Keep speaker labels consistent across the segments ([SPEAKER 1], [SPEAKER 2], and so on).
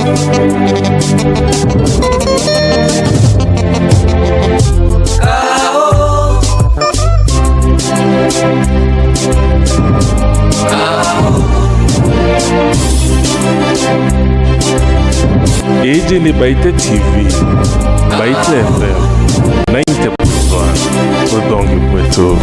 [SPEAKER 1] Hii ni Baite TV, Baite FM 90.1 Udongo kwetu.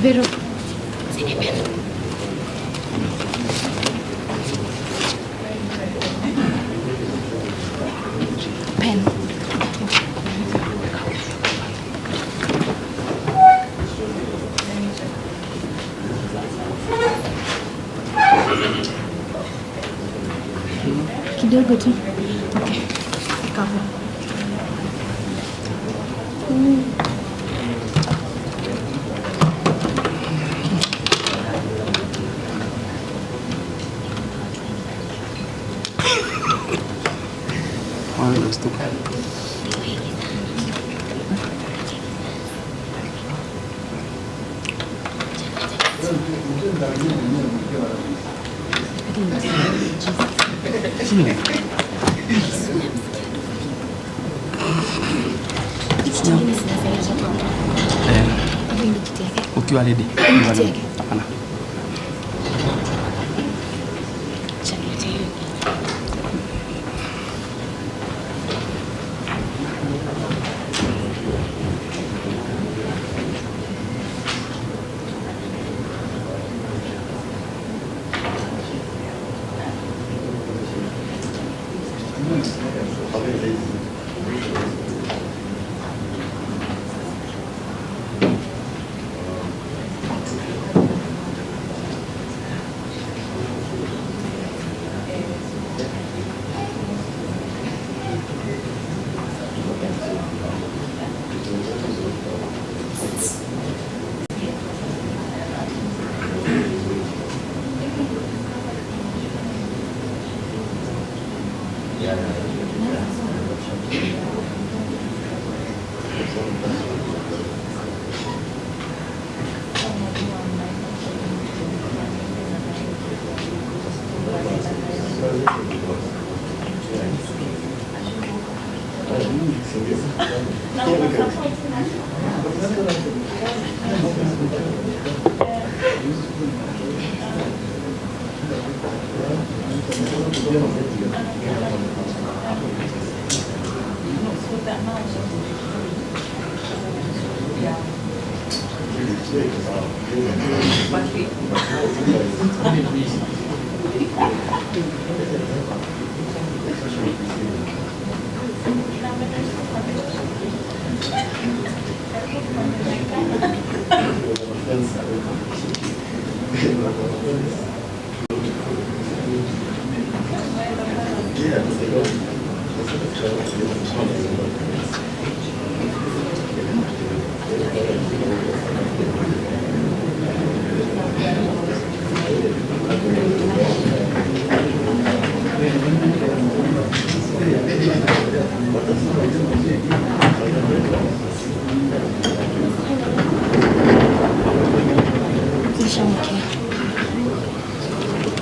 [SPEAKER 2] Vero. Pen. Kidogo tu. Okay. Ikapo.
[SPEAKER 3] Ukiwa ready. Hapana.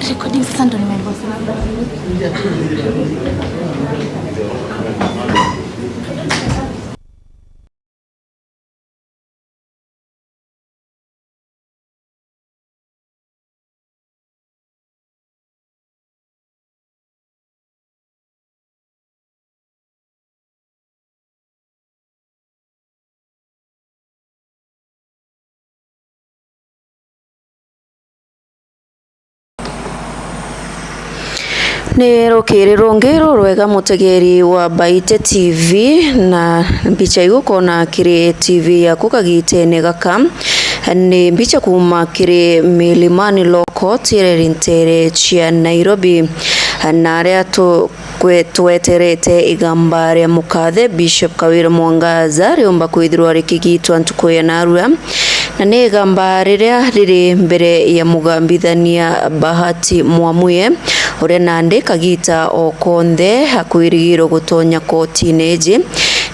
[SPEAKER 2] Recording sasa ndo nimebosa.
[SPEAKER 4] Ni rukiriro rwega mutegeri wa Baite TV na mbica igukona kiri TV yaku kagitene gaka ni mbica kuma kiri Milimani Loko tirintere chia Nairobi na aria tweterete igamba ria mukathe Bishop Kawira Mwangaza riumba kwithirwa rikigitwa ntukuya narua na ni igamba riria riri mbere ya mugambithania Bahati Mwamuye uria nandi kagita okonthe hakwirigiro gutonya kotini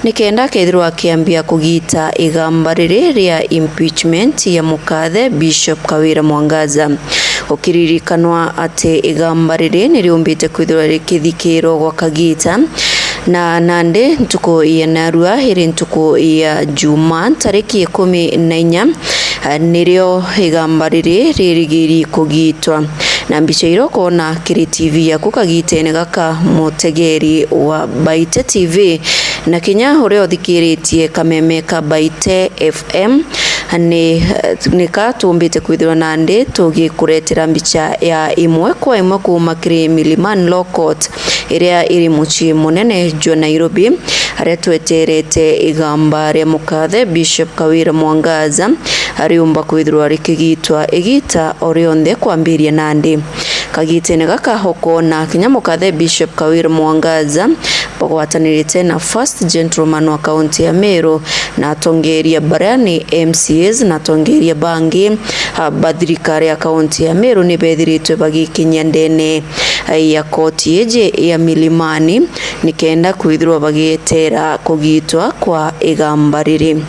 [SPEAKER 4] nikenda kethirwa akiambia kugita igamba riri ria impeachment ya mukathe Bishop Kawira Mwangaza ukiririkanwa ati igamba riri niriumbite kwithirwa rikithikiro gwa kagita na nandi ntuko ya narua hiri ntuko ya Juma tariki 14 nirio igamba riri ririgiri kugitwa na mbica irokona kiri TV yaku kagitene gaka mutegeri wa Baite TV na kinya uria uthikiritie kameme ka Baite FM ni katumbite kwithirwa nandi tugikuretera mbica ya imwe kwa imwe kuma kiri Milimani Loko iria iri muci munene jo Nairobi aria tweterete igamba ria mukathe Bishop Kawira Mwangaza ariumba kwithirwa rikigitwa igita orionthe kwambiria nandi kagitene gaka hokona kinya mukathe Bishop Kawira Mwangaza bagwatanirite na First Gentleman wa kaunti ya Meru na atongeria barani MCAs na atongeria bangi bathirikari ya kaunti ya Meru ni bethiritwe bagikinya ndene ya koti eje ya Milimani nikenda kwithirwa bagitera kugitwa kwa igamba riri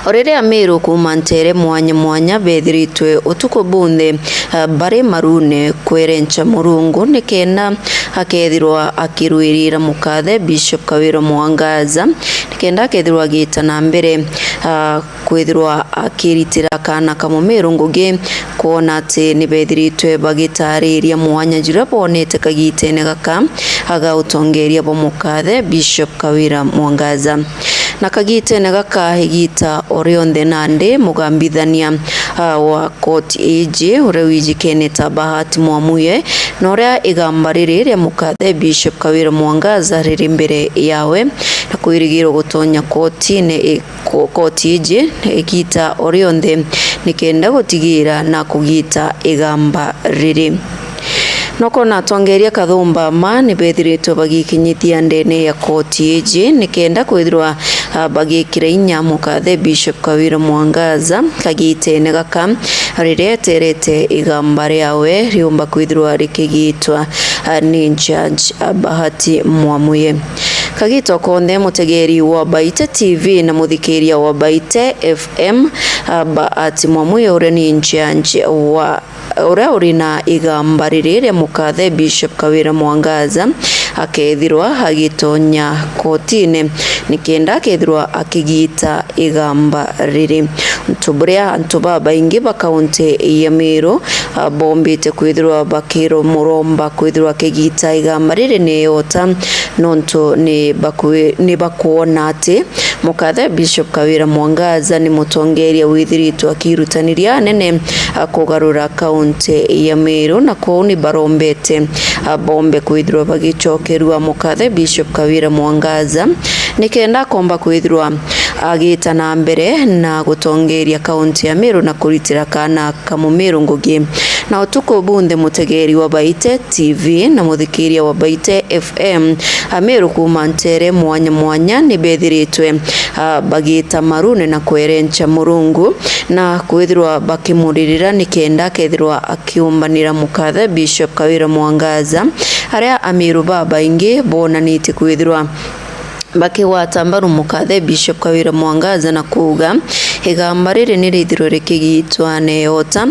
[SPEAKER 4] orere Meru kuma ntere mwanya bethiritwe utuko bunthe bare marune kwerencha murungu nikenda akethirwa akirwirira mukathe Bishop Kawira Mwangaza nikenda akethirwa agita na mbere kwithirwa akiritira kana kamumeru ngugi kuona ati ni bethiritwe bagitariria mwanya jira bonete kagitene gaka agautongeria bo mukathe Bishop Kawira Mwangaza na kagitene gaka higita orionthe nandi mugambithania wa koti eje uria wijikene ta Bahati Mwamuye na uria igamba riri ria mukathe Bishop Kawira Mwangaza riri mbere yawe na kwirigiro gutonya koti eje igita orionthe nikenda gutigira na kugita igamba riri noko na tongeria kathumba ma ni bethiritwe bagikinyithia ndene ya koti eje nikenda kwithirwa bagikira inya mukathe Bishop Kawira Mwangaza kagitene gaka rireterete igamba riawe riumba kwithirwa rikigitwa ni Judge Bahati Mwamuye kagito konde mutegeri wa Baite TV na muthikiria wa Baite FM Baite Mwamuye ure ni nchanje wa ure uri na igamba ririre mukathe Bishop Kawira Mwangaza akethirwa agitonya kotine nikenda akethirwa akigita igamba riri ntuburia antuba baingi ba kaunti ya Meru bombite kwithirwa bakiro muromba kwithirwa akigita igamba riri ni yota nonto ni bakuona ati mukathe Bishop Kawira Mwangaza ni mutongeria withiritwa akirutaniria nene kugarura kaunti ya Meru na kuuni barombete bombe kwithirwa bagichokerwa mukathe Bishop Kawira Mwangaza nikenda komba kwithirwa agita na mbere na gutongeria kaunti ya Meru na kuritira kana kamumeru ngugi na utuko bunde mutegeri wa Baite TV na muthikiria wa Baite FM Meru kumantere mwanya ni bethiritwe bagita marune na kwerencha murungu na kwithirwa bakimuririra nikenda kethirwa akiumbanira mukathe Bishop Kawira Mwangaza aria Ameru baba ingi bona niti kwithirwa bakiwatambaru mukathe Bishop Kawira Mwangaza na kuga igamba riri ni rithiro rikigitwa neyota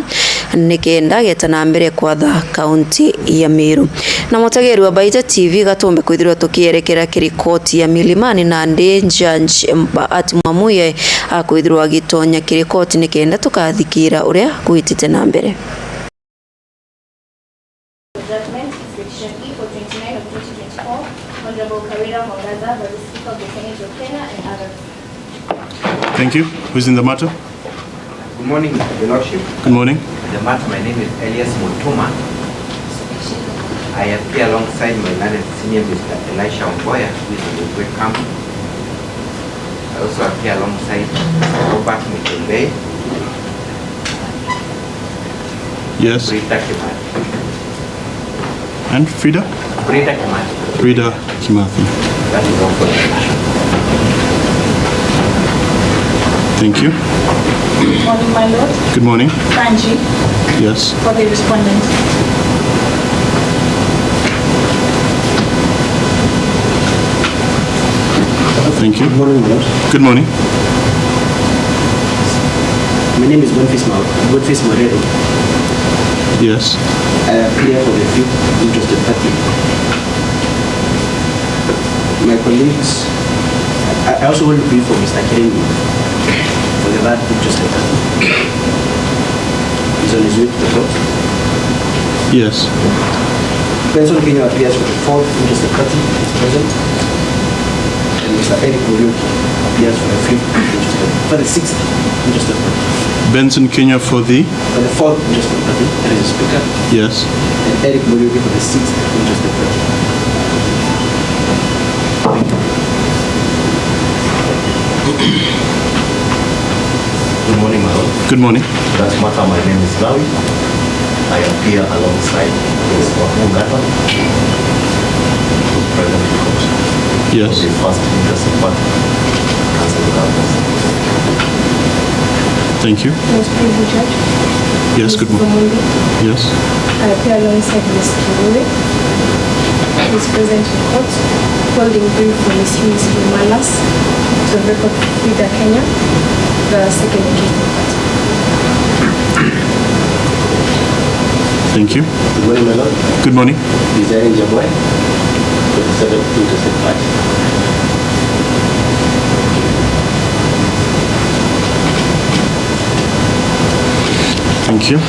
[SPEAKER 4] nikenda geta na mbere kwatha kaunti ya Meru na mutegeri wa Baite TV gatombe kwithirwa tukierekera kirikoti ya Milimani na Judge Baite Mwamuye akwithirwa gitonya kirikoti nikenda tukathikira uria gwitite na mbere.
[SPEAKER 5] Judgment is petition E for 29 of 2024, Honorable Kawira Mwangaza'S by the Speaker of the Senate of Kenya and others.
[SPEAKER 6] Thank you. Who's in the matter?
[SPEAKER 7] Good morning, Your Lordship.
[SPEAKER 6] Good morning.
[SPEAKER 7] The matter, my name is Elias Mutuma. I appear alongside my learned senior Mr. Elisha Omboya, who is in the great camp. I also appear alongside Robert Mitembe.
[SPEAKER 6] Yes.
[SPEAKER 7] Frida Kimathi.
[SPEAKER 6] And Frida?
[SPEAKER 7] Frida Kimathi.
[SPEAKER 6] Frida Kimathi.
[SPEAKER 7] That is all for the petition.
[SPEAKER 6] Thank you.
[SPEAKER 2] Good morning, my lord.
[SPEAKER 6] Good morning.
[SPEAKER 2] Kanji
[SPEAKER 6] Yes.
[SPEAKER 2] for the respondent.
[SPEAKER 6] Thank you.
[SPEAKER 8] Good morning, Lord.
[SPEAKER 6] Good morning.
[SPEAKER 8] My name is Boniface Morero.
[SPEAKER 6] Yes.
[SPEAKER 8] I appear for the fifth interested party. My colleagues, I also want to brief for Mr. Kerengi for the third interested party. He's on his way to the court.
[SPEAKER 6] Yes.
[SPEAKER 8] Benson Kenya appears for the fourth interested party, is present. And Mr. Eric Muriuki appears for the fifth interested, for the sixth interested party.
[SPEAKER 6] Benson Kenya for the?
[SPEAKER 8] For the fourth interested party, that is the speaker.
[SPEAKER 6] Yes.
[SPEAKER 8] And Eric Muriuki for the sixth interested party.
[SPEAKER 9] Good morning, my lord.
[SPEAKER 6] Good morning.
[SPEAKER 9] That matter, my name is Lawi. I appear alongside Ms. Mwangaza'S who's present in court.
[SPEAKER 6] Yes.
[SPEAKER 9] For the first interested party, Council Governors.
[SPEAKER 2] Most
[SPEAKER 6] Thank you.
[SPEAKER 2] Honorable Judge.
[SPEAKER 6] Yes, good morning. Yes.
[SPEAKER 2] I appear alongside Ms. Kiruri, who is present in court, holding brief for Ms. Malas to record Frida Kenya, the second interested party.
[SPEAKER 6] Thank you.
[SPEAKER 9] Good morning, my lord.
[SPEAKER 6] Good morning.
[SPEAKER 9] Desiring Jaboy for the seventh interested party.
[SPEAKER 6] Thank you.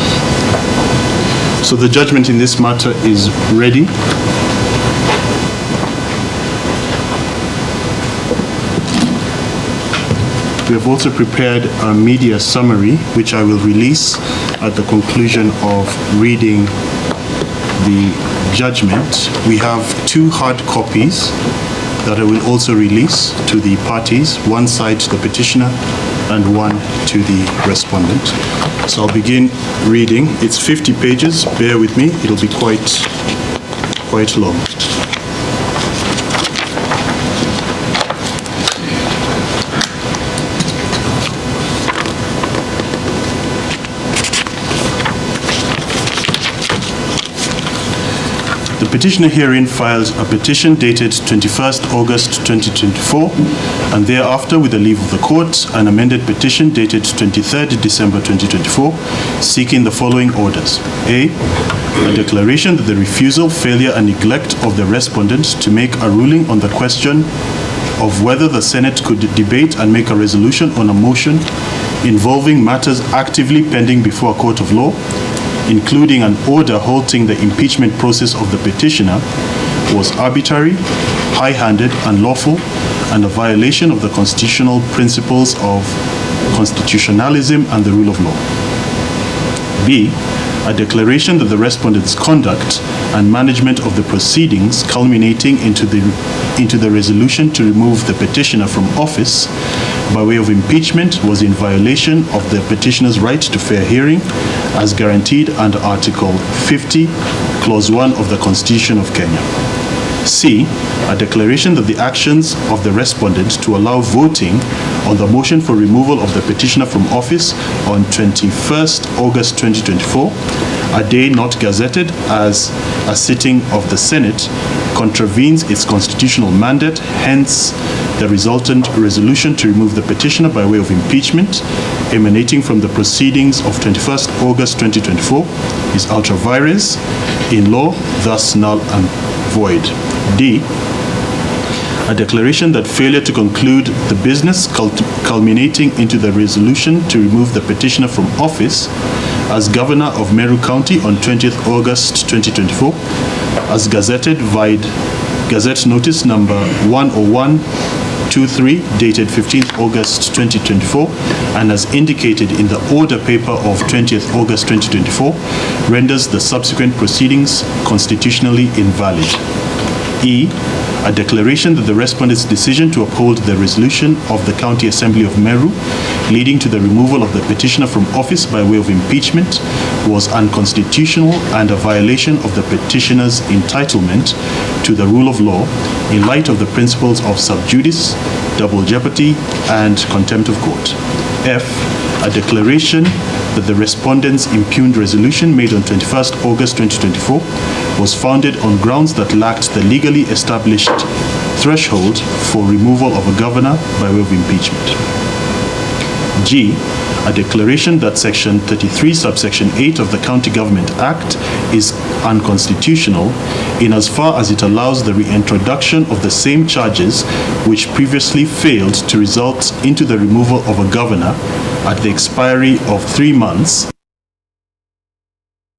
[SPEAKER 6] So the judgment in this matter is ready. We have also prepared a media summary, which I will release at the conclusion of reading the judgment. We have 2 hard copies that I will also release to the parties, one side to the petitioner and one to the respondent. So I'll begin reading. It's 50 pages, bear with me, it'll be quite long. The petitioner herein filed a petition dated 21st August 2024 and thereafter, with the leave of the court, an amended petition dated 23rd December 2024 seeking the following orders. A declaration that the refusal, failure and neglect of the respondent to make a ruling on the question of whether the Senate could debate and make a resolution on a motion involving matters actively pending before a court of law, including an order halting the impeachment process of the petitioner, was arbitrary, high-handed, unlawful, and a violation of the constitutional principles of constitutionalism and the rule of law. B, a declaration that the respondent's conduct and management of the proceedings culminating into the resolution to remove the petitioner from office by way of impeachment was in violation of the petitioner's right to fair hearing as guaranteed under Article 50, Clause 1 of the Constitution of Kenya. C, a declaration that the actions of the respondent to allow voting on the motion for removal of the petitioner from office on 21st August 2024, a day not gazetted as a sitting of the Senate, contravenes its constitutional mandate. Hence, the resultant resolution to remove the petitioner by way of impeachment emanating from the proceedings of 21st August 2024 is ultra vires, in law, thus null and void. D, a declaration that failure to conclude the business culminating into the resolution to remove the petitioner from office as governor of Meru County on 20th August 2024, as gazetted vide Gazette Notice number 10123 dated 15th August 2024 and as indicated in the order paper of 20th August 2024, renders the subsequent proceedings constitutionally invalid. E, a declaration that the respondent's decision to uphold the resolution of the County Assembly of Meru leading to the removal of the petitioner from office by way of impeachment was unconstitutional and a violation of the petitioner's entitlement to the rule of law in light of the principles of sub judice, double jeopardy, and contempt of court. F, a declaration that the respondent's impugned resolution made on 21st August 2024 was founded on grounds that lacked the legally established threshold for removal of a governor by way of impeachment. G, a declaration that Section 33, subsection 8 of the County Government Act is unconstitutional in as far as it allows the reintroduction of the same charges which previously failed to result into the removal of a governor at the expiry of 3 months.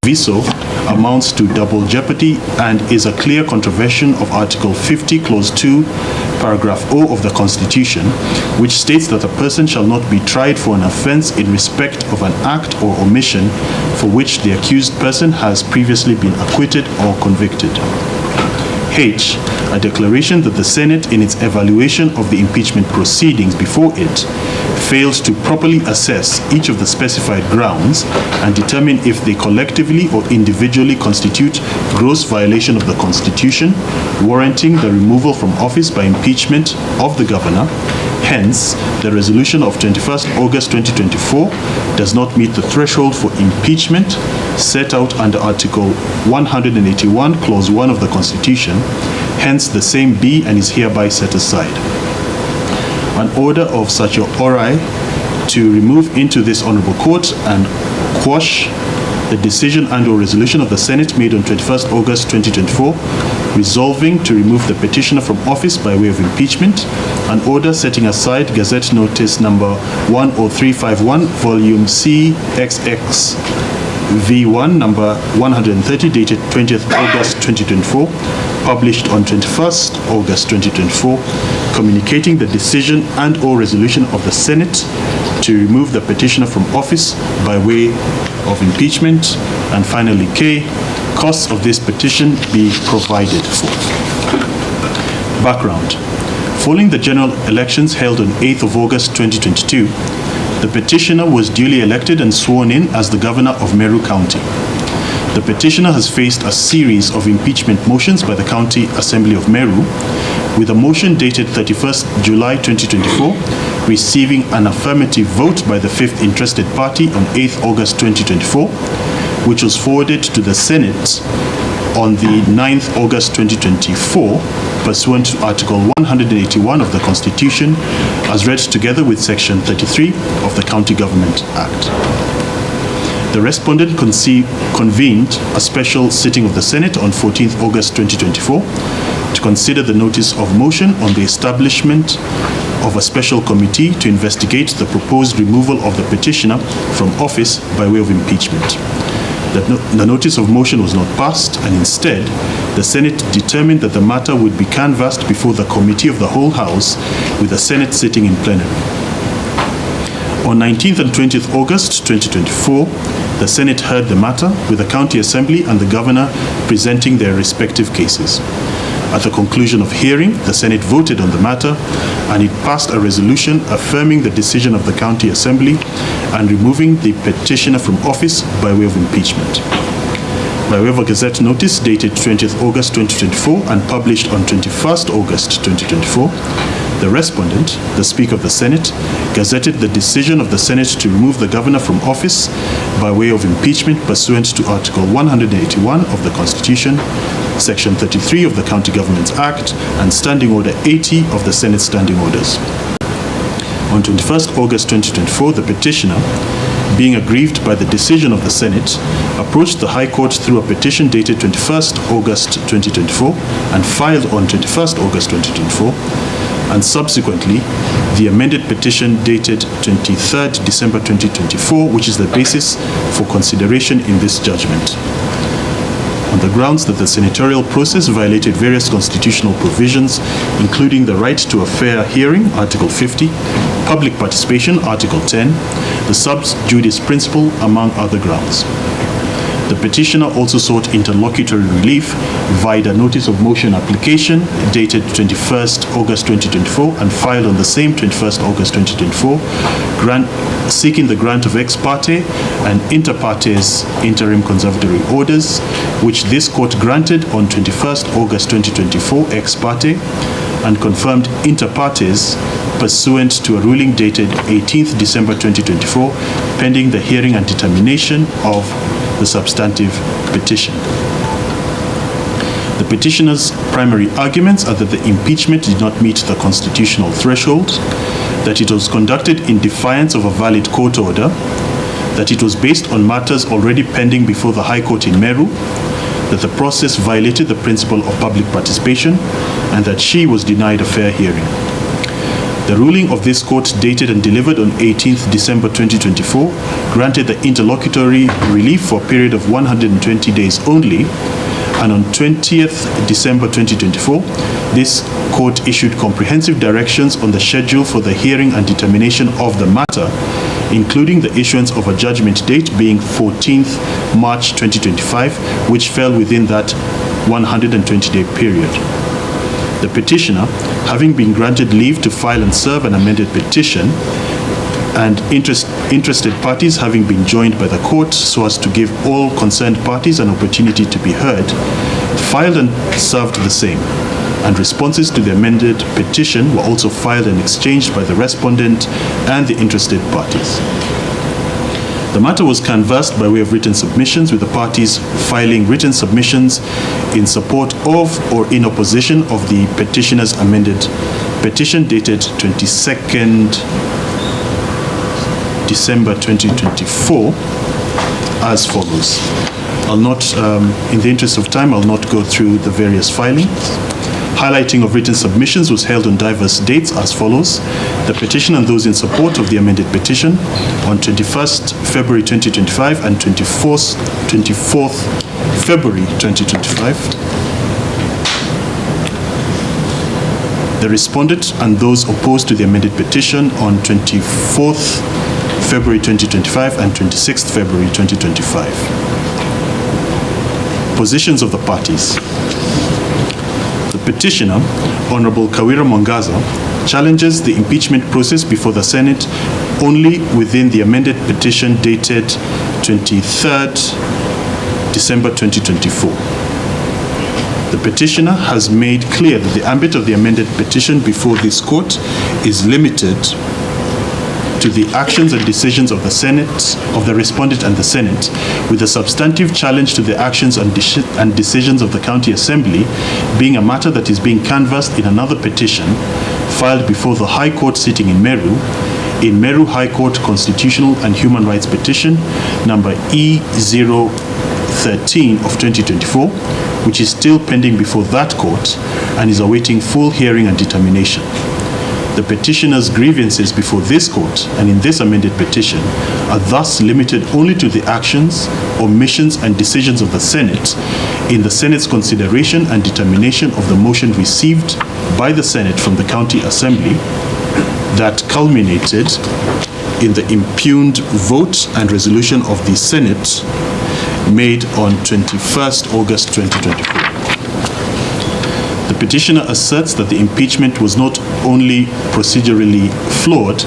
[SPEAKER 6] Viso amounts to double jeopardy and is a clear contravention of Article 50, Clause 2, Paragraph O of the Constitution, which states that a person shall not be tried for an offense in respect of an act or omission for which the accused person has previously been acquitted or convicted. H, a declaration that the Senate, in its evaluation of the impeachment proceedings before it, fails to properly assess each of the specified grounds and determine if they collectively or individually constitute gross violation of the Constitution, warranting the removal from office by impeachment of the governor. Hence, the resolution of 21st August 2024 does not meet the threshold for impeachment set out under Article 181, Clause 1 of the Constitution. Hence, the same be and is hereby set aside. An order of certiorari to remove into this honorable court and quash the decision and/or resolution of the Senate made on 21st August 2024, resolving to remove the petitioner from office by way of impeachment, an order setting aside Gazette Notice number 10351, volume CXX V1 number 130 dated 20th August 2024, published on 21st August 2024, communicating the decision and/or resolution of the Senate to remove the petitioner from office by way of impeachment. And finally, K, costs of this petition be provided for. Background. Following the general elections held on 8th of August 2022, the petitioner was duly elected and sworn in as the governor of Meru County. The petitioner has faced a series of impeachment motions by the County Assembly of Meru, with a motion dated 31st July 2024 receiving an affirmative vote by the fifth interested party on 8th August 2024, which was forwarded to the Senate on the 9th August 2024, pursuant to Article 181 of the Constitution, as read together with Section 33 of the County Government Act. The respondent convened a special sitting of the Senate on 14th August 2024 to consider the notice of motion on the establishment of a special committee to investigate the proposed removal of the petitioner from office by way of impeachment. The notice of motion was not passed, and instead, the Senate determined that the matter would be canvassed before the Committee of the Whole House, with the Senate sitting in plenary. On 19th and 20th August 2024, the Senate heard the matter, with the County Assembly and the Governor presenting their respective cases. At the conclusion of hearing, the Senate voted on the matter, and it passed a resolution affirming the decision of the County Assembly and removing the petitioner from office by way of impeachment. By way of a Gazette notice dated 20th August 2024 and published on 21st August 2024, the respondent, the Speaker of the Senate, gazetted the decision of the Senate to remove the Governor from office by way of impeachment pursuant to Article 181 of the Constitution, Section 33 of the County Government Act, and Standing Order 80 of the Senate Standing Orders. On 21st August 2024, the petitioner, being aggrieved by the decision of the Senate, approached the High Court through a petition dated 21st August 2024 and filed on 21st August 2024, and subsequently the amended petition dated 23rd December 2024, which is the basis for consideration in this judgment. On the grounds that the senatorial process violated various constitutional provisions, including the right to a fair hearing, Article 50, public participation, Article 10, the sub judice principle, among other grounds. The petitioner also sought interlocutory relief via the notice of motion application dated 21st August 2024 and filed on the same 21st August 2024, seeking the grant of ex parte and inter partes interim conservatory orders, which this court granted on 21st August 2024 ex parte and confirmed inter partes pursuant to a ruling dated 18th December 2024, pending the hearing and determination of the substantive petition. The petitioner's primary arguments are that the impeachment did not meet the constitutional threshold, that it was conducted in defiance of a valid court order, that it was based on matters already pending before the High Court in Meru, that the process violated the principle of public participation, and that she was denied a fair hearing. The ruling of this court, dated and delivered on 18th December 2024, granted the interlocutory relief for a period of 120 days only, and on 20th December 2024, this court issued comprehensive directions on the schedule for the hearing and determination of the matter, including the issuance of a judgment date being 14th March 2025, which fell within that 120-day period. The petitioner, having been granted leave to file and serve an amended petition, and interested parties having been joined by the court so as to give all concerned parties an opportunity to be heard, filed and served the same, and responses to the amended petition were also filed and exchanged by the respondent and the interested parties. The matter was canvassed by way of written submissions, with the parties filing written submissions in support of or in opposition of the petitioner's amended petition dated 22nd December 2024 as follows. I'll not, in the interest of time, I'll not go through the various filings. Highlighting of written submissions was held on diverse dates as follows. The petition and those in support of the amended petition on 21st February 2025 and 24th February 2025. The respondent and those opposed to the amended petition on 24th February 2025 and 26th February 2025. Positions of the parties. The petitioner, Honorable Kawira Mwangaza, challenges the impeachment process before the Senate only within the amended petition dated 23rd December 2024. The petitioner has made clear that the ambit of the amended petition before this court is limited to the actions and decisions of the Senate, of the Respondent and the Senate, with a substantive challenge to the actions and decisions of the County Assembly being a matter that is being canvassed in another petition filed before the High Court sitting in Meru High Court Constitutional and Human Rights Petition number E013 of 2024, which is still pending before that court and is awaiting full hearing and determination. The petitioner's grievances before this court and in this amended petition are thus limited only to the actions, omissions, and decisions of the Senate in the Senate's consideration and determination of the motion received by the Senate from the County Assembly that culminated in the impugned vote and resolution of the Senate made on 21st August 2024. The petitioner asserts that the impeachment was not only procedurally flawed,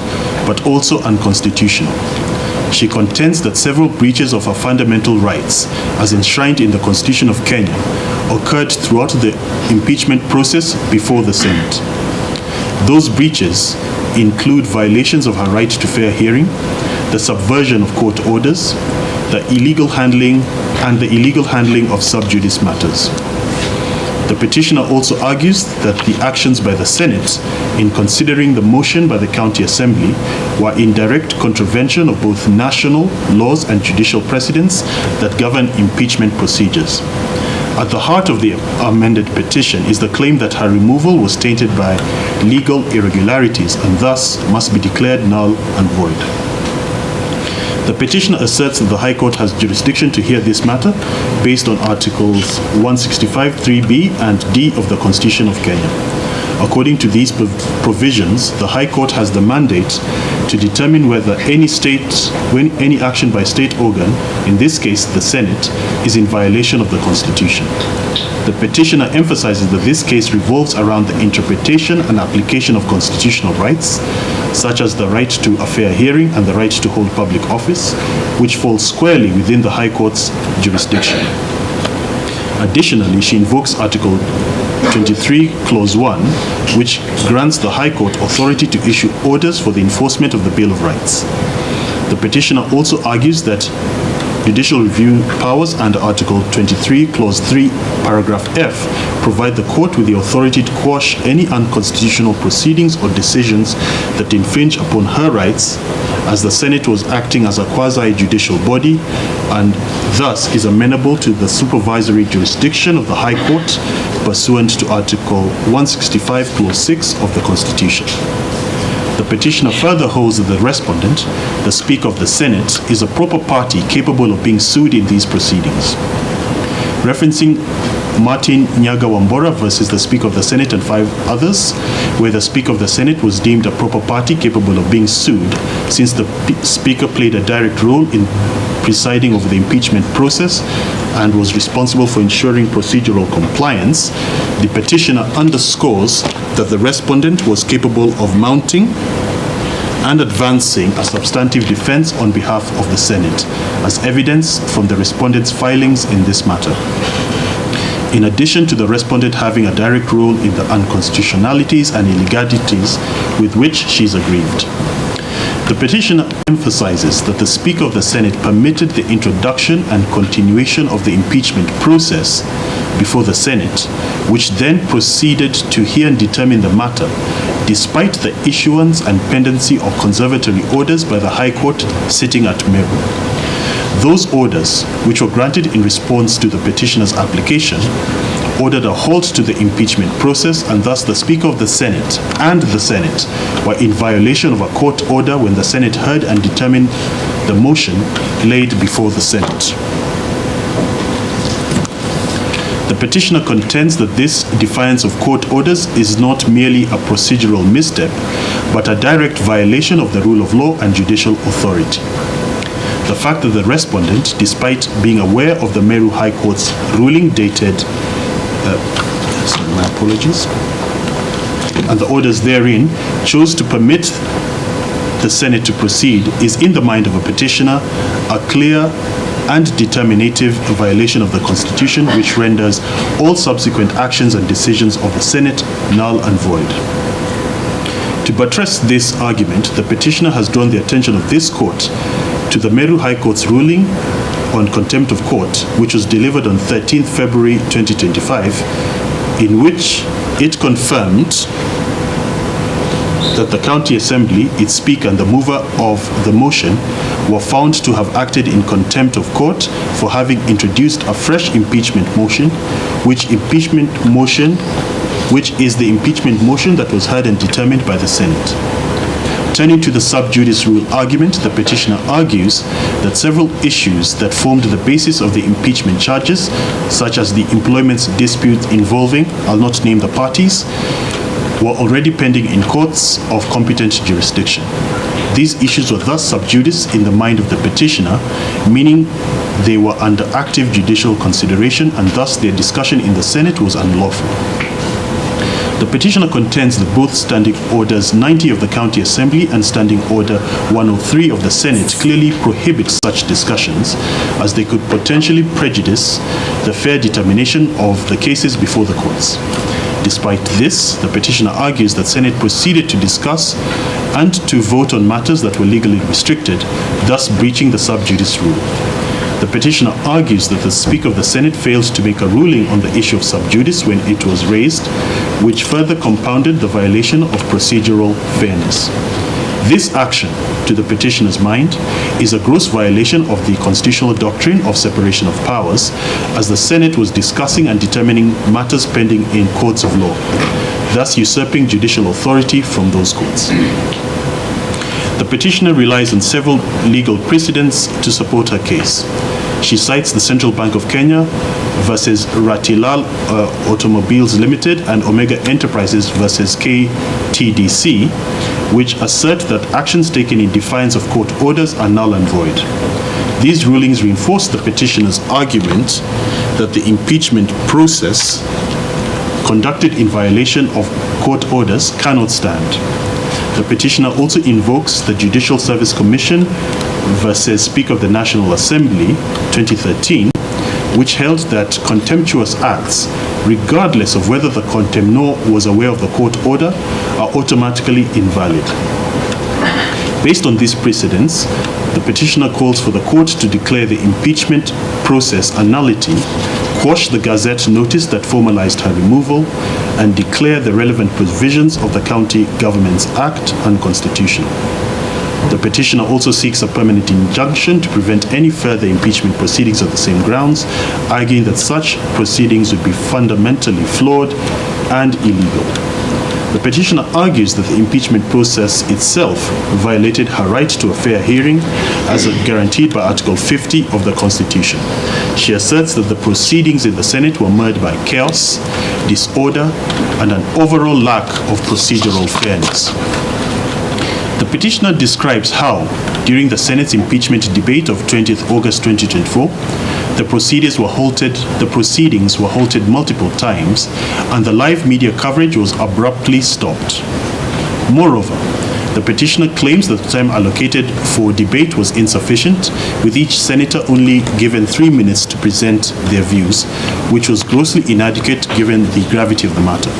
[SPEAKER 6] but also unconstitutional. She contends that several breaches of her fundamental rights, as enshrined in the Constitution of Kenya, occurred throughout the impeachment process before the Senate. Those breaches include violations of her right to fair hearing, the subversion of court orders, the illegal handling of sub judice matters. The petitioner also argues that the actions by the Senate in considering the motion by the County Assembly were in direct contravention of both national laws and judicial precedents that govern impeachment procedures. At the heart of the amended petition is the claim that her removal was tainted by legal irregularities and thus must be declared null and void. The petitioner asserts that the High Court has jurisdiction to hear this matter based on Articles 165, 3b and d of the Constitution of Kenya. According to these provisions, the High Court has the mandate to determine whether any action by state organ, in this case the Senate, is in violation of the Constitution. The petitioner emphasizes that this case revolves around the interpretation and application of constitutional rights, such as the right to a fair hearing and the right to hold public office, which falls squarely within the High Court's jurisdiction. Additionally, she invokes Article 23, Clause 1, which grants the High Court authority to issue orders for the enforcement of the Bill of Rights. The petitioner also argues that judicial review powers under Article 23, Clause 3, Paragraph F provide the court with the authority to quash any unconstitutional proceedings or decisions that infringe upon her rights, as the Senate was acting as a quasi-judicial body and thus is amenable to the supervisory jurisdiction of the High Court pursuant to Article 165, Clause 6 of the Constitution. The petitioner further holds that the Respondent, the Speaker of the Senate, is a proper party capable of being sued in these proceedings. Referencing Martin Nyaga Wambora versus the Speaker of the Senate and 5 others, where the Speaker of the Senate was deemed a proper party capable of being sued, since the Speaker played a direct role in presiding over the impeachment process and was responsible for ensuring procedural compliance, the petitioner underscores that the Respondent was capable of mounting and advancing a substantive defense on behalf of the Senate, as evidence from the Respondent's filings in this matter. In addition to the Respondent having a direct role in the unconstitutionalities and illegalities with which she is aggrieved. The petitioner emphasizes that the Speaker of the Senate permitted the introduction and continuation of the impeachment process before the Senate, which then proceeded to hear and determine the matter, despite the issuance and pendency of conservatory orders by the High Court sitting at Meru. Those orders, which were granted in response to the petitioner's application, ordered a halt to the impeachment process, and thus the Speaker of the Senate and the Senate were in violation of a court order when the Senate heard and determined the motion laid before the Senate. The petitioner contends that this defiance of court orders is not merely a procedural misstep, but a direct violation of the rule of law and judicial authority. The fact that the Respondent, despite being aware of the Meru High Court's ruling dated and the orders therein, chose to permit the Senate to proceed is, in the mind of a petitioner, a clear and determinative violation of the Constitution, which renders all subsequent actions and decisions of the Senate null and void. To buttress this argument, the petitioner has drawn the attention of this court to the Meru High Court's ruling on contempt of court, which was delivered on 13th February 2025, in which it confirmed that the County Assembly, its Speaker and the mover of the motion were found to have acted in contempt of court for having introduced a fresh impeachment motion, which is the impeachment motion that was heard and determined by the Senate. Turning to the sub judice rule argument, the petitioner argues that several issues that formed the basis of the impeachment charges, such as the employment dispute involving, I'll not name the parties, were already pending in courts of competent jurisdiction. These issues were thus sub judice in the mind of the petitioner, meaning they were under active judicial consideration, and thus their discussion in the Senate was unlawful. The petitioner contends that both Standing Orders 90 of the County Assembly and Standing Order 103 of the Senate clearly prohibit such discussions, as they could potentially prejudice the fair determination of the cases before the courts. Despite this, the petitioner argues that Senate proceeded to discuss and to vote on matters that were legally restricted, thus breaching the sub judice rule. The petitioner argues that the Speaker of the Senate failed to make a ruling on the issue of sub judice when it was raised, which further compounded the violation of procedural fairness. This action, to the petitioner's mind, is a gross violation of the constitutional doctrine of separation of powers, as the Senate was discussing and determining matters pending in courts of law, thus usurping judicial authority from those courts. The petitioner relies on several legal precedents to support her case. She cites the Central Bank of Kenya versus Ratilal Automobiles Limited and Omega Enterprises versus KTDC, which assert that actions taken in defiance of court orders are null and void. These rulings reinforce the petitioner's argument that the impeachment process conducted in violation of court orders cannot stand. The petitioner also invokes the Judicial Service Commission versus Speaker of the National Assembly 2013, which held that contemptuous acts, regardless of whether the contemnor was aware of the court order, are automatically invalid. Based on these precedents, the petitioner calls for the court to declare the impeachment process a nullity, quash the Gazette notice that formalized her removal, and declare the relevant provisions of the County Governments Act unconstitutional. The petitioner also seeks a permanent injunction to prevent any further impeachment proceedings on the same grounds, arguing that such proceedings would be fundamentally flawed and illegal. The petitioner argues that the impeachment process itself violated her right to a fair hearing as guaranteed by Article 50 of the Constitution. She asserts that the proceedings in the Senate were marred by chaos, disorder, and an overall lack of procedural fairness. The petitioner describes how, during the Senate's impeachment debate of 20th August 2024, the proceedings were halted multiple times, and the live media coverage was abruptly stopped. Moreover, the petitioner claims that the time allocated for debate was insufficient, with each senator only given 3 minutes to present their views, which was grossly inadequate given the gravity of the matter.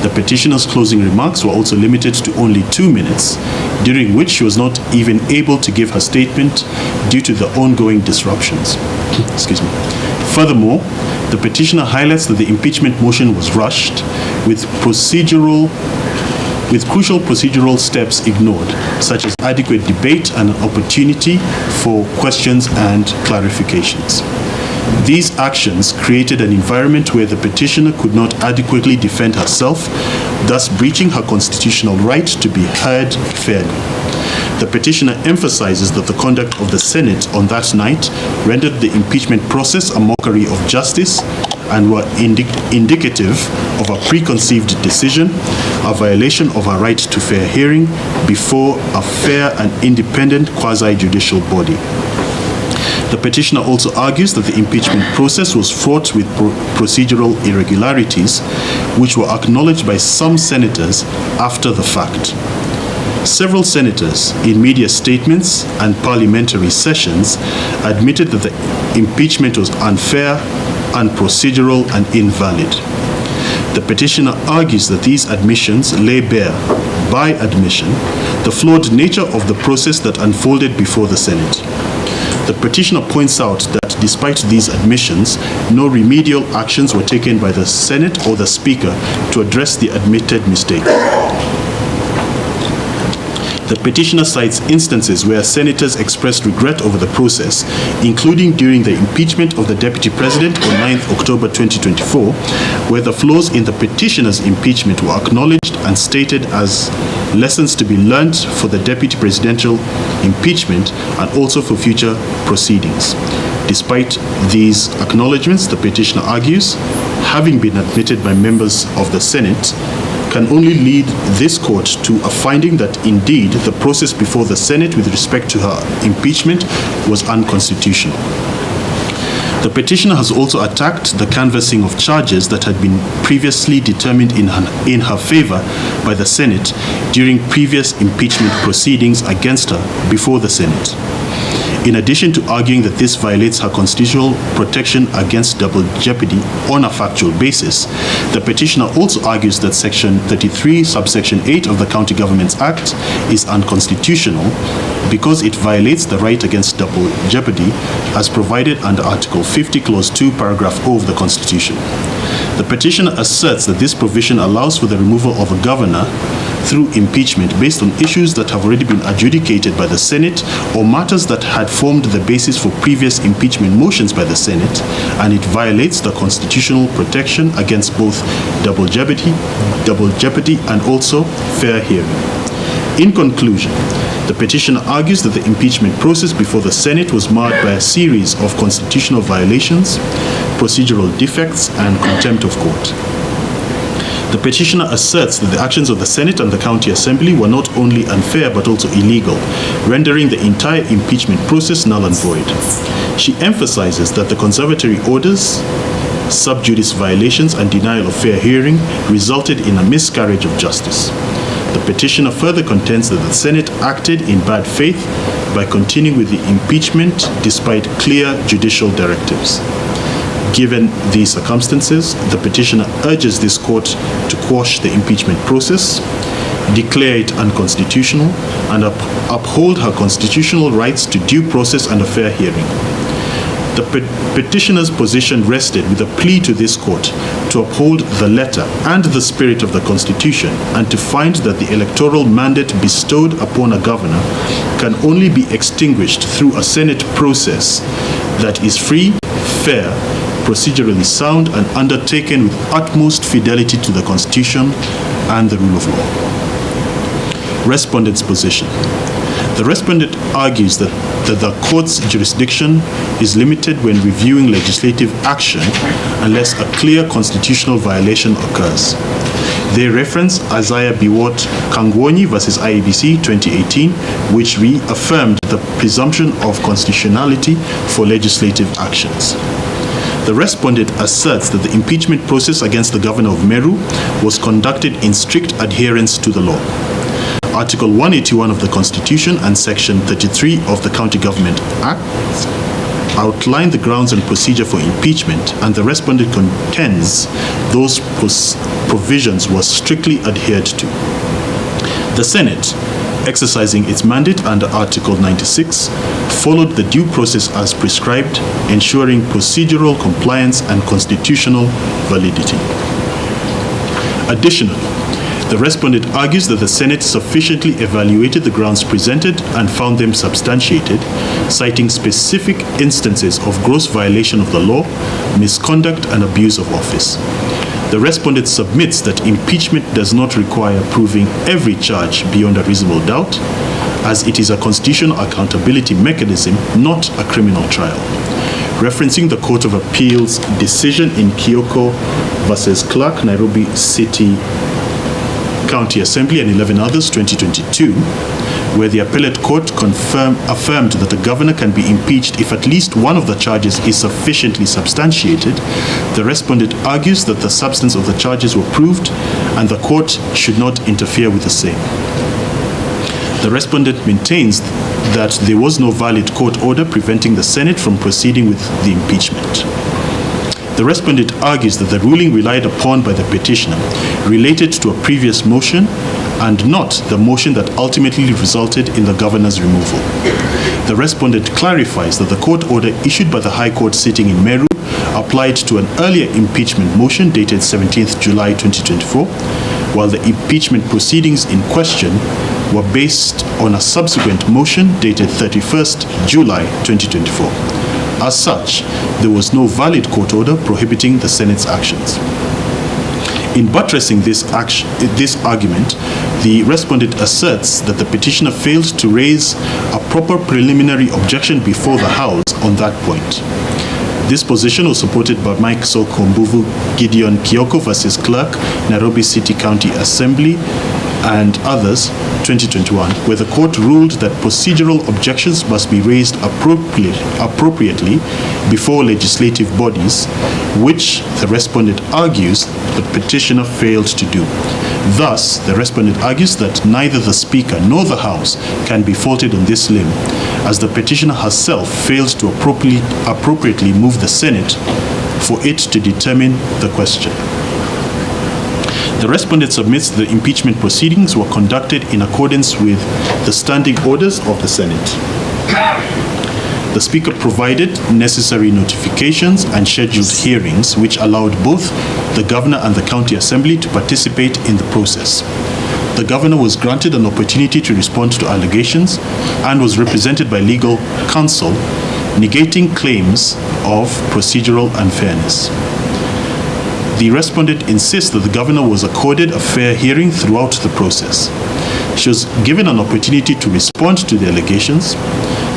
[SPEAKER 6] The petitioner's closing remarks were also limited to only 2 minutes, during which she was not even able to give her statement due to the ongoing disruptions. Excuse me. Furthermore, the petitioner highlights that the impeachment motion was rushed, with crucial procedural steps ignored, such as adequate debate and an opportunity for questions and clarifications. These actions created an environment where the petitioner could not adequately defend herself, thus breaching her constitutional right to be heard fairly. The petitioner emphasizes that the conduct of the Senate on that night rendered the impeachment process a mockery of justice and were indicative of a preconceived decision, a violation of her right to fair hearing before a fair and independent quasi-judicial body. The petitioner also argues that the impeachment process was fraught with procedural irregularities, which were acknowledged by some senators after the fact. Several senators, in media statements and parliamentary sessions, admitted that the impeachment was unfair, unprocedural, and invalid. The petitioner argues that these admissions lay bare, by admission, the flawed nature of the process that unfolded before the Senate. The petitioner points out that despite these admissions, no remedial actions were taken by the Senate or the Speaker to address the admitted mistakes. The petitioner cites instances where senators expressed regret over the process, including during the impeachment of the Deputy President on 9th October 2024, where the flaws in the petitioner's impeachment were acknowledged and stated as lessons to be learned for the Deputy Presidential impeachment and also for future proceedings. Despite these acknowledgements, the petitioner argues, having been admitted by members of the Senate, can only lead this court to a finding that indeed the process before the Senate with respect to her impeachment was unconstitutional. The petitioner has also attacked the canvassing of charges that had been previously determined in her favor by the Senate during previous impeachment proceedings against her before the Senate. In addition to arguing that this violates her constitutional protection against double jeopardy on a factual basis, the petitioner also argues that Section 33, subsection 8 of the County Governments Act is unconstitutional because it violates the right against double jeopardy as provided under Article 50, Clause 2, Paragraph O of the Constitution. The petitioner asserts that this provision allows for the removal of a governor through impeachment based on issues that have already been adjudicated by the Senate or matters that had formed the basis for previous impeachment motions by the Senate, and it violates the constitutional protection against both double jeopardy and also fair hearing. In conclusion, the petitioner argues that the impeachment process before the Senate was marred by a series of constitutional violations, procedural defects, and contempt of court. The petitioner asserts that the actions of the Senate and the County Assembly were not only unfair but also illegal, rendering the entire impeachment process null and void. She emphasizes that the conservatory orders, sub judice violations, and denial of fair hearing resulted in a miscarriage of justice. The petitioner further contends that the Senate acted in bad faith by continuing with the impeachment despite clear judicial directives. Given these circumstances, the petitioner urges this court to quash the impeachment process, declare it unconstitutional, and uphold her constitutional rights to due process and a fair hearing. The petitioner's position rested with a plea to this court to uphold the letter and the spirit of the Constitution and to find that the electoral mandate bestowed upon a governor can only be extinguished through a Senate process that is free, fair, procedurally sound, and undertaken with utmost fidelity to the Constitution and the rule of law. Respondent's position. The respondent argues that the court's jurisdiction is limited when reviewing legislative action unless a clear constitutional violation occurs. They reference Isaiah Biwott Kangwonyi versus IEBC 2018, which reaffirmed the presumption of constitutionality for legislative actions. The respondent asserts that the impeachment process against the governor of Meru was conducted in strict adherence to the law. Article 181 of the Constitution and Section 33 of the County Government Act outline the grounds and procedure for impeachment, and the respondent contends those provisions were strictly adhered to. The Senate, exercising its mandate under Article 96, followed the due process as prescribed, ensuring procedural compliance and constitutional validity. Additionally, the respondent argues that the Senate sufficiently evaluated the grounds presented and found them substantiated, citing specific instances of gross violation of the law, misconduct, and abuse of office. The respondent submits that impeachment does not require proving every charge beyond a reasonable doubt, as it is a constitutional accountability mechanism, not a criminal trial. Referencing the Court of Appeal's decision in Kioko versus Clark, Nairobi City County Assembly and 11 others, 2022, where the appellate court affirmed that the governor can be impeached if at least one of the charges is sufficiently substantiated, the respondent argues that the substance of the charges were proved and the court should not interfere with the same. The respondent maintains that there was no valid court order preventing the Senate from proceeding with the impeachment. The The respondent argues that the ruling relied upon by the petitioner related to a previous motion and not the motion that ultimately resulted in the governor's removal. The respondent clarifies that the court order issued by the High Court sitting in Meru applied to an earlier impeachment motion dated 17th July 2024, while the impeachment proceedings in question were based on a subsequent motion dated 31st July 2024. As such, there was no valid court order prohibiting the Senate's actions. In buttressing this argument, the respondent asserts that the petitioner failed to raise a proper preliminary objection before the House on that point. This position was supported by Mike Sokombuvu Gideon Kioko versus Clerk, Nairobi City County Assembly, and others, 2021, where the court ruled that procedural objections must be raised appropriately before legislative bodies, which the respondent argues the petitioner failed to do. Thus, the respondent argues that neither the Speaker nor the House can be faulted on this limb, as the petitioner herself failed to appropriately move the Senate for it to determine the question. The respondent submits the impeachment proceedings were conducted in accordance with the standing orders of the Senate. The Speaker provided necessary notifications and scheduled hearings which allowed both the Governor and the County Assembly to participate in the process. The Governor was granted an opportunity to respond to allegations and was represented by legal counsel, negating claims of procedural unfairness. The respondent insists that the Governor was accorded a fair hearing throughout the process. She was given an opportunity to respond to the allegations,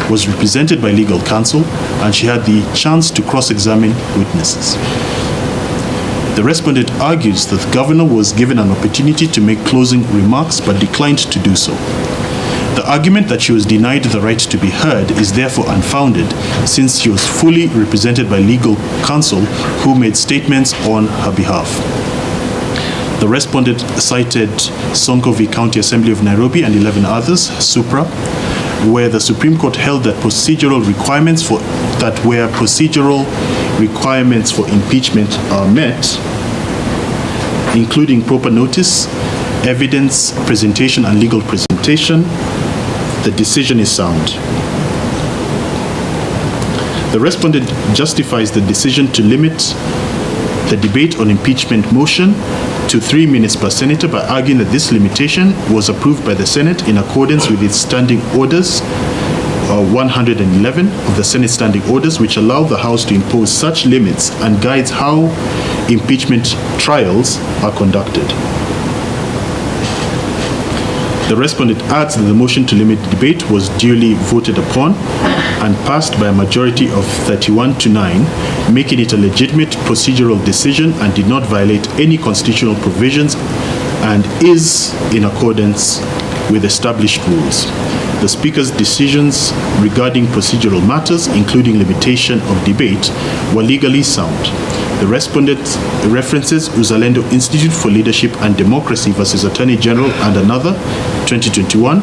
[SPEAKER 6] was represented by legal counsel, and she had the chance to cross-examine witnesses. The respondent argues that the Governor was given an opportunity to make closing remarks but declined to do so. The argument that she was denied the right to be heard is therefore unfounded, since she was fully represented by legal counsel who made statements on her behalf. The respondent cited Sonko v. County Assembly of Nairobi and 11 others, Supra, where the Supreme Court held that procedural requirements for impeachment are met, including proper notice, evidence presentation, and legal presentation. The decision is sound. The respondent justifies the decision to limit the debate on impeachment motion to 3 minutes per senator by arguing that this limitation was approved by the Senate in accordance with its standing orders, 111 of the Senate standing orders, which allow the House to impose such limits and guides how impeachment trials are conducted. The respondent adds that the motion to limit the debate was duly voted upon and passed by a majority of 31 to 9, making it a legitimate procedural decision and did not violate any constitutional provisions and is in accordance with established rules. The Speaker's decisions regarding procedural matters, including limitation of debate, were legally sound. The respondent references Uzalendo Institute for Leadership and Democracy versus Attorney General and another, 2021,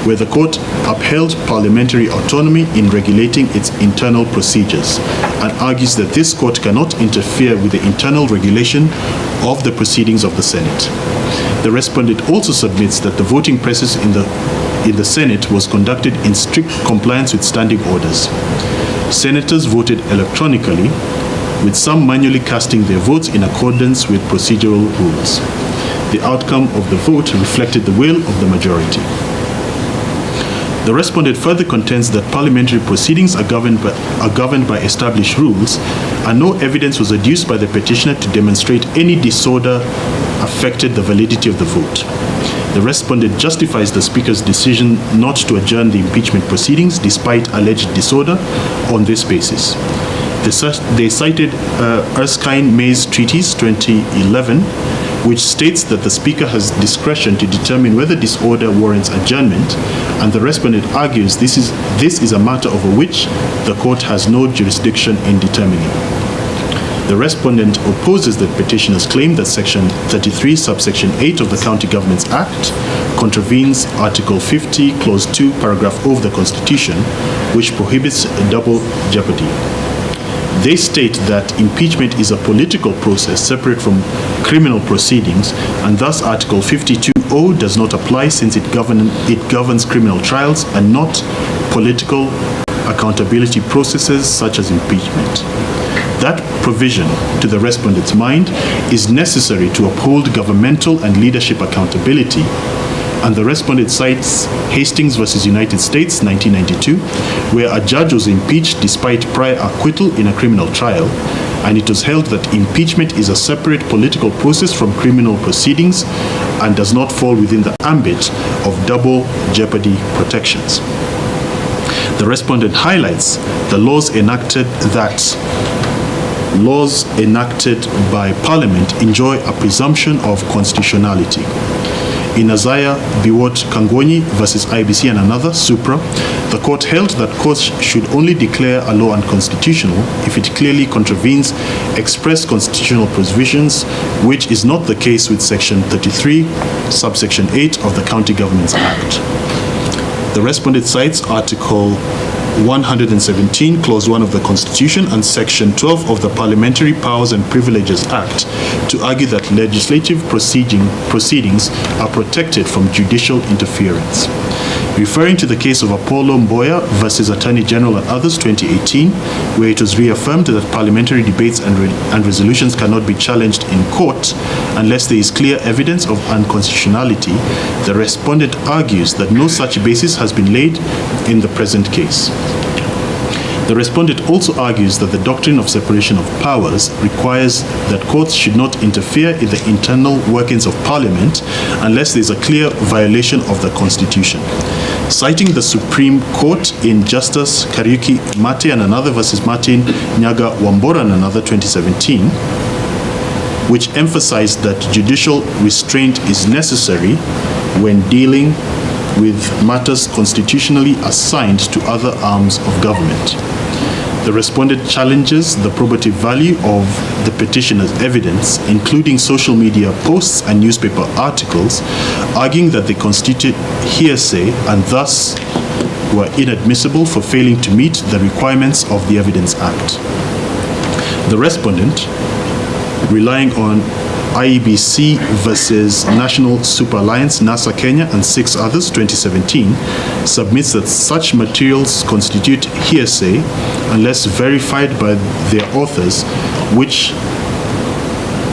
[SPEAKER 6] where the court upheld parliamentary autonomy in regulating its internal procedures and argues that this court cannot interfere with the internal regulation of the proceedings of the Senate. The respondent also submits that the voting process in the Senate was conducted in strict compliance with standing orders. Senators voted electronically, with some manually casting their votes in accordance with procedural rules. The outcome of the vote reflected the will of the majority. The respondent further contends that parliamentary proceedings are governed by established rules, and no evidence was adduced by the petitioner to demonstrate any disorder affected the validity of the vote. The respondent justifies the Speaker's decision not to adjourn the impeachment proceedings despite alleged disorder on this basis. They cited Erskine-May's Treatise 2011, which states that the Speaker has discretion to determine whether disorder warrants adjournment, and the respondent argues this is a matter over which the court has no jurisdiction in determining. The respondent opposes the petitioner's claim that Section 33, subsection 8 of the County Governments Act contravenes Article 50, Clause 2, Paragraph O of the Constitution, which prohibits double jeopardy. They state that impeachment is a political process separate from criminal proceedings, and thus Article 52(0) does not apply since it governs criminal trials and not political accountability processes such as impeachment. That provision, to the respondent's mind, is necessary to uphold governmental and leadership accountability, and the respondent cites Hastings versus United States, 1992, where a judge was impeached despite prior acquittal in a criminal trial, and it was held that impeachment is a separate political process from criminal proceedings and does not fall within the ambit of double jeopardy protections. The respondent highlights the laws enacted by Parliament enjoy a presumption of constitutionality. In Azaya Biwot Kangoni versus IBC and another, Supra, the court held that courts should only declare a law unconstitutional if it clearly contravenes express constitutional provisions, which is not the case with Section 33, subsection 8 of the County Governments Act. The respondent cites Article 117, Clause 1 of the Constitution and Section 12 of the Parliamentary Powers and Privileges Act to argue that legislative proceedings are protected from judicial interference. Referring to the case of Apollo Mboya versus Attorney General and others, 2018, where it was reaffirmed that parliamentary debates and resolutions cannot be challenged in court unless there is clear evidence of unconstitutionality, the respondent argues that no such basis has been laid in the present case. The respondent also argues that the doctrine of separation of powers requires that courts should not interfere in the internal workings of Parliament unless there is a clear violation of the Constitution. Citing the Supreme Court in Justice Kariuki Mate and another versus Martin Nyaga Wambora and another, 2017, which emphasized that judicial restraint is necessary when dealing with matters constitutionally assigned to other arms of government. The respondent challenges the probative value of the petitioner's evidence, including social media posts and newspaper articles, arguing that they constitute hearsay and thus were inadmissible for failing to meet the requirements of the Evidence Act. The respondent, relying on IEBC versus National Super Alliance, NASA Kenya, and 6 others, 2017, submits that such materials constitute hearsay unless verified by their authors, which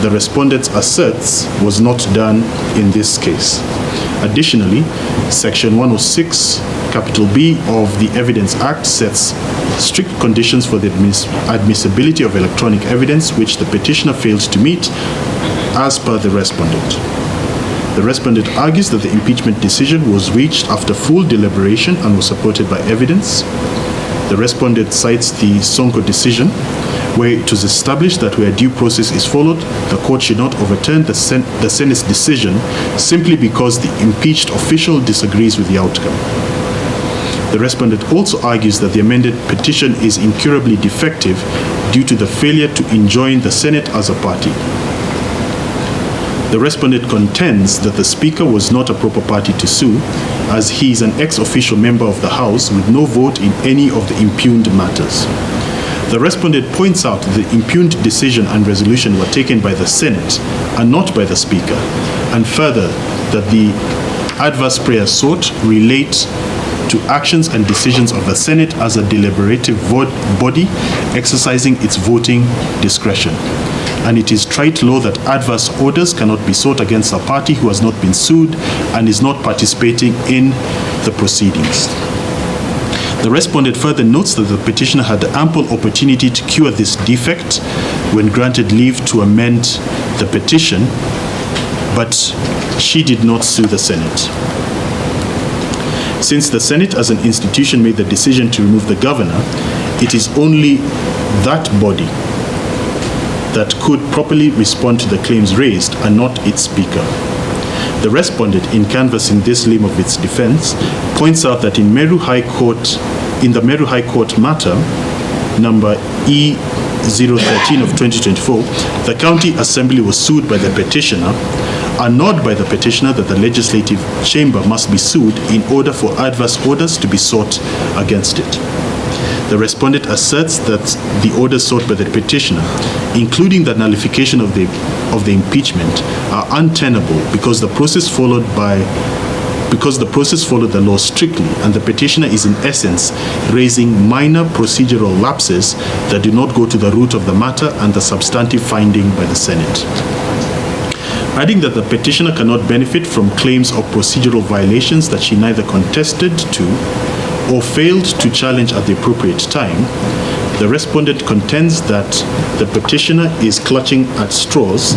[SPEAKER 6] the respondent asserts was not done in this case. Additionally, Section 106, capital B of the Evidence Act sets strict conditions for the admissibility of electronic evidence, which the petitioner failed to meet as per the respondent. The respondent argues that the impeachment decision was reached after full deliberation and was supported by evidence. The respondent cites the Sonko decision, where it was established that where due process is followed, the court should not overturn the Senate's decision simply because the impeached official disagrees with the outcome. The respondent also argues that the amended petition is incurably defective due to the failure to enjoin the Senate as a party. The respondent contends that the Speaker was not a proper party to sue, as he is an ex-officio member of the House with no vote in any of the impugned matters. The respondent points out that the impugned decision and resolution were taken by the Senate and not by the Speaker, and further that the adverse prayers sought relate to actions and decisions of the Senate as a deliberative body exercising its voting discretion. And it is trite law that adverse orders cannot be sought against a party who has not been sued and is not participating in the proceedings. The respondent further notes that the petitioner had ample opportunity to cure this defect when granted leave to amend the petition, but she did not sue the Senate. Since the Senate as an institution made the decision to remove the governor, it is only that body that could properly respond to the claims raised and not its Speaker. The respondent, in canvassing this limb of its defense, points out that in the Meru High Court matter, number E013 of 2024, the County Assembly was sued by the petitioner, and not by the petitioner that the Legislative Chamber must be sued in order for adverse orders to be sought against it. the respondent asserts that the orders sought by the petitioner, including the nullification of the impeachment, are untenable because the process followed the law strictly, and the petitioner is in essence raising minor procedural lapses that do not go to the root of the matter and the substantive finding by the Senate. Adding that the petitioner cannot benefit from claims of procedural violations that she neither contested to or failed to challenge at the appropriate time, the respondent contends that the petitioner is clutching at straws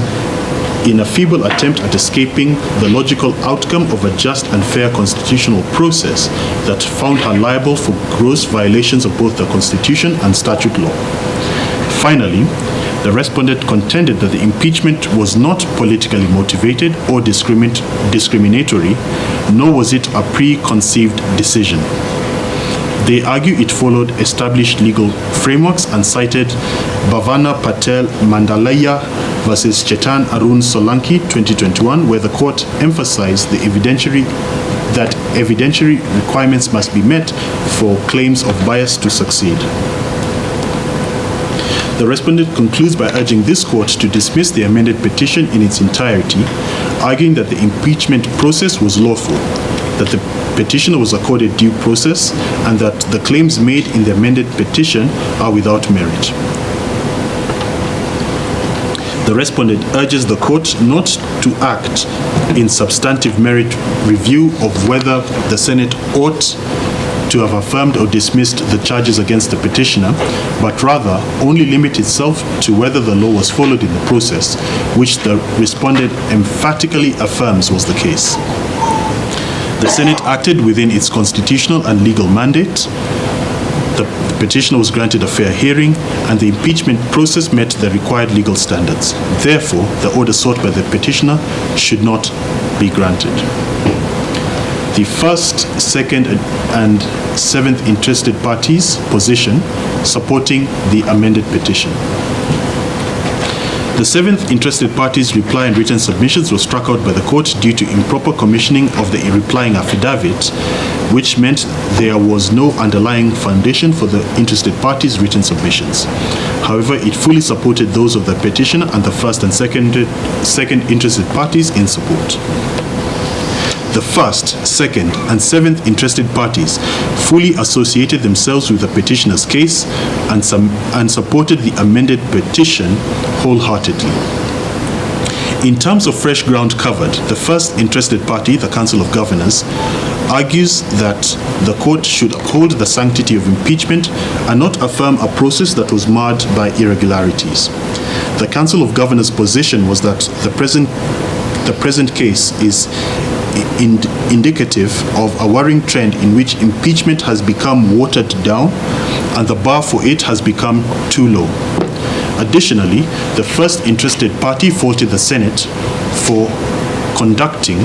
[SPEAKER 6] in a feeble attempt at escaping the logical outcome of a just and fair constitutional process that found her liable for gross violations of both the Constitution and statute law. Finally, the respondent contended that the impeachment was not politically motivated or discriminatory, nor was it a preconceived decision. They argue it followed established legal frameworks and cited Bhavana Patel Mandalaya versus Chetan Arun Solanki 2021, where the court emphasized that evidentiary requirements must be met for claims of bias to succeed. The respondent concludes by urging this court to dismiss the amended petition in its entirety, arguing that the impeachment process was lawful, that the petitioner was accorded due process, and that the claims made in the amended petition are without merit. The respondent urges the court not to act in substantive merit review of whether the Senate ought to have affirmed or dismissed the charges against the petitioner, but rather only limit itself to whether the law was followed in the process, which the respondent emphatically affirms was the case. The Senate acted within its constitutional and legal mandate. The petitioner was granted a fair hearing, and the impeachment process met the required legal standards. Therefore, the order sought by the petitioner should not be granted. The first, second, and seventh interested parties' position supporting the amended petition. The seventh interested parties' reply and written submissions were struck out by the court due to improper commissioning of the replying affidavit, which meant there was no underlying foundation for the interested parties' written submissions. However, it fully supported those of the petitioner and the first and second interested parties in support. The first, second, and seventh interested parties fully associated themselves with the petitioner's case and supported the amended petition wholeheartedly. In terms of fresh ground covered, the first interested party, the Council of Governors, argues that the court should uphold the sanctity of impeachment and not affirm a process that was marred by irregularities. The Council of Governors' position was that the present case is indicative of a worrying trend in which impeachment has become watered down and the bar for it has become too low. Additionally, the first interested party faulted the Senate for conducting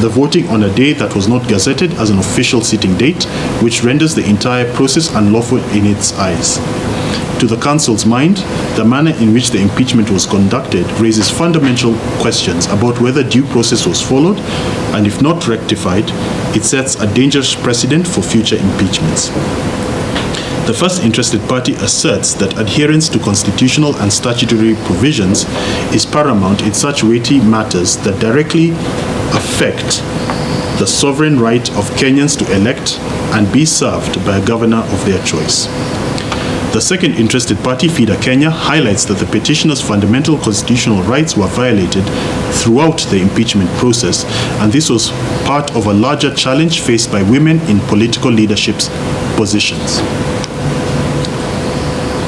[SPEAKER 6] the voting on a day that was not gazetted as an official sitting date, which renders the entire process unlawful in its eyes. To the Council's mind, the manner in which the impeachment was conducted raises fundamental questions about whether due process was followed, and if not rectified, it sets a dangerous precedent for future impeachments. The first interested party asserts that adherence to constitutional and statutory provisions is paramount in such weighty matters that directly affect the sovereign right of Kenyans to elect and be served by a governor of their choice. The second interested party, FIDA Kenya, highlights that the petitioner's fundamental constitutional rights were violated throughout the impeachment process, and this was part of a larger challenge faced by women in political leadership positions.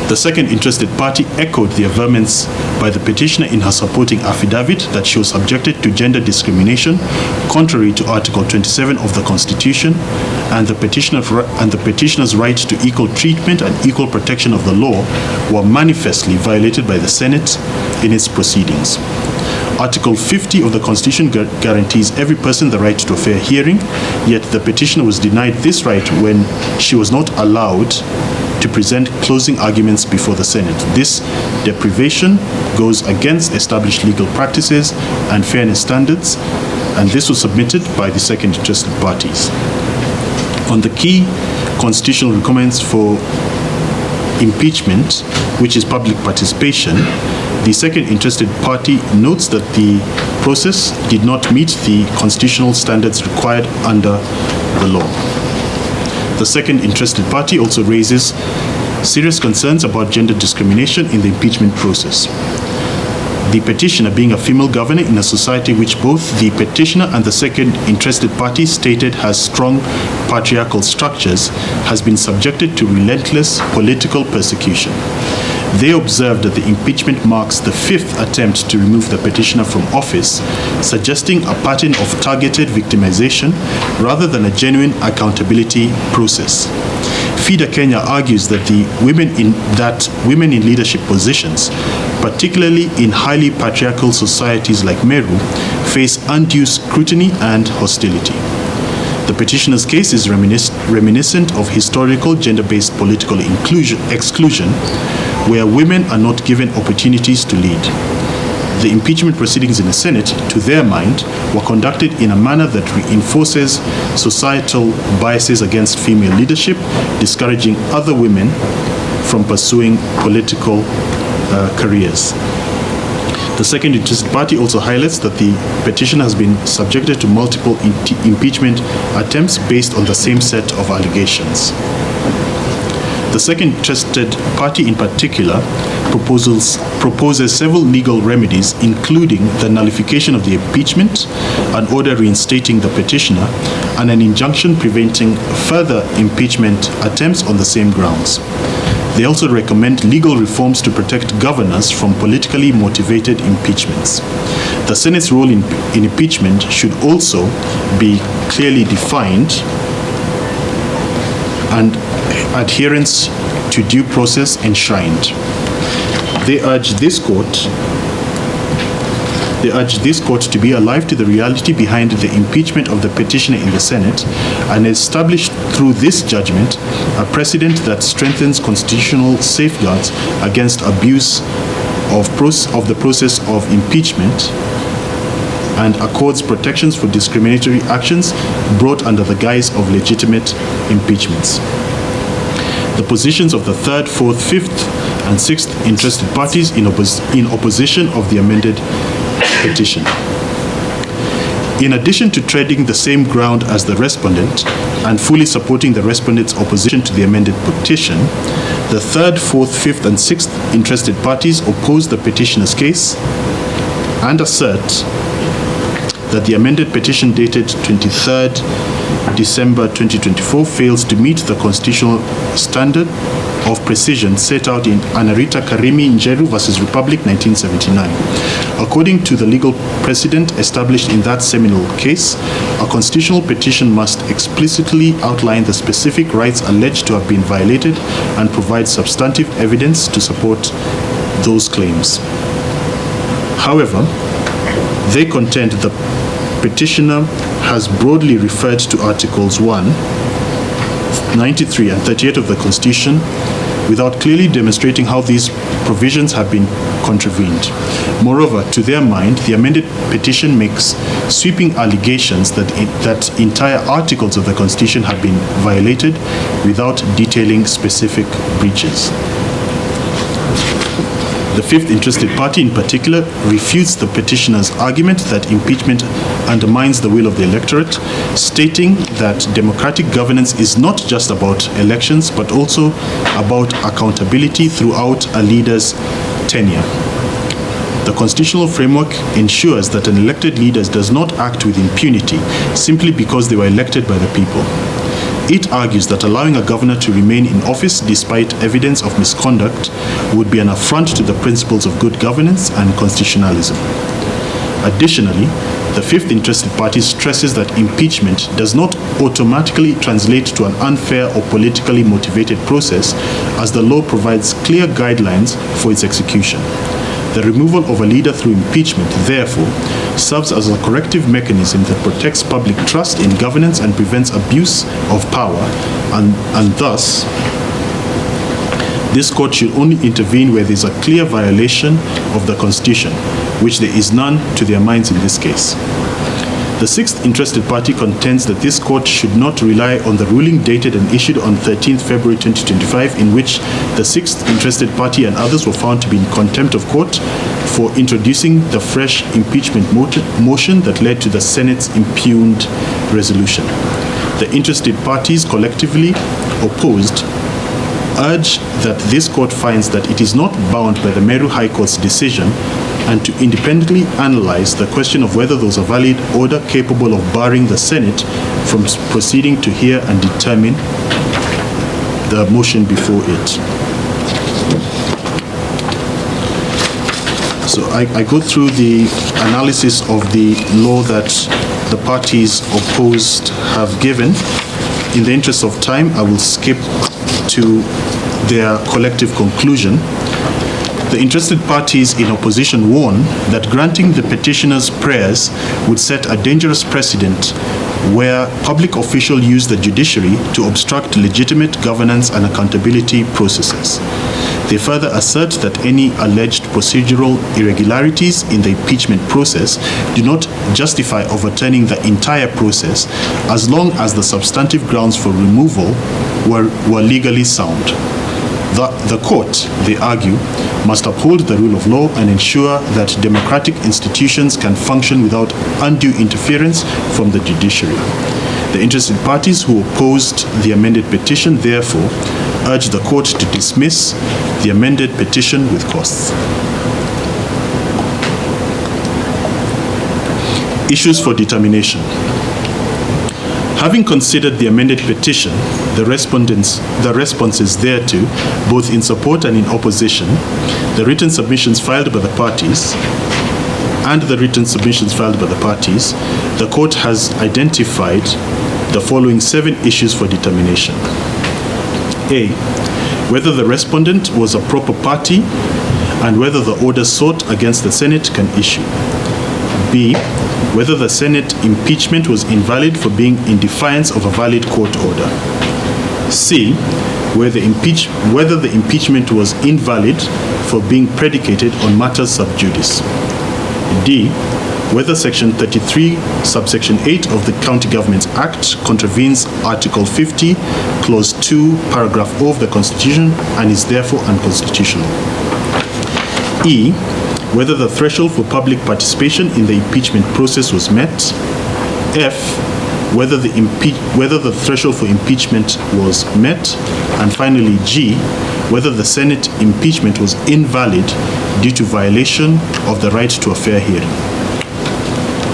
[SPEAKER 6] The second interested party echoed the averments by the petitioner in her supporting affidavit that she was subjected to gender discrimination contrary to Article 27 of the Constitution, and the petitioner's right to equal treatment and equal protection of the law were manifestly violated by the Senate in its proceedings. Article 50 of the Constitution guarantees every person the right to a fair hearing, yet the petitioner was denied this right when she was not allowed to present closing arguments before the Senate. This deprivation goes against established legal practices and fairness standards, and this was submitted by the second interested parties. On the key constitutional requirements for impeachment, which is public participation, the second interested party notes that the process did not meet the constitutional standards required under the law. The second interested party also raises serious concerns about gender discrimination in the impeachment process. The petitioner, being a female governor in a society which both the petitioner and the second interested party stated has strong patriarchal structures, has been subjected to relentless political persecution. They observed that the impeachment marks the fifth attempt to remove the petitioner from office, suggesting a pattern of targeted victimization rather than a genuine accountability process. FIDA Kenya argues that women in leadership positions, particularly in highly patriarchal societies like Meru, face undue scrutiny and hostility. The petitioner's case is reminiscent of historical gender-based political exclusion, where women are not given opportunities to lead. The impeachment proceedings in the Senate, to their mind, were conducted in a manner that reinforces societal biases against female leadership, discouraging other women from pursuing political careers. The second interested party also highlights that the petitioner has been subjected to multiple impeachment attempts based on the same set of allegations. The second interested party in particular proposes several legal remedies, including the nullification of the impeachment, an order reinstating the petitioner, and an injunction preventing further impeachment attempts on the same grounds. They also recommend legal reforms to protect governors from politically motivated impeachments. The Senate's role in impeachment should also be clearly defined, and adherence to due process enshrined. They urge this court to be alive to the reality behind the impeachment of the petitioner in the Senate and establish through this judgment a precedent that strengthens constitutional safeguards against abuse of the process of impeachment and accords protections for discriminatory actions brought under the guise of legitimate impeachments. The positions of the third, fourth, fifth, and sixth interested parties in opposition of the amended petition. In addition to treading the same ground as the respondent and fully supporting the respondent's opposition to the amended petition, the third, fourth, fifth, and sixth interested parties oppose the petitioner's case and assert that the amended petition dated 23rd December 2024 fails to meet the constitutional standard of precision set out in Anarita Karimi Njeru v. Republic 1979. According to the legal precedent established in that seminal case, a constitutional petition must explicitly outline the specific rights alleged to have been violated and provide substantive evidence to support those claims. However, they contend the petitioner has broadly referred to Articles 1, 93, and 38 of the Constitution without clearly demonstrating how these provisions have been contravened. Moreover, to their mind, the amended petition makes sweeping allegations that entire articles of the Constitution have been violated without detailing specific breaches. The fifth interested party in particular refutes the petitioner's argument that impeachment undermines the will of the electorate, stating that democratic governance is not just about elections, but also about accountability throughout a leader's tenure. The constitutional framework ensures that an elected leader does not act with impunity simply because they were elected by the people. It argues that allowing a governor to remain in office despite evidence of misconduct would be an affront to the principles of good governance and constitutionalism. Additionally, the fifth interested party stresses that impeachment does not automatically translate to an unfair or politically motivated process, as the law provides clear guidelines for its execution. The removal of a leader through impeachment, therefore, serves as a corrective mechanism that protects public trust in governance and prevents abuse of power, and thus, this court should only intervene where there is a clear violation of the Constitution, which there is none to their minds in this case. The sixth interested party contends that this court should not rely on the ruling dated and issued on 13th February 2025, in which the sixth interested party and others were found to be in contempt of court for introducing the fresh impeachment motion that led to the Senate's impugned resolution. The interested parties collectively opposed urge that this court finds that it is not bound by the Meru High Court's decision and to independently analyze the question of whether there was a valid order capable of barring the Senate from proceeding to hear and determine the motion before it. So I go through the analysis of the law that the parties opposed have given. In the interest of time, I will skip to their collective conclusion. The interested parties in opposition warn that granting the petitioner's prayers would set a dangerous precedent where public officials use the judiciary to obstruct legitimate governance and accountability processes. They further assert that any alleged procedural irregularities in the impeachment process do not justify overturning the entire process as long as the substantive grounds for removal were legally sound. The court, they argue, must uphold the rule of law and ensure that democratic institutions can function without undue interference from the judiciary. The interested parties who opposed the amended petition, therefore, urge the court to dismiss the amended petition with costs. Issues for determination. Having considered the amended petition, the responses thereto, both in support and in opposition, the written submissions filed by the parties, the court has identified the following 7 issues for determination. A, whether the respondent was a proper party and whether the order sought against the Senate can issue. B, whether the Senate impeachment was invalid for being in defiance of a valid court order. C, whether the impeachment was invalid for being predicated on matters sub judice. D, whether Section 33, subsection 8 of the County Governments Act contravenes Article 50, Clause 2, Paragraph O of the Constitution and is therefore unconstitutional. E, whether the threshold for public participation in the impeachment process was met. F, whether the threshold for impeachment was met. And finally, G, whether the Senate impeachment was invalid due to violation of the right to a fair hearing.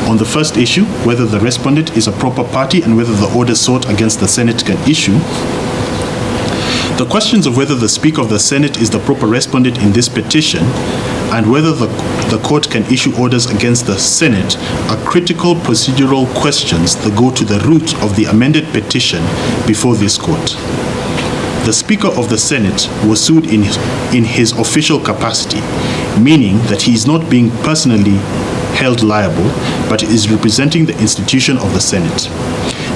[SPEAKER 6] On the first issue, whether the respondent is a proper party and whether the order sought against the Senate can issue, the questions of whether the Speaker of the Senate is the proper respondent in this petition and whether the court can issue orders against the Senate are critical procedural questions that go to the root of the amended petition before this court. The Speaker of the Senate was sued in his official capacity, meaning that he is not being personally held liable, but is representing the institution of the Senate.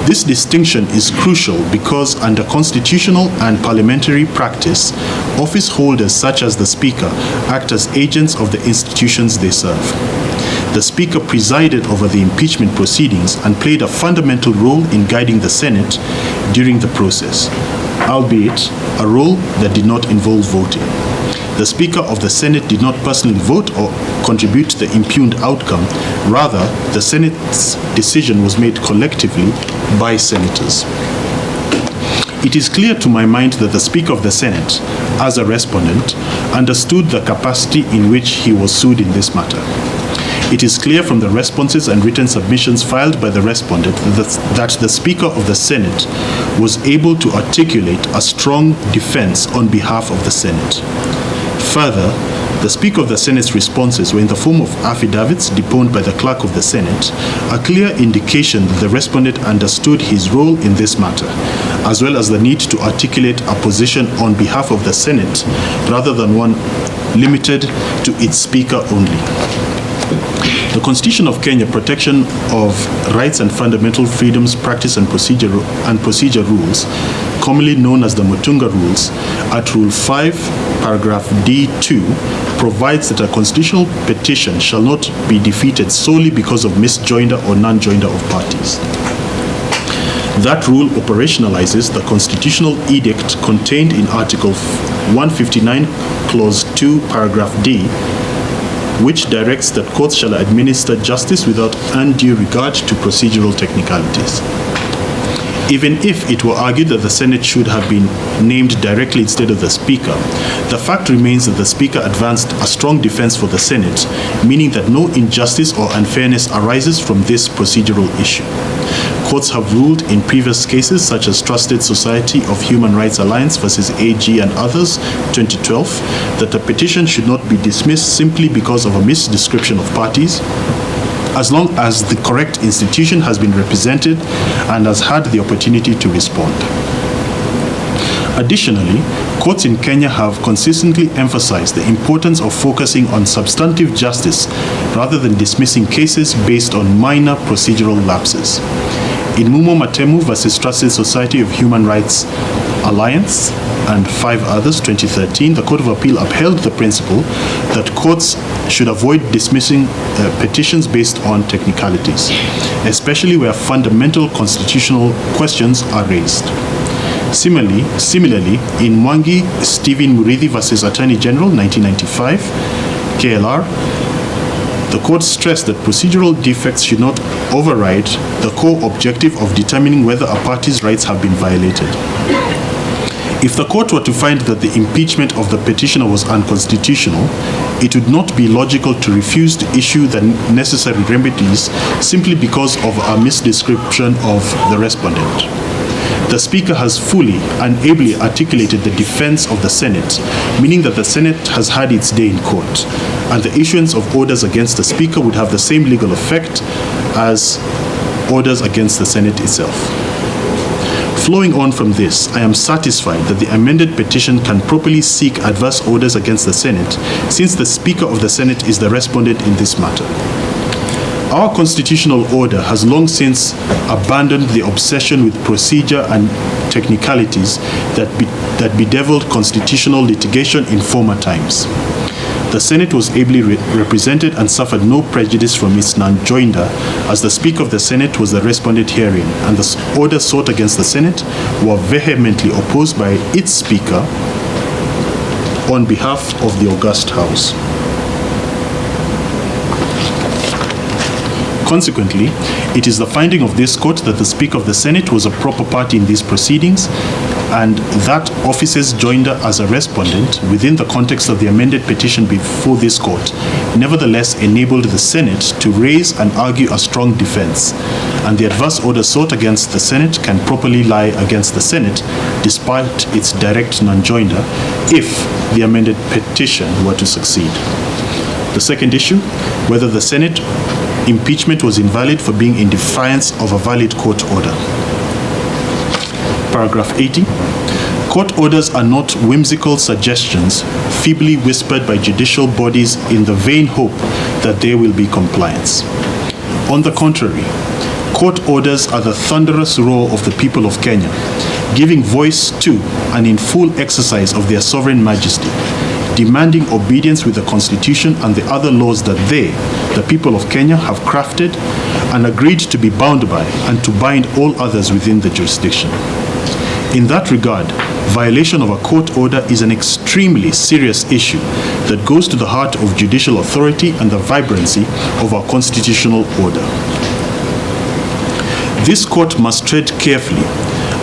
[SPEAKER 6] This distinction is crucial because under constitutional and parliamentary practice, office holders such as the Speaker act as agents of the institutions they serve. The Speaker presided over the impeachment proceedings and played a fundamental role in guiding the Senate during the process, albeit a role that did not involve voting. The Speaker of the Senate did not personally vote or contribute to the impugned outcome. Rather, the Senate's decision was made collectively by senators. It is clear to my mind that the Speaker of the Senate, as a respondent, understood the capacity in which he was sued in this matter. It is clear from the responses and written submissions filed by the respondent that the Speaker of the Senate was able to articulate a strong defense on behalf of the Senate. Further, the Speaker of the Senate's responses were in the form of affidavits deposed by the Clerk of the Senate, a clear indication that the respondent understood his role in this matter, as well as the need to articulate a position on behalf of the Senate rather than one limited to its Speaker only. The Constitution of Kenya, Protection of Rights and Fundamental Freedoms, Practice and Procedure Rules, commonly known as the Mutunga Rules, at Rule 5, paragraph D2, provides that a constitutional petition shall not be defeated solely because of misjoinder or non-joinder of parties. That rule operationalizes the constitutional edict contained in Article 159, Clause 2, Paragraph D, which directs that courts shall administer justice without undue regard to procedural technicalities. Even if it were argued that the Senate should have been named directly instead of the Speaker, the fact remains that the Speaker advanced a strong defense for the Senate, meaning that no injustice or unfairness arises from this procedural issue. Courts have ruled in previous cases, such as Trusted Society of Human Rights Alliance versus AG and others, 2012, that a petition should not be dismissed simply because of a misdescription of parties, as long as the correct institution has been represented and has had the opportunity to respond. Additionally, courts in Kenya have consistently emphasized the importance of focusing on substantive justice rather than dismissing cases based on minor procedural lapses. In Mumo Matemu versus Trusted Society of Human Rights Alliance and 5 others, 2013, the Court of Appeal upheld the principle that courts should avoid dismissing petitions based on technicalities, especially where fundamental constitutional questions are raised. Similarly, in Mwangi Stephen Murithi versus Attorney General, 1995, KLR, the court stressed that procedural defects should not override the core objective of determining whether a party's rights have been violated. If the court were to find that the impeachment of the petitioner was unconstitutional, it would not be logical to refuse to issue the necessary remedies simply because of a misdescription of the respondent. The Speaker has fully and ably articulated the defense of the Senate, meaning that the Senate has had its day in court, and the issuance of orders against the Speaker would have the same legal effect as orders against the Senate itself. Flowing on from this, I am satisfied that the amended petition can properly seek adverse orders against the Senate, since the Speaker of the Senate is the respondent in this matter. Our constitutional order has long since abandoned the obsession with procedure and technicalities that bedeviled constitutional litigation in former times. The Senate was ably represented and suffered no prejudice from its non-joinder, as the Speaker of the Senate was the respondent herein, and the orders sought against the Senate were vehemently opposed by its Speaker on behalf of the august House. Consequently, it is the finding of this court that the Speaker of the Senate was a proper party in these proceedings, and that office's joinder as a respondent within the context of the amended petition before this court nevertheless enabled the Senate to raise and argue a strong defense, and the adverse order sought against the Senate can properly lie against the Senate despite its direct non-joinder if the amended petition were to succeed. The second issue, whether the Senate impeachment was invalid for being in defiance of a valid court order. Paragraph 80. Court orders are not whimsical suggestions feebly whispered by judicial bodies in the vain hope that there will be compliance. On the contrary, court orders are the thunderous roar of the people of Kenya, giving voice to and in full exercise of their sovereign majesty, demanding obedience with the Constitution and the other laws that they, the people of Kenya, have crafted and agreed to be bound by and to bind all others within the jurisdiction. In that regard, violation of a court order is an extremely serious issue that goes to the heart of judicial authority and the vibrancy of our constitutional order. This court must tread carefully,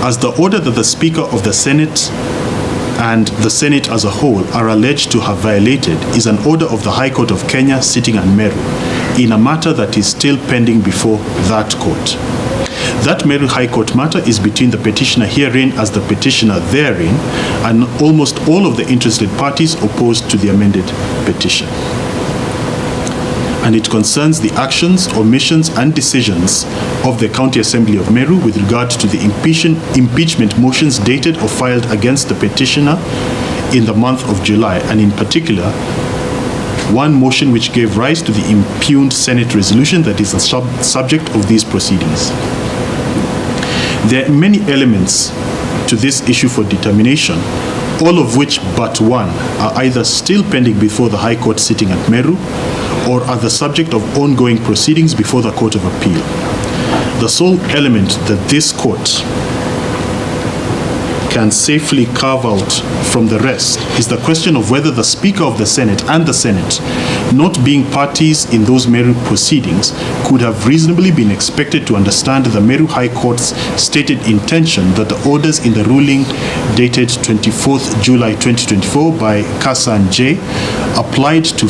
[SPEAKER 6] as the order that the Speaker of the Senate and the Senate as a whole are alleged to have violated is an order of the High Court of Kenya sitting at Meru in a matter that is still pending before that court. That Meru High Court matter is between the petitioner herein as the petitioner therein and almost all of the interested parties opposed to the amended petition. And it concerns the actions, omissions, and decisions of the County Assembly of Meru with regard to the impeachment motions dated or filed against the petitioner in the month of July, and in particular, one motion which gave rise to the impugned Senate resolution that is the subject of these proceedings. There are many elements to this issue for determination, all of which but one are either still pending before the High Court sitting at Meru or are the subject of ongoing proceedings before the Court of Appeal. The sole element that this court can safely carve out from the rest is the question of whether the Speaker of the Senate and the Senate, not being parties in those Meru proceedings, could have reasonably been expected to understand the Meru High Court's stated intention that the orders in the ruling dated 24th July 2024 by Kasan J applied to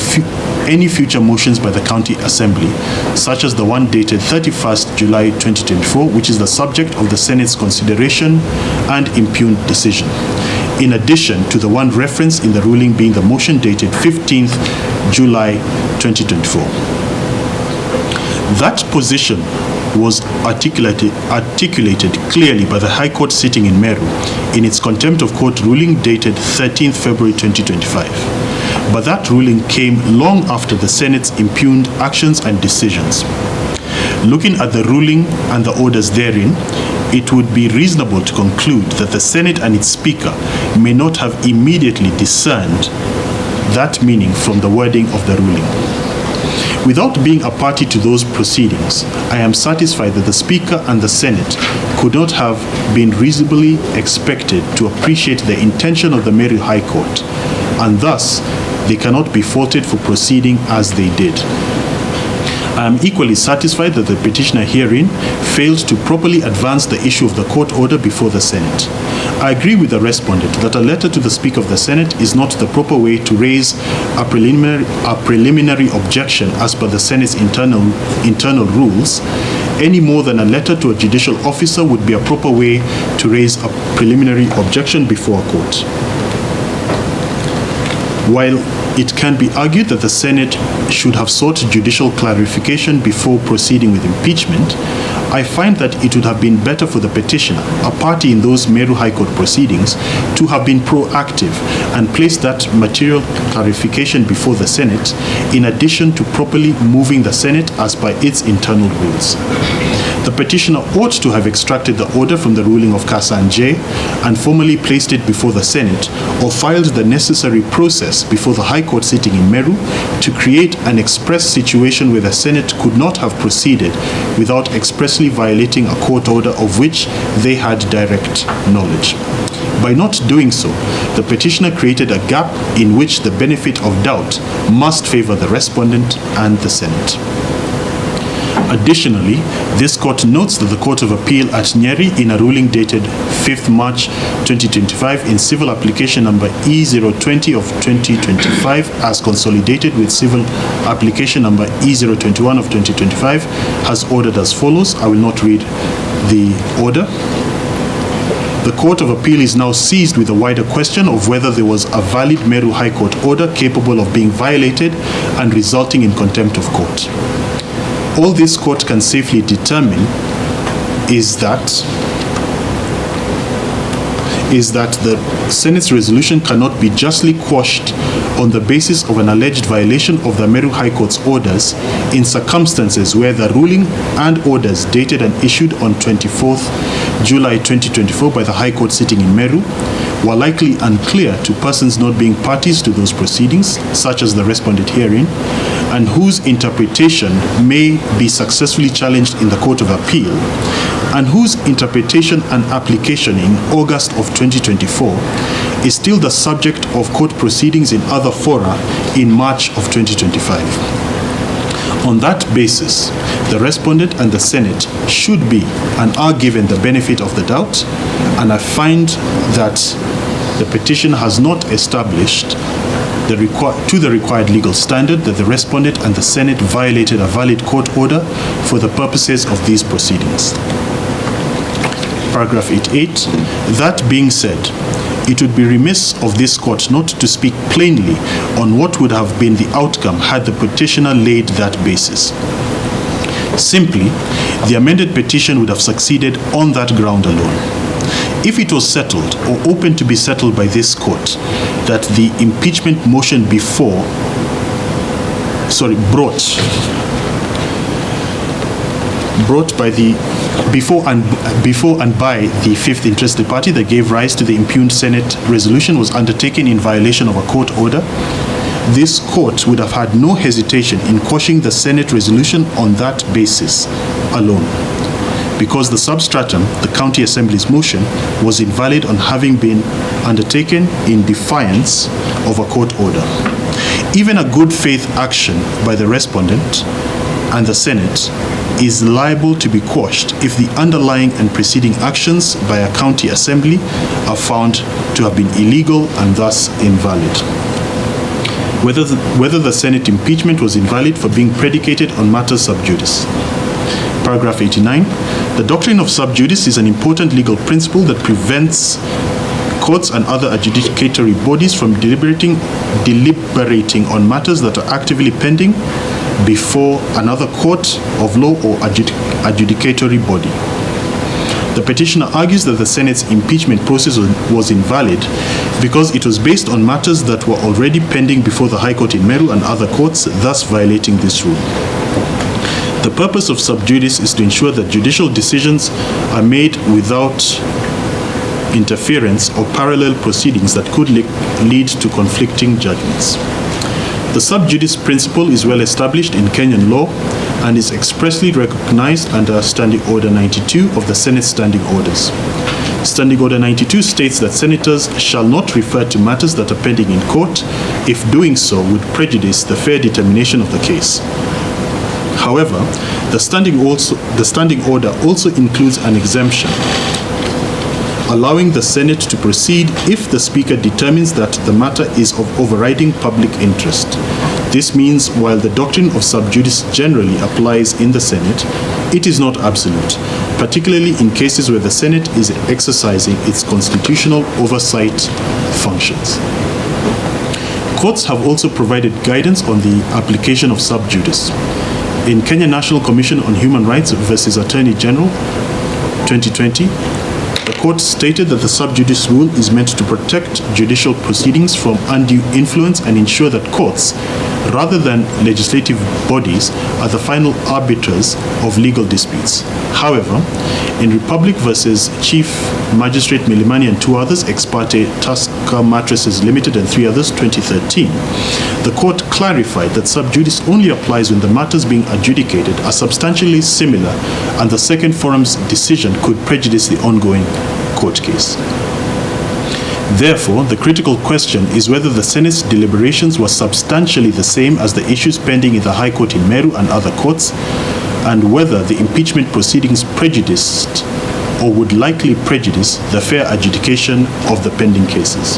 [SPEAKER 6] any future motions by the County Assembly, such as the one dated 31st July 2024, which is the subject of the Senate's consideration and impugned decision, in addition to the one referenced in the ruling being the motion dated 15th July 2024. That position was articulated clearly by the High Court sitting in Meru in its contempt of court ruling dated 13th February 2025. But that ruling came long after the Senate's impugned actions and decisions. Looking at the ruling and the orders therein, it would be reasonable to conclude that the Senate and its Speaker may not have immediately discerned that meaning from the wording of the ruling. Without being a party to those proceedings, I am satisfied that the Speaker and the Senate could not have been reasonably expected to appreciate the intention of the Meru High Court, and thus they cannot be faulted for proceeding as they did. I am equally satisfied that the petitioner herein failed to properly advance the issue of the court order before the Senate. I agree with the respondent that a letter to the Speaker of the Senate is not the proper way to raise a preliminary objection as per the Senate's internal rules, any more than a letter to a judicial officer would be a proper way to raise a preliminary objection before a court. While it can be argued that the Senate should have sought judicial clarification before proceeding with impeachment, I find that it would have been better for the petitioner, a party in those Meru High Court proceedings, to have been proactive and placed that material clarification before the Senate, in addition to properly moving the Senate as per its internal rules. The petitioner ought to have extracted the order from the ruling of Kasan J and formally placed it before the Senate, or filed the necessary process before the High Court sitting in Meru to create an express situation where the Senate could not have proceeded without expressly violating a court order of which they had direct knowledge. By not doing so, the petitioner created a gap in which the benefit of doubt must favor the respondent and the Senate. Additionally, this court notes that the Court of Appeal at Nyeri, in a ruling dated 5th March 2025 in civil application number E020 of 2025 as consolidated with civil application number E021 of 2025 has ordered as follows. I will not read the order. The Court of Appeal is now seized with a wider question of whether there was a valid Meru High Court order capable of being violated and resulting in contempt of court. All this court can safely determine is that the Senate's resolution cannot be justly quashed on the basis of an alleged violation of the Meru High Court's orders in circumstances where the ruling and orders dated and issued on 24th July 2024 by the High Court sitting in Meru were likely unclear to persons not being parties to those proceedings, such as the respondent herein, and whose interpretation may be successfully challenged in the Court of Appeal, and whose interpretation and application in August of 2024 is still the subject of court proceedings in other fora in March of 2025. On that basis, the respondent and the Senate should be and are given the benefit of the doubt, and I find that the petition has not established to the required legal standard that the respondent and the Senate violated a valid court order for the purposes of these proceedings. Paragraph 8.8. That being said, it would be remiss of this court not to speak plainly on what would have been the outcome had the petitioner laid that basis. Simply, the amended petition would have succeeded on that ground alone. If it was settled or open to be settled by this court that the impeachment motion brought by the before and by the fifth interested party that gave rise to the impugned Senate resolution was undertaken in violation of a court order, this court would have had no hesitation in quashing the Senate resolution on that basis alone, because the substratum, the County Assembly's motion, was invalid on having been undertaken in defiance of a court order. Even a good faith action by the respondent and the Senate is liable to be quashed if the underlying and preceding actions by a county assembly are found to have been illegal and thus invalid. Whether the Senate impeachment was invalid for being predicated on matters sub judice. Paragraph 89. The doctrine of sub judice is an important legal principle that prevents courts and other adjudicatory bodies from deliberating on matters that are actively pending before another court of law or adjudicatory body. The petitioner argues that the Senate's impeachment process was invalid because it was based on matters that were already pending before the High Court in Meru and other courts, thus violating this rule. The purpose of sub judice is to ensure that judicial decisions are made without interference or parallel proceedings that could lead to conflicting judgments. The sub judice principle is well established in Kenyan law and is expressly recognized under Standing Order 92 of the Senate Standing Orders. Standing Order 92 states that senators shall not refer to matters that are pending in court if doing so would prejudice the fair determination of the case. However, the standing order also includes an exemption, allowing the Senate to proceed if the Speaker determines that the matter is of overriding public interest. This means while the doctrine of sub judice generally applies in the Senate, it is not absolute, particularly in cases where the Senate is exercising its constitutional oversight functions. Courts have also provided guidance on the application of sub judice. In Kenya National Commission on Human Rights versus Attorney General 2020, the court stated that the sub judice rule is meant to protect judicial proceedings from undue influence and ensure that courts, rather than legislative bodies, are the final arbiters of legal disputes. However, in Republic versus Chief Magistrate Milimani and two others, ex parte Tusker Mattresses Limited and three others, 2013, the court clarified that sub judice only applies when the matters being adjudicated are substantially similar and the second forum's decision could prejudice the ongoing court case. Therefore, the critical question is whether the Senate's deliberations were substantially the same as the issues pending in the High Court in Meru and other courts, and whether the impeachment proceedings prejudiced or would likely prejudice the fair adjudication of the pending cases.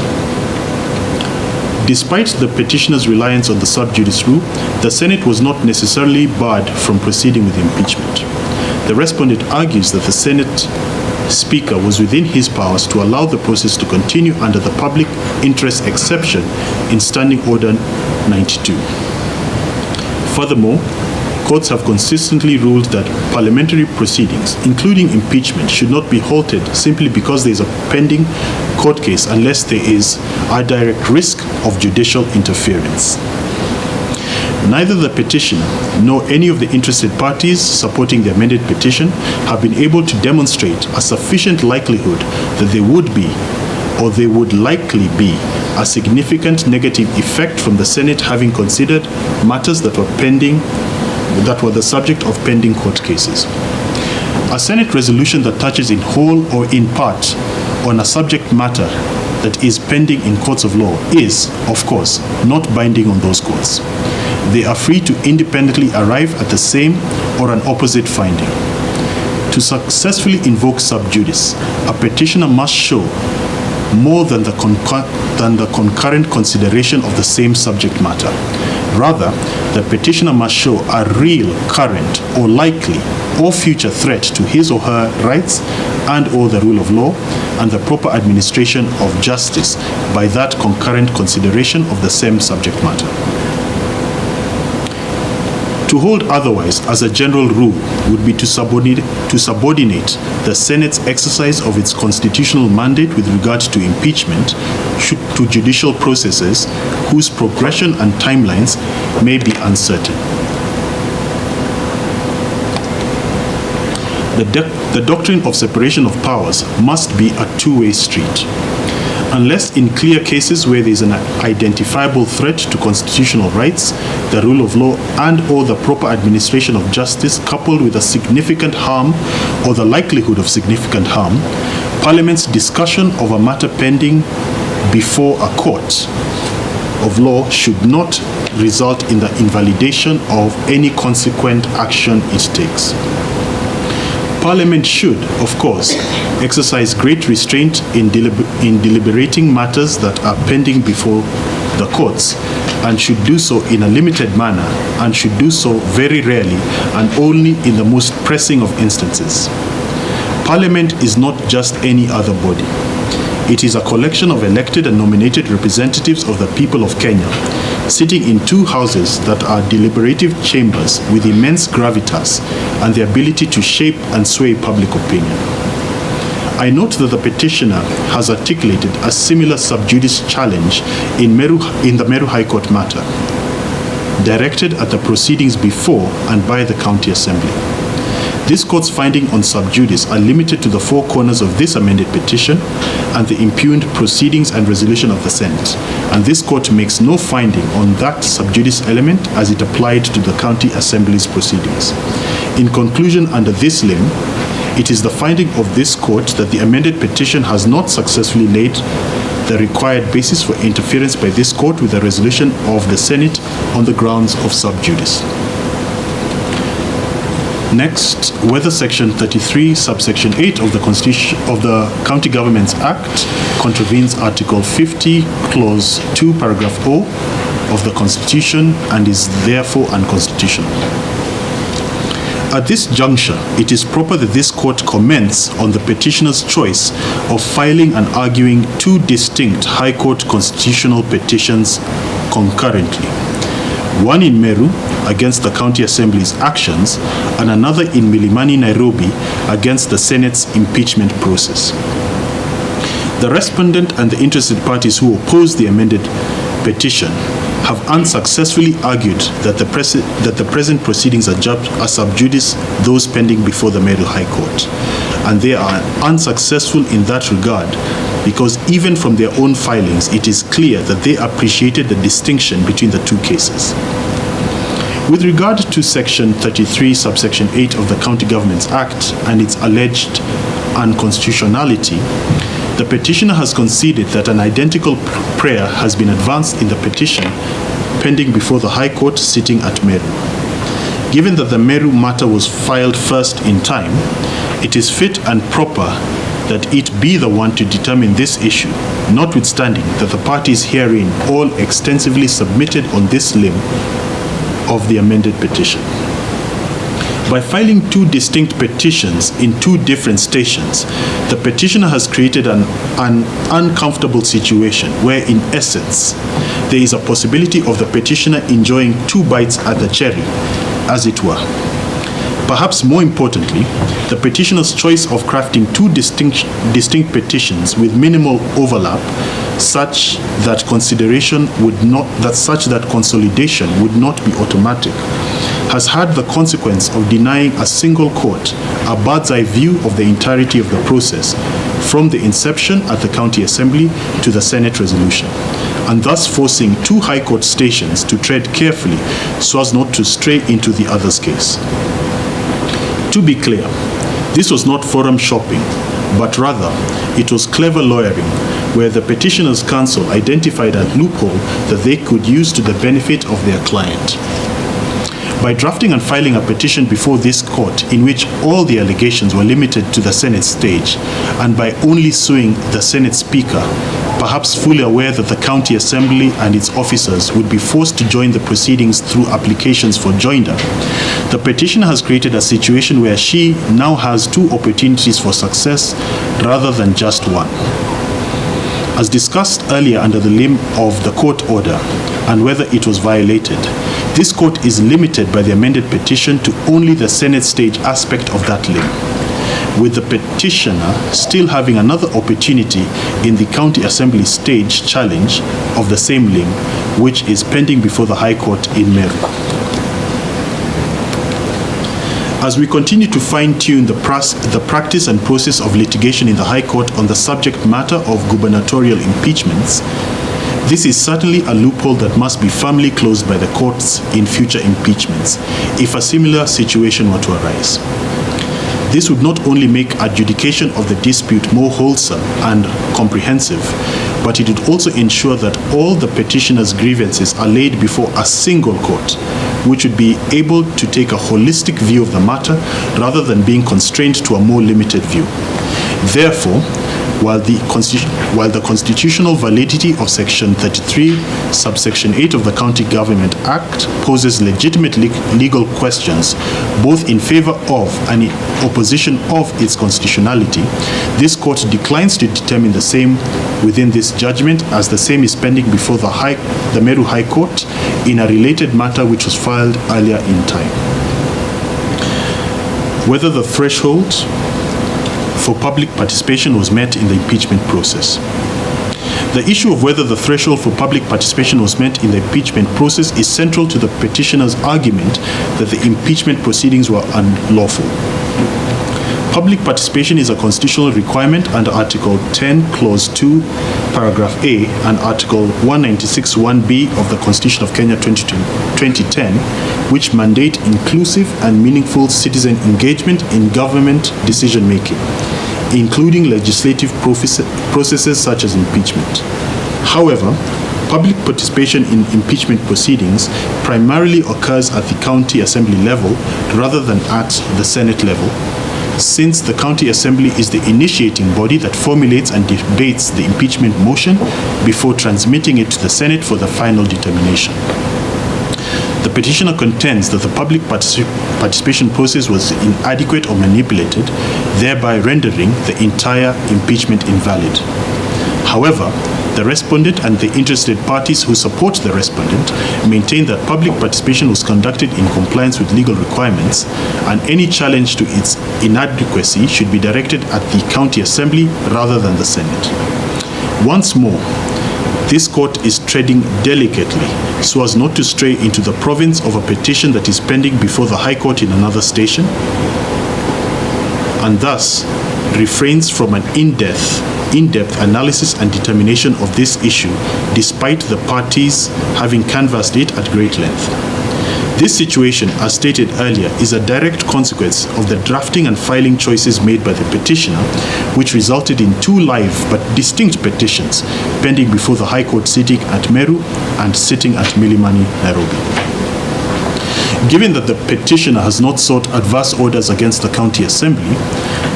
[SPEAKER 6] Despite the petitioner's reliance on the sub judice rule, the Senate was not necessarily barred from proceeding with impeachment. The respondent argues that the Senate Speaker was within his powers to allow the process to continue under the public interest exception in Standing Order 92. Furthermore, courts have consistently ruled that parliamentary proceedings, including impeachment, should not be halted simply because there is a pending court case unless there is a direct risk of judicial interference. Neither the petitioner nor any of the interested parties supporting the amended petition have been able to demonstrate a sufficient likelihood that there would be, or there would likely be, a significant negative effect from the Senate having considered matters that were the subject of pending court cases. A Senate resolution that touches in whole or in part on a subject matter that is pending in courts of law is, of course, not binding on those courts. They are free to independently arrive at the same or an opposite finding. To successfully invoke sub judice, a petitioner must show more than the concurrent consideration of the same subject matter. Rather, the petitioner must show a real, current, or likely, or future threat to his or her rights and/or the rule of law and the proper administration of justice by that concurrent consideration of the same subject matter. To hold otherwise, as a general rule, would be to subordinate the Senate's exercise of its constitutional mandate with regard to impeachment to judicial processes whose progression and timelines may be uncertain. the doctrine of separation of powers must be a two-way street. Unless in clear cases where there is an identifiable threat to constitutional rights, the rule of law, and/or the proper administration of justice, coupled with a significant harm or the likelihood of significant harm, Parliament's discussion of a matter pending before a court of law should not result in the invalidation of any consequent action it takes. Parliament should, of course, exercise great restraint in deliberating matters that are pending before the courts, and should do so in a limited manner, and should do so very rarely and only in the most pressing of instances. Parliament is not just any other body. It is a collection of elected and nominated representatives of the people of Kenya, sitting in two houses that are deliberative chambers with immense gravitas and the ability to shape and sway public opinion. I note that the petitioner has articulated a similar sub judice challenge in the Meru High Court matter, directed at the proceedings before and by the County Assembly. This court's findings on sub judice are limited to the four corners of this amended petition and the impugned proceedings and resolution of the Senate, and this court makes no finding on that sub judice element as it applied to the County Assembly's proceedings. In conclusion, under this limb, it is the finding of this court that the amended petition has not successfully laid the required basis for interference by this court with the resolution of the Senate on the grounds of sub judice. Next, whether Section 33, subsection 8 of the Constitution of the County Governments Act contravenes Article 50, Clause 2, Paragraph O of the Constitution and is therefore unconstitutional. At this juncture, it is proper that this court comments on the petitioner's choice of filing and arguing two distinct High Court constitutional petitions concurrently. One in Meru against the County Assembly's actions and another in Milimani, Nairobi against the Senate's impeachment process. The respondent and the interested parties who oppose the amended petition have unsuccessfully argued that the present proceedings are sub judice those pending before the Meru High Court, and they are unsuccessful in that regard because even from their own filings it is clear that they appreciated the distinction between the two cases. With regard to Section 33, subsection 8 of the County Governments Act and its alleged unconstitutionality, the petitioner has conceded that an identical prayer has been advanced in the petition pending before the High Court sitting at Meru. Given that the Meru matter was filed first in time, it is fit and proper that it be the one to determine this issue, notwithstanding that the parties herein all extensively submitted on this limb of the amended petition. By filing two distinct petitions in two different stations, the petitioner has created an uncomfortable situation where, in essence, there is a possibility of the petitioner enjoying two bites at the cherry, as it were. Perhaps more importantly, the petitioner's choice of crafting two distinct petitions with minimal overlap, such that consolidation would not be automatic, has had the consequence of denying a single court a bird's-eye view of the entirety of the process, from the inception at the County Assembly to the Senate resolution, and thus forcing two High Court stations to tread carefully so as not to stray into the other's case. To be clear, this was not forum shopping, but rather it was clever lawyering, where the petitioner's counsel identified a loophole that they could use to the benefit of their client. By drafting and filing a petition before this court in which all the allegations were limited to the Senate stage, and by only suing the Senate Speaker, perhaps fully aware that the County Assembly and its officers would be forced to join the proceedings through applications for joinder, the petitioner has created a situation where she now has two opportunities for success rather than just one. As discussed earlier under the limb of the court order and whether it was violated, this court is limited by the amended petition to only the Senate stage aspect of that limb, with the petitioner still having another opportunity in the County Assembly stage challenge of the same limb, which is pending before the High Court in Meru. As we continue to fine-tune the practice and process of litigation in the High Court on the subject matter of gubernatorial impeachments, this is certainly a loophole that must be firmly closed by the courts in future impeachments if a similar situation were to arise. This would not only make adjudication of the dispute more wholesome and comprehensive, but it would also ensure that all the petitioner's grievances are laid before a single court, which would be able to take a holistic view of the matter rather than being constrained to a more limited view. Therefore, while the constitutional validity of Section 33, subsection 8 of the County Government Act poses legitimate legal questions, both in favor of and in opposition of its constitutionality, this court declines to determine the same within this judgment, as the same is pending before the Meru High Court in a related matter which was filed earlier in time. Whether the threshold for public participation was met in the impeachment process. The issue of whether the threshold for public participation was met in the impeachment process is central to the petitioner's argument that the impeachment proceedings were unlawful. Public participation is a constitutional requirement under Article 10, Clause 2, Paragraph A, and Article 196(1)B of the Constitution of Kenya 2010, which mandate inclusive and meaningful citizen engagement in government decision-making, including legislative processes such as impeachment. However, public participation in impeachment proceedings primarily occurs at the county assembly level rather than at the Senate level, since the County Assembly is the initiating body that formulates and debates the impeachment motion before transmitting it to the Senate for the final determination. The petitioner contends that the public participation process was inadequate or manipulated, thereby rendering the entire impeachment invalid. However, the respondent and the interested parties who support the respondent maintain that public participation was conducted in compliance with legal requirements, and any challenge to its inadequacy should be directed at the County Assembly rather than the Senate. Once more, this court is treading delicately so as not to stray into the province of a petition that is pending before the High Court in another station, and thus refrains from an in-depth analysis and determination of this issue, despite the parties having canvassed it at great length. This situation, as stated earlier, is a direct consequence of the drafting and filing choices made by the petitioner, which resulted in two live but distinct petitions pending before the High Court sitting at Meru and sitting at Milimani, Nairobi. Given that the petitioner has not sought adverse orders against the County Assembly,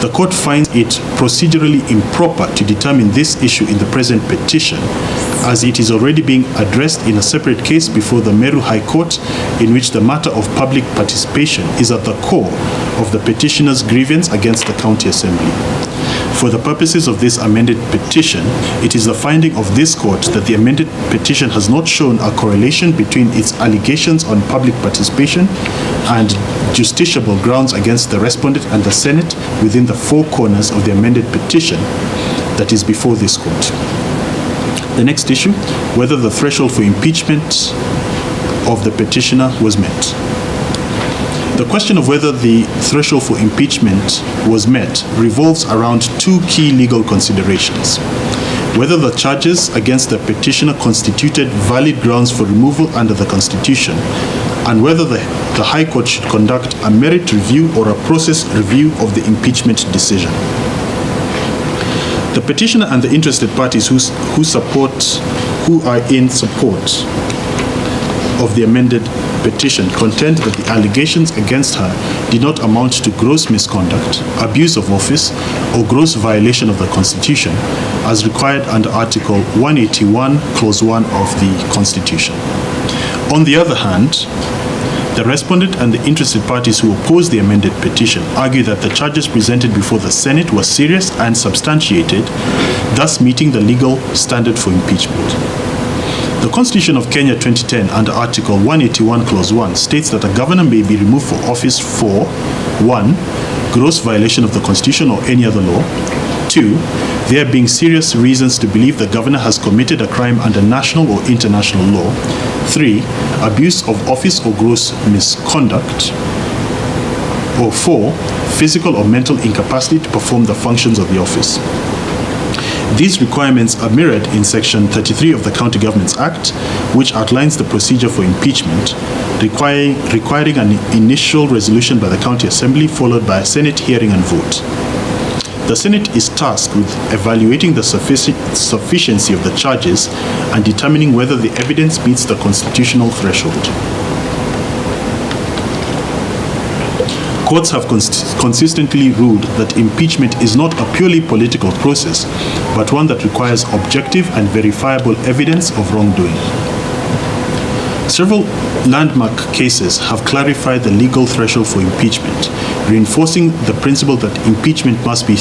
[SPEAKER 6] the court finds it procedurally improper to determine this issue in the present petition, as it is already being addressed in a separate case before the Meru High Court, in which the matter of public participation is at the core of the petitioner's grievance against the County Assembly. For the purposes of this amended petition, it is the finding of this court that the amended petition has not shown a correlation between its allegations on public participation and justiciable grounds against the respondent and the Senate within the four corners of the amended petition that is before this court. The next issue, whether the threshold for impeachment of the petitioner was met. The question of whether the threshold for impeachment was met revolves around two key legal considerations: whether the charges against the petitioner constituted valid grounds for removal under the Constitution, and whether the High Court should conduct a merit review or a process review of the impeachment decision. The petitioner and the interested parties who are in support of the amended petition contend that the allegations against her did not amount to gross misconduct, abuse of office, or gross violation of the Constitution, as required under Article 181, Clause 1 of the Constitution. On the other hand, the respondent and the interested parties who oppose the amended petition argue that the charges presented before the Senate were serious and substantiated, thus meeting the legal standard for impeachment. The Constitution of Kenya 2010 under Article 181 Clause 1 states that a governor may be removed from office for 1. Gross violation of the Constitution or any other law. 2. There being serious reasons to believe the governor has committed a crime under national or international law. 3. Abuse of office or gross misconduct. or 4, physical or mental incapacity to perform the functions of the office. These requirements are mirrored in Section 33 of the County Governments Act, which outlines the procedure for impeachment, requiring an initial resolution by the County Assembly followed by a Senate hearing and vote. The Senate is tasked with evaluating the sufficiency of the charges and determining whether the evidence meets the constitutional threshold. Courts have consistently ruled that impeachment is not a purely political process, but one that requires objective and verifiable evidence of wrongdoing. Several landmark cases have clarified the legal threshold for impeachment, reinforcing the principle that impeachment must be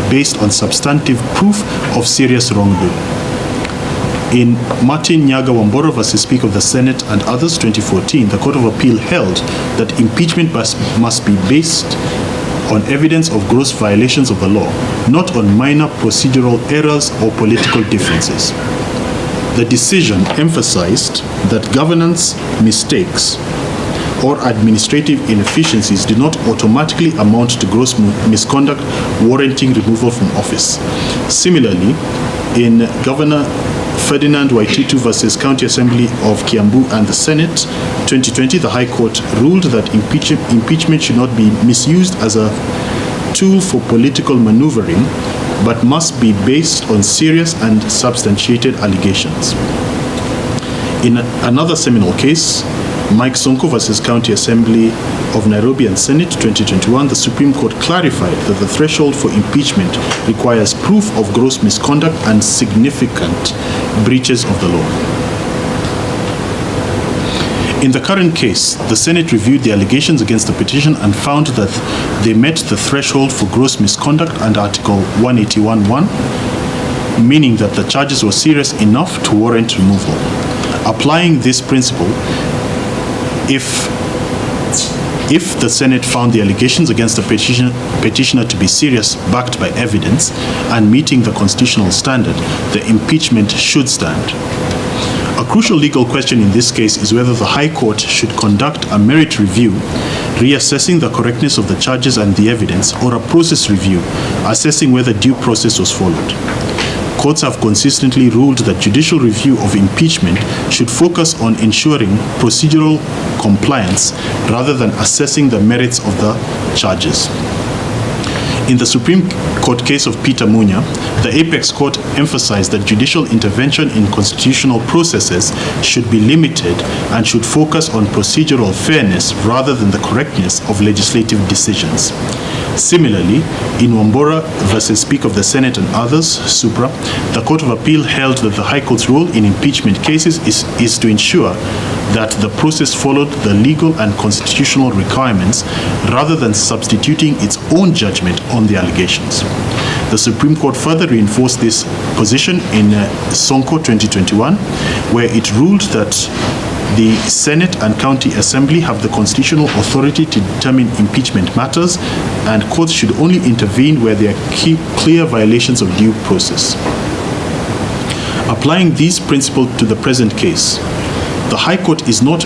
[SPEAKER 6] based on substantive proof of serious wrongdoing. In Martin Nyaga Wambora versus Speaker of the Senate and others 2014, the Court of Appeal held that impeachment must be based on evidence of gross violations of the law, not on minor procedural errors or political differences. The decision emphasized that governance mistakes or administrative inefficiencies do not automatically amount to gross misconduct warranting removal from office. Similarly, in Governor Ferdinand Waititu versus County Assembly of Kiambu and the Senate 2020, the High Court ruled that impeachment should not be misused as a tool for political maneuvering, but must be based on serious and substantiated allegations. In another seminal case, Mike Sonko versus County Assembly of Nairobi and Senate 2021, the Supreme Court clarified that the threshold for impeachment requires proof of gross misconduct and significant breaches of the law. In the current case, the Senate reviewed the allegations against the petition and found that they met the threshold for gross misconduct under Article 181(1), meaning that the charges were serious enough to warrant removal. Applying this principle, if the Senate found the allegations against the petitioner to be serious, backed by evidence, and meeting the constitutional standard, the impeachment should stand. A crucial legal question in this case is whether the High Court should conduct a merit review, reassessing the correctness of the charges and the evidence, or a process review, assessing whether due process was followed. Courts have consistently ruled that judicial review of impeachment should focus on ensuring procedural compliance rather than assessing the merits of the charges. In the Supreme Court case of Peter Munya, the Apex Court emphasized that judicial intervention in constitutional processes should be limited and should focus on procedural fairness rather than the correctness of legislative decisions. Similarly, in Wambora versus Speaker of the Senate and others, Supra, the Court of Appeal held that the High Court's role in impeachment cases is to ensure that the process followed the legal and constitutional requirements rather than substituting its own judgment on the allegations. The Supreme Court further reinforced this position in Sonko 2021, where it ruled that the Senate and County Assembly have the constitutional authority to determine impeachment matters, and courts should only intervene where there are clear violations of due process. Applying these principles to the present case, the High Court is not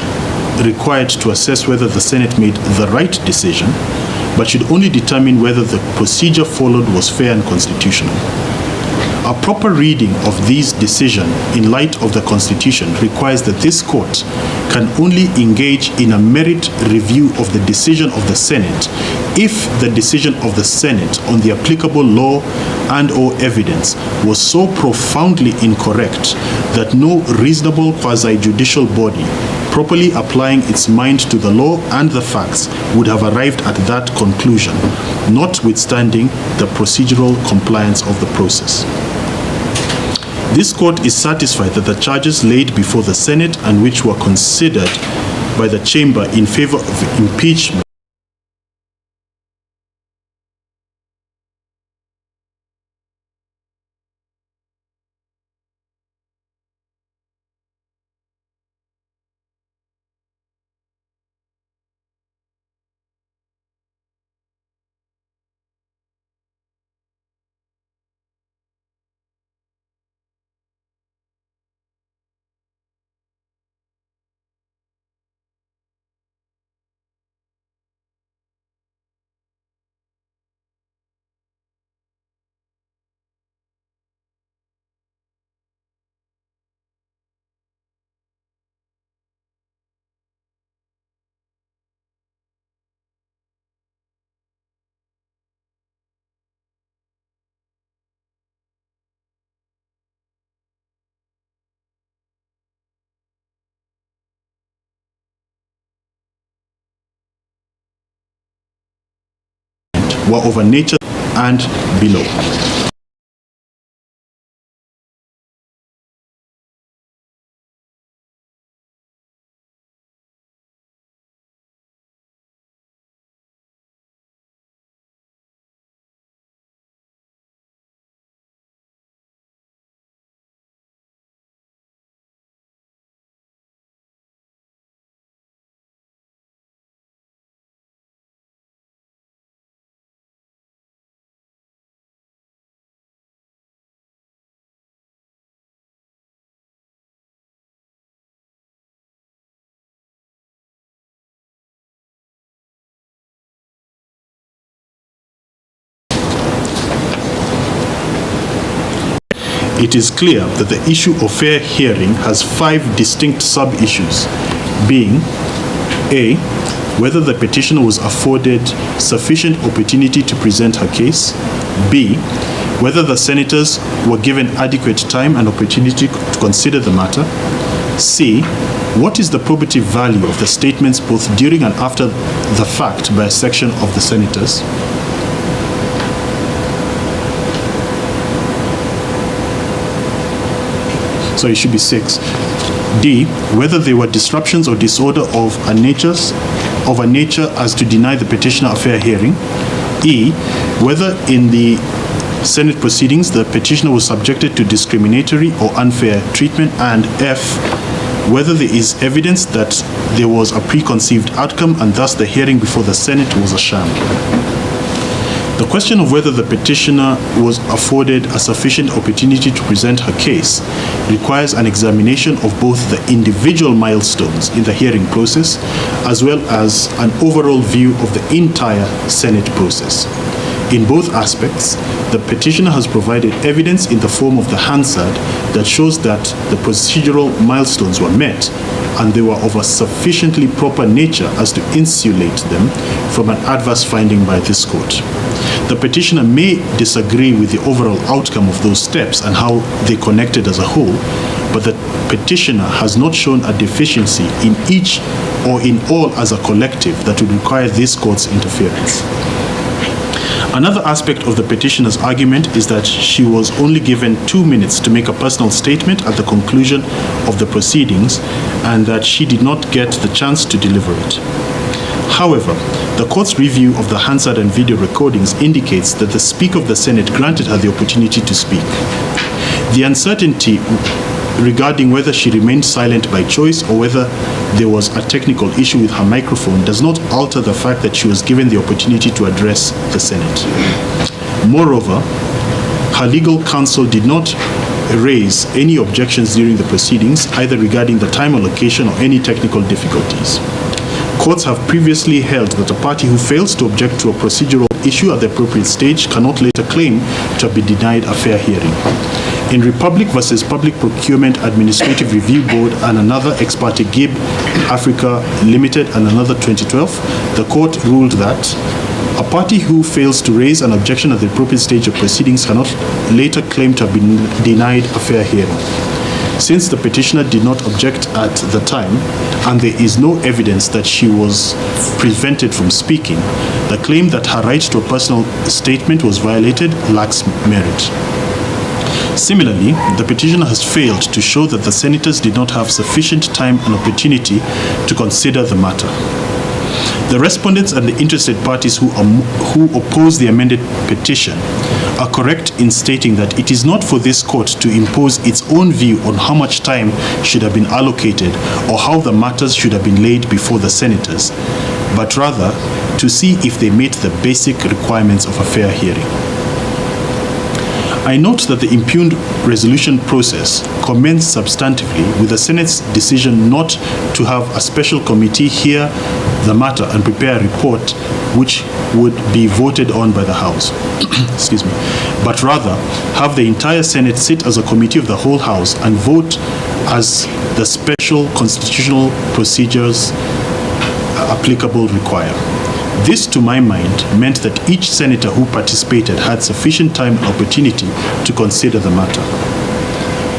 [SPEAKER 6] required to assess whether the Senate made the right decision, but should only determine whether the procedure followed was fair and constitutional. A proper reading of these decisions in light of the Constitution requires that this court can only engage in a merit review of the decision of the Senate if the decision of the Senate on the applicable law and/or evidence was so profoundly incorrect that no reasonable quasi-judicial body properly applying its mind to the law and the facts would have arrived at that conclusion, notwithstanding the procedural compliance of the process. This court is satisfied that the charges laid before the Senate and which were considered by the chamber in favor of impeachment were of a nature and below. It is clear that the issue of fair hearing has 5 distinct sub-issues, being A, whether the petitioner was afforded sufficient opportunity to present her case, B, whether the senators were given adequate time and opportunity to consider the matter, C, what is the probative value of the statements both during and after the fact by a section of the senators, so it should be 6. D, whether there were disruptions or disorder of a nature as to deny the petitioner a fair hearing. E, whether in the Senate proceedings the petitioner was subjected to discriminatory or unfair treatment. And F, whether there is evidence that there was a preconceived outcome and thus the hearing before the Senate was a sham. The question of whether the petitioner was afforded a sufficient opportunity to present her case requires an examination of both the individual milestones in the hearing process as well as an overall view of the entire Senate process. In both aspects, the petitioner has provided evidence in the form of the Hansard that shows that the procedural milestones were met and they were of a sufficiently proper nature as to insulate them from an adverse finding by this court. The petitioner may disagree with the overall outcome of those steps and how they connected as a whole, but the petitioner has not shown a deficiency in each or in all as a collective that would require this court's interference. Another aspect of the petitioner's argument is that she was only given 2 minutes to make a personal statement at the conclusion of the proceedings and that she did not get the chance to deliver it. However, the court's review of the Hansard and video recordings indicates that the Speaker of the Senate granted her the opportunity to speak. The uncertainty regarding whether she remained silent by choice or whether there was a technical issue with her microphone does not alter the fact that she was given the opportunity to address the Senate. Moreover, her legal counsel did not raise any objections during the proceedings, either regarding the time allocation or any technical difficulties. Courts have previously held that a party who fails to object to a procedural issue at the appropriate stage cannot later claim to have been denied a fair hearing. In Republic versus Public Procurement Administrative Review Board and another ex parte Gib Africa Limited and another 2012, the court ruled that a party who fails to raise an objection at the appropriate stage of proceedings cannot later claim to have been denied a fair hearing. Since the petitioner did not object at the time, and there is no evidence that she was prevented from speaking, the claim that her right to a personal statement was violated lacks merit. Similarly, the petitioner has failed to show that the senators did not have sufficient time and opportunity to consider the matter. The respondents and the interested parties who oppose the amended petition are correct in stating that it is not for this court to impose its own view on how much time should have been allocated or how the matters should have been laid before the senators, but rather to see if they meet the basic requirements of a fair hearing. I note that the impugned resolution process commenced substantively with the Senate's decision not to have a special committee hear the matter and prepare a report which would be voted on by the House, excuse me, but rather have the entire Senate sit as a committee of the whole House and vote as the special constitutional procedures applicable require. This, to my mind, meant that each senator who participated had sufficient time and opportunity to consider the matter.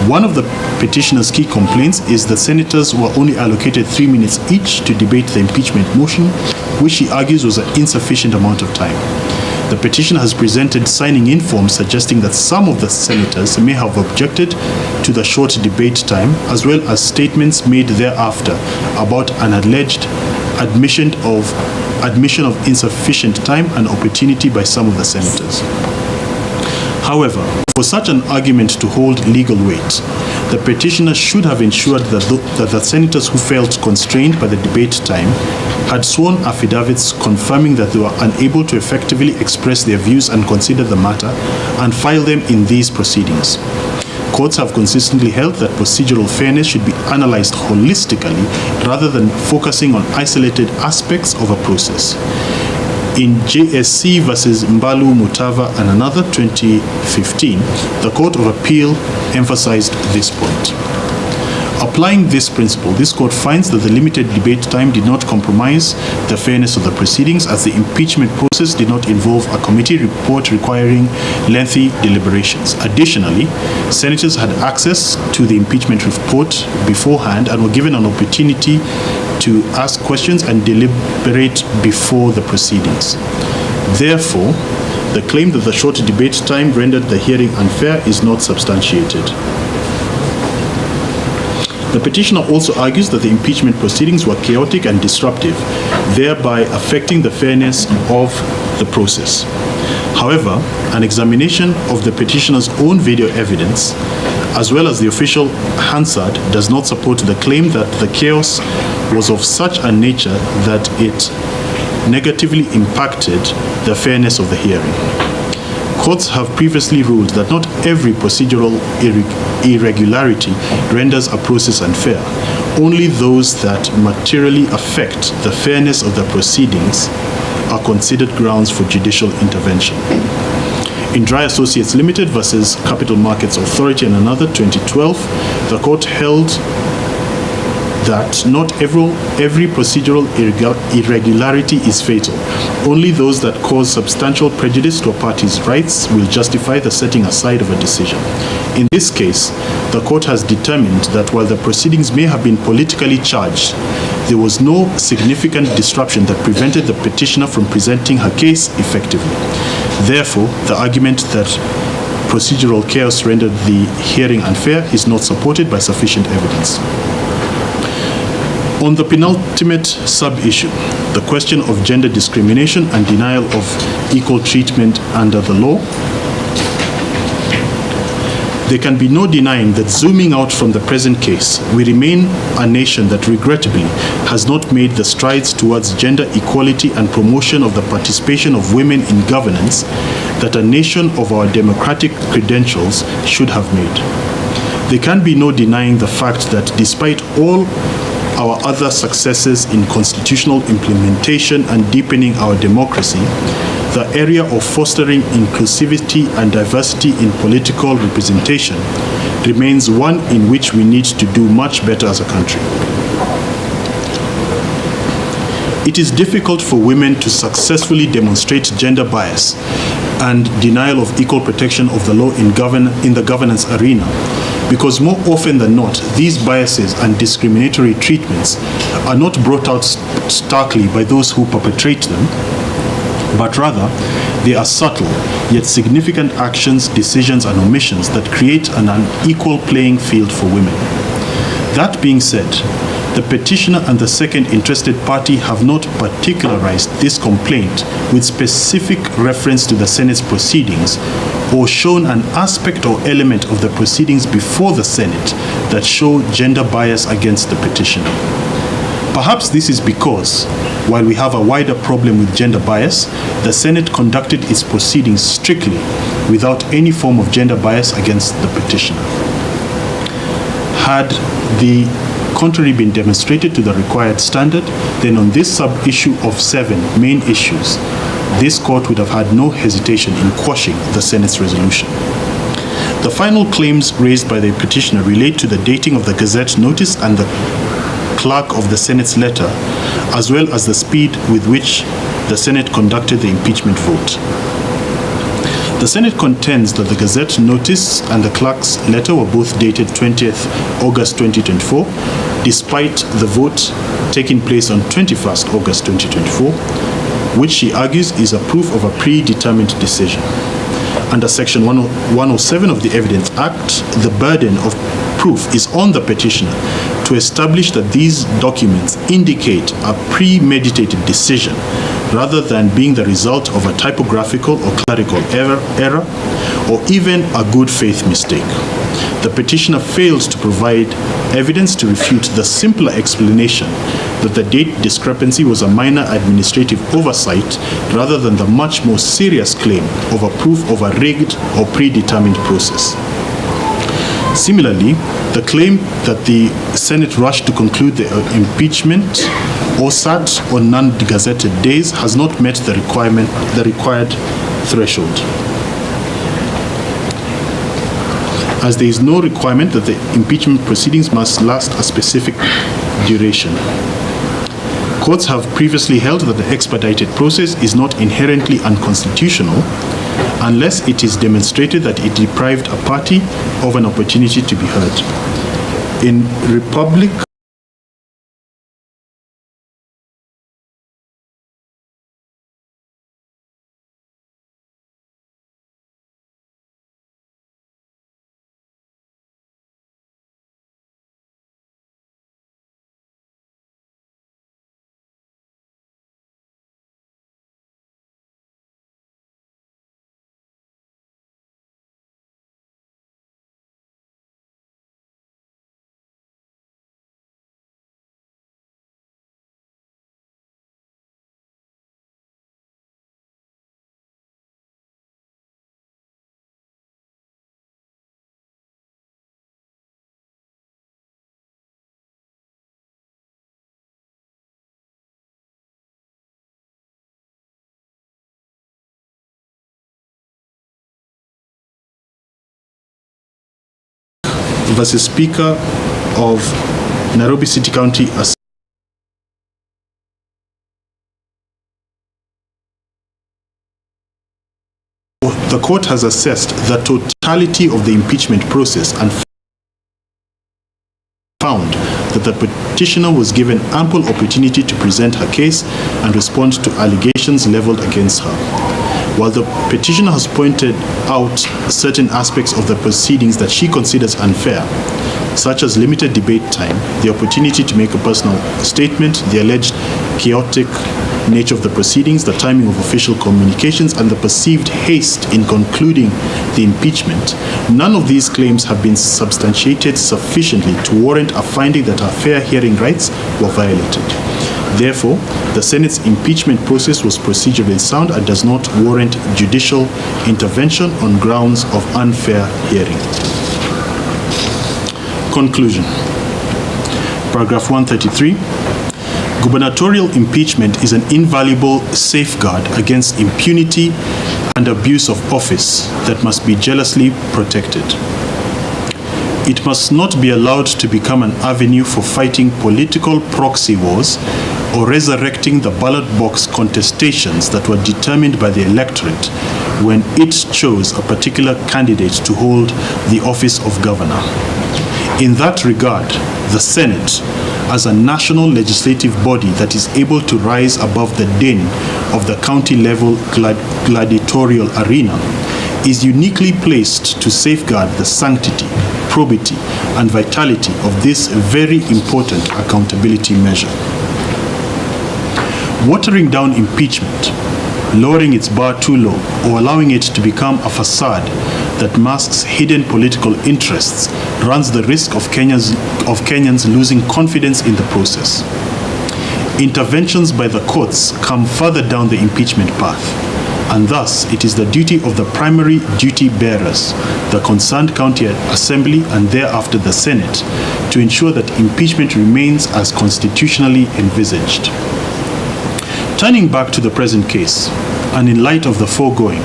[SPEAKER 6] One of the petitioner's key complaints is that senators were only allocated 3 minutes each to debate the impeachment motion, which he argues was an insufficient amount of time. The petition has presented signing-in forms suggesting that some of the senators may have objected to the short debate time, as well as statements made thereafter about an alleged admission of insufficient time and opportunity by some of the senators. However, for such an argument to hold legal weight, the petitioner should have ensured that the senators who felt constrained by the debate time had sworn affidavits confirming that they were unable to effectively express their views and consider the matter and file them in these proceedings. Courts have consistently held that procedural fairness should be analyzed holistically rather than focusing on isolated aspects of a process. In JSC versus Mbalu Mutava and another 2015, the Court of Appeal emphasized this point. Applying this principle, this court finds that the limited debate time did not compromise the fairness of the proceedings, as the impeachment process did not involve a committee report requiring lengthy deliberations. Additionally, senators had access to the impeachment report beforehand and were given an opportunity to ask questions and deliberate before the proceedings. Therefore, the claim that the short debate time rendered the hearing unfair is not substantiated. The petitioner also argues that the impeachment proceedings were chaotic and disruptive, thereby affecting the fairness of the process. However, an examination of the petitioner's own video evidence, as well as the official Hansard, does not support the claim that the chaos was of such a nature that it negatively impacted the fairness of the hearing. Courts have previously ruled that not every procedural irregularity renders a process unfair. Only those that materially affect the fairness of the proceedings are considered grounds for judicial intervention. In Dry Associates Limited versus Capital Markets Authority and another 2012, the court held that not every procedural irregularity is fatal. Only those that cause substantial prejudice to a party's rights will justify the setting aside of a decision. In this case, the court has determined that while the proceedings may have been politically charged, there was no significant disruption that prevented the petitioner from presenting her case effectively. Therefore, the argument that procedural chaos rendered the hearing unfair is not supported by sufficient evidence. On the penultimate sub-issue, the question of gender discrimination and denial of equal treatment under the law, there can be no denying that, zooming out from the present case, we remain a nation that regrettably has not made the strides towards gender equality and promotion of the participation of women in governance that a nation of our democratic credentials should have made. There can be no denying the fact that despite all our other successes in constitutional implementation and deepening our democracy, the area of fostering inclusivity and diversity in political representation remains one in which we need to do much better as a country. It is difficult for women to successfully demonstrate gender bias and denial of equal protection of the law in the governance arena, because more often than not, these biases and discriminatory treatments are not brought out starkly by those who perpetrate them, but rather they are subtle yet significant actions, decisions, and omissions that create an unequal playing field for women. That being said, the petitioner and the second interested party have not particularized this complaint with specific reference to the Senate's proceedings or shown an aspect or element of the proceedings before the Senate that show gender bias against the petitioner. Perhaps this is because, while we have a wider problem with gender bias, the Senate conducted its proceedings strictly without any form of gender bias against the petitioner. Had the contrary been demonstrated to the required standard, then on this sub-issue of 7 main issues, this court would have had no hesitation in quashing the Senate's resolution. The final claims raised by the petitioner relate to the dating of the Gazette notice and the clerk of the Senate's letter, as well as the speed with which the Senate conducted the impeachment vote. The Senate contends that the Gazette notice and the clerk's letter were both dated 20th August 2024, despite the vote taking place on 21st August 2024. which she argues is a proof of a predetermined decision. Under Section 107 of the Evidence Act, the burden of proof is on the petitioner to establish that these documents indicate a premeditated decision rather than being the result of a typographical or clerical error or even a good faith mistake. The petitioner failed to provide evidence to refute the simpler explanation that the date discrepancy was a minor administrative oversight rather than the much more serious claim of a proof of a rigged or predetermined process. Similarly, the claim that the Senate rushed to conclude the impeachment or sat on non-gazetted days has not met the required threshold, as there is no requirement that the impeachment proceedings must last a specific duration. Courts have previously held that the expedited process is not inherently unconstitutional unless it is demonstrated that it deprived a party of an opportunity to be heard. In Republic versus Speaker of Nairobi City County Assembly. The court has assessed the totality of the impeachment process and found that the petitioner was given ample opportunity to present her case and respond to allegations leveled against her. While the petitioner has pointed out certain aspects of the proceedings that she considers unfair, such as limited debate time, the opportunity to make a personal statement, the alleged chaotic nature of the proceedings, the timing of official communications, and the perceived haste in concluding the impeachment, none of these claims have been substantiated sufficiently to warrant a finding that her fair hearing rights were violated. Therefore, the Senate's impeachment process was procedurally sound and does not warrant judicial intervention on grounds of unfair hearing. Conclusion. Paragraph 133. Gubernatorial impeachment is an invaluable safeguard against impunity and abuse of office that must be jealously protected. It must not be allowed to become an avenue for fighting political proxy wars or resurrecting the ballot box contestations that were determined by the electorate when it chose a particular candidate to hold the office of governor. In that regard, the Senate, as a national legislative body that is able to rise above the din of the county-level gladiatorial arena, is uniquely placed to safeguard the sanctity, probity, and vitality of this very important accountability measure. Watering down impeachment, lowering its bar too low, or allowing it to become a facade that masks hidden political interests runs the risk of Kenyans losing confidence in the process. Interventions by the courts come further down the impeachment path, and thus it is the duty of the primary duty bearers, the concerned county assembly and thereafter the Senate, to ensure that impeachment remains as constitutionally envisaged. Turning back to the present case, and in light of the foregoing,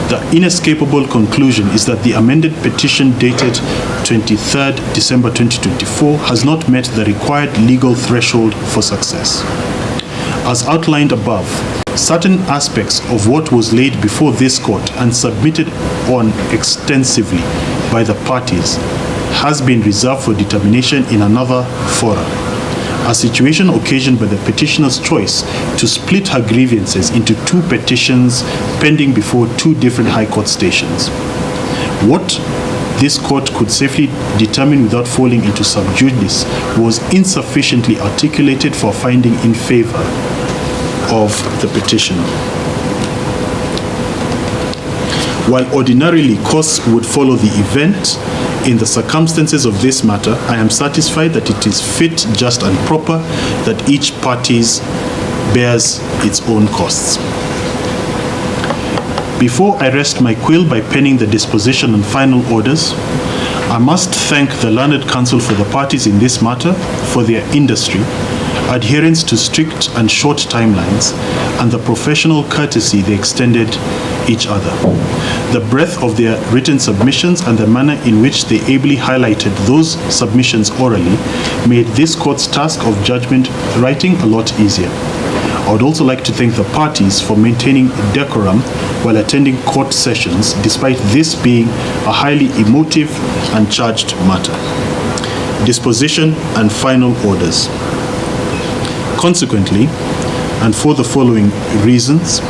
[SPEAKER 6] the inescapable conclusion is that the amended petition dated 23rd December 2024 has not met the required legal threshold for success. As outlined above, certain aspects of what was laid before this court and submitted on extensively by the parties has been reserved for determination in another forum. a situation occasioned by the petitioner's choice to split her grievances into 2 petitions pending before 2 different High Court stations. What this court could safely determine without falling into sub judice was insufficiently articulated for finding in favor of the petitioner. While ordinarily costs would follow the event, in the circumstances of this matter, I am satisfied that it is fit, just, and proper that each party bears its own costs. Before I rest my quill by penning the disposition and final orders, I must thank the learned counsel for the parties in this matter for their industry, adherence to strict and short timelines, and the professional courtesy they extended each other. The breadth of their written submissions and the manner in which they ably highlighted those submissions orally made this court's task of judgment writing a lot easier. I would also like to thank the parties for maintaining decorum while attending court sessions, despite this being a highly emotive and charged matter. Disposition and final orders. Consequently, and for the following reasons,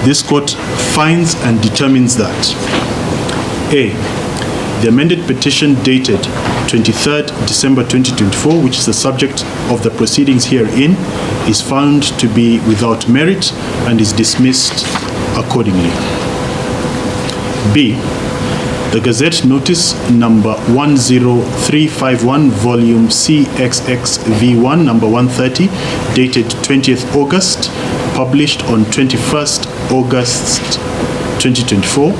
[SPEAKER 6] this court finds and determines that A. The amended petition dated 23rd December 2024, which is the subject of the proceedings herein, is found to be without merit and is dismissed accordingly. B. The Gazette Notice number 10351, volume CXXV1, number 130, dated 20th August, published on 21st August 2024,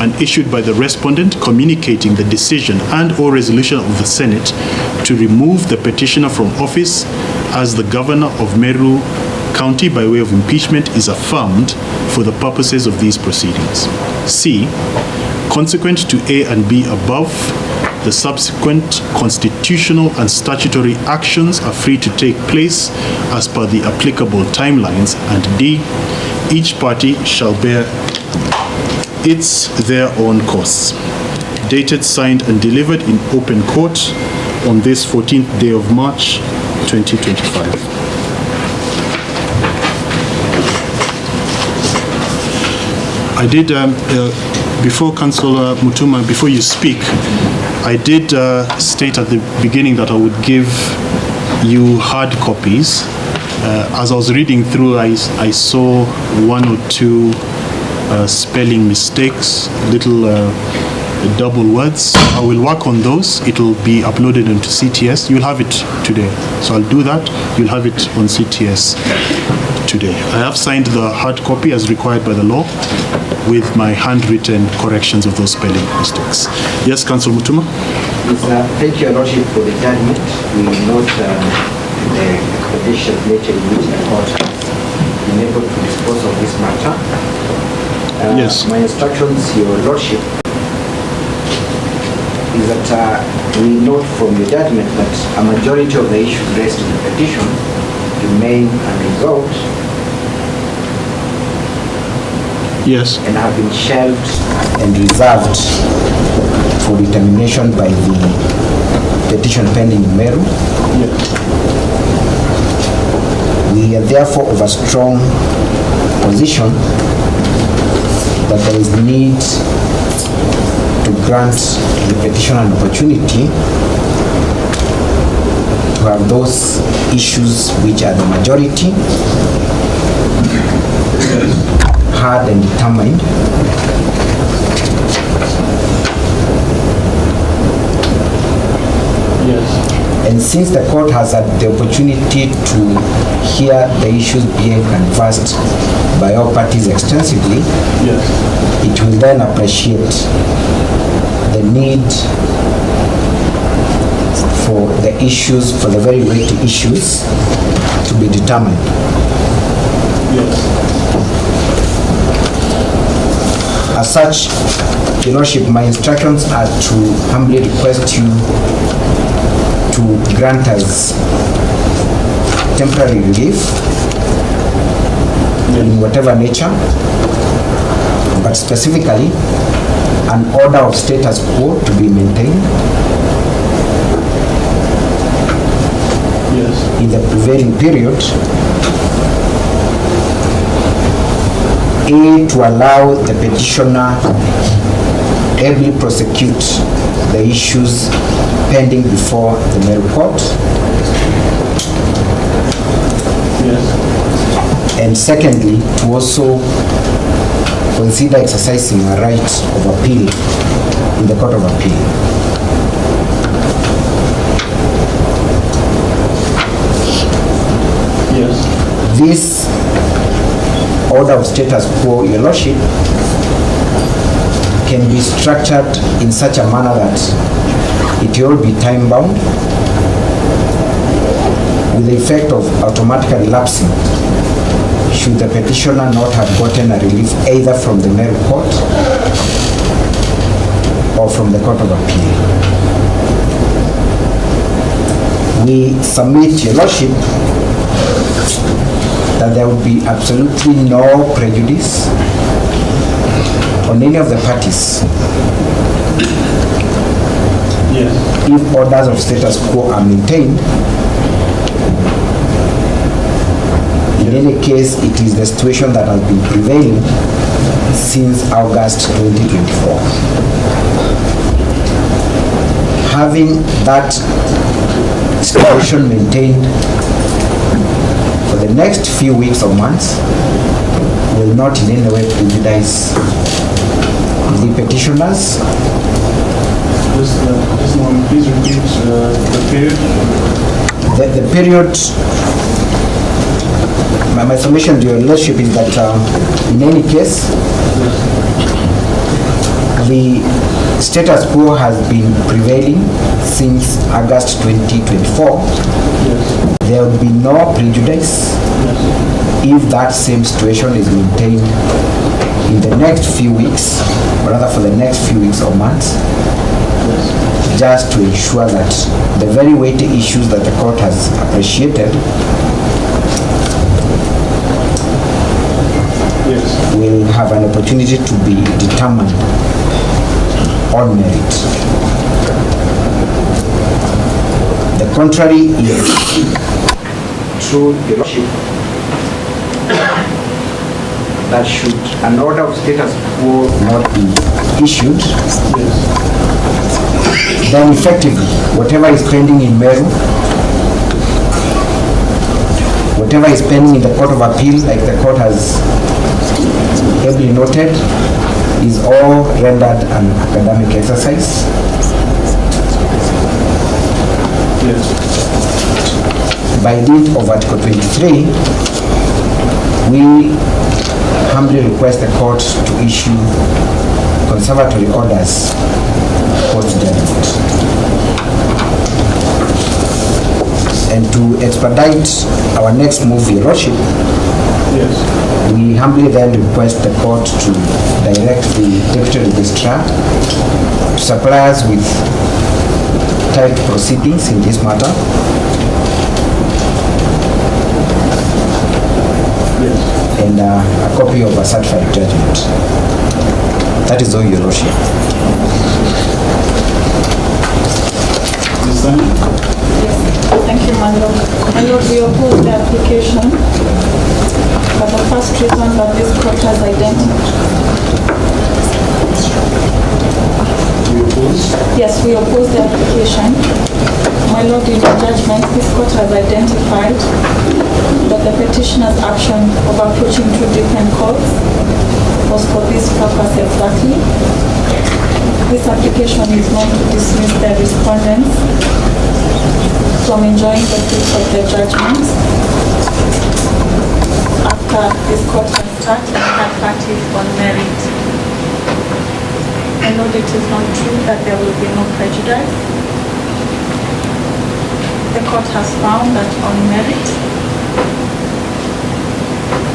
[SPEAKER 6] and issued by the Respondent, communicating the decision and/or resolution of the Senate to remove the petitioner from office as the Governor of Meru County by way of impeachment, is affirmed for the purposes of these proceedings. C. Consequent to A and B above, the subsequent constitutional and statutory actions are free to take place as per the applicable timelines. And D. Each party shall bear their own costs. Dated, signed, and delivered in open court on this 14th day of March, 2025. I did, before Councillor Mutuma, before you speak, I did state at the beginning that I would give you hard copies. As I was reading through, I saw 1 or 2 spelling mistakes, little double words. I will work on those. It will be uploaded into CTS. You'll have it today. So I'll do that. You'll have it on CTS today. I have signed the hard copy as required by the law with my handwritten corrections of those spelling mistakes. Yes, Councillor Mutuma?
[SPEAKER 7] Yes, thank you, Your Lordship, for the judgment. We note the expeditious nature in which the court has been able to dispose of this matter.
[SPEAKER 6] Yes.
[SPEAKER 7] My instructions, Your Lordship, is that we note from your judgment that a majority of the issues raised in the petition remain unresolved.
[SPEAKER 6] Yes.
[SPEAKER 7] And have been shelved
[SPEAKER 10] and reserved for determination by the petition pending in Meru.
[SPEAKER 6] Yeah.
[SPEAKER 10] We are therefore of a strong position that there is need to grant the petitioner an opportunity to have those issues which are the majority heard and determined.
[SPEAKER 6] Yes.
[SPEAKER 10] And since the court has had the opportunity to hear the issues being canvassed by all parties extensively,
[SPEAKER 6] Yes.
[SPEAKER 10] it will then appreciate the need for the issues, for the very weighty issues, to be determined.
[SPEAKER 6] Yes.
[SPEAKER 10] As such, Your Lordship, my instructions are to humbly request you to grant us temporary relief in whatever nature, but specifically an order of status quo to be maintained in the prevailing period. A, to allow the petitioner ably prosecute the issues pending before the Meru Court. Yes. And secondly, to also consider exercising a right of appeal in the Court of Appeal. Yes. This order of status quo, Your Lordship, can be structured in such a manner that it will be time bound with the effect of automatically lapsing should the petitioner not have gotten a relief either from the Meru Court or from the Court of Appeal. We submit, Your Lordship, that there will be absolutely no prejudice on any of the parties. Yes. If orders of status quo are maintained. In any case, it is the situation that has been prevailing since August 2024. Having that situation maintained for the next few weeks or months will not in any way prejudice the petitioners.
[SPEAKER 6] This one, please repeat the period.
[SPEAKER 10] The period, my submission to Your Lordship is that in any case, the status quo has been prevailing since August 2024. Yes. There will be no prejudice if that same situation is maintained in the next few weeks, or rather for the next few weeks or months, just to ensure that the very weighty issues that the court has appreciated will have an opportunity to be determined on merit. The contrary is true, Your Lordship, that should an order of status quo not be issued, then effectively, whatever is pending in Meru, whatever is pending in the Court of Appeal, like the court has ably noted, is all rendered an academic exercise. By dint of Article 23, we humbly request the court to issue conservatory orders post-judgment. And to expedite our next move, Your Lordship, we humbly then request the court to direct the Deputy Registrar to supply us with typed proceedings in this matter. And a copy of a certified judgment. That is all, Your Lordship.
[SPEAKER 11] Yes. Thank you, my Lord. My Lord, we oppose the application for the first reason that this court has identified. Yes, we oppose the application. My Lord, in your judgment, this court has identified that the petitioner's action of approaching two different courts was for this purpose exactly. This application is not to dismiss the respondents from enjoying the fruits of their judgments after this court has started third parties on merit. I know it is not true that there will be no prejudice. The court has found that on merit,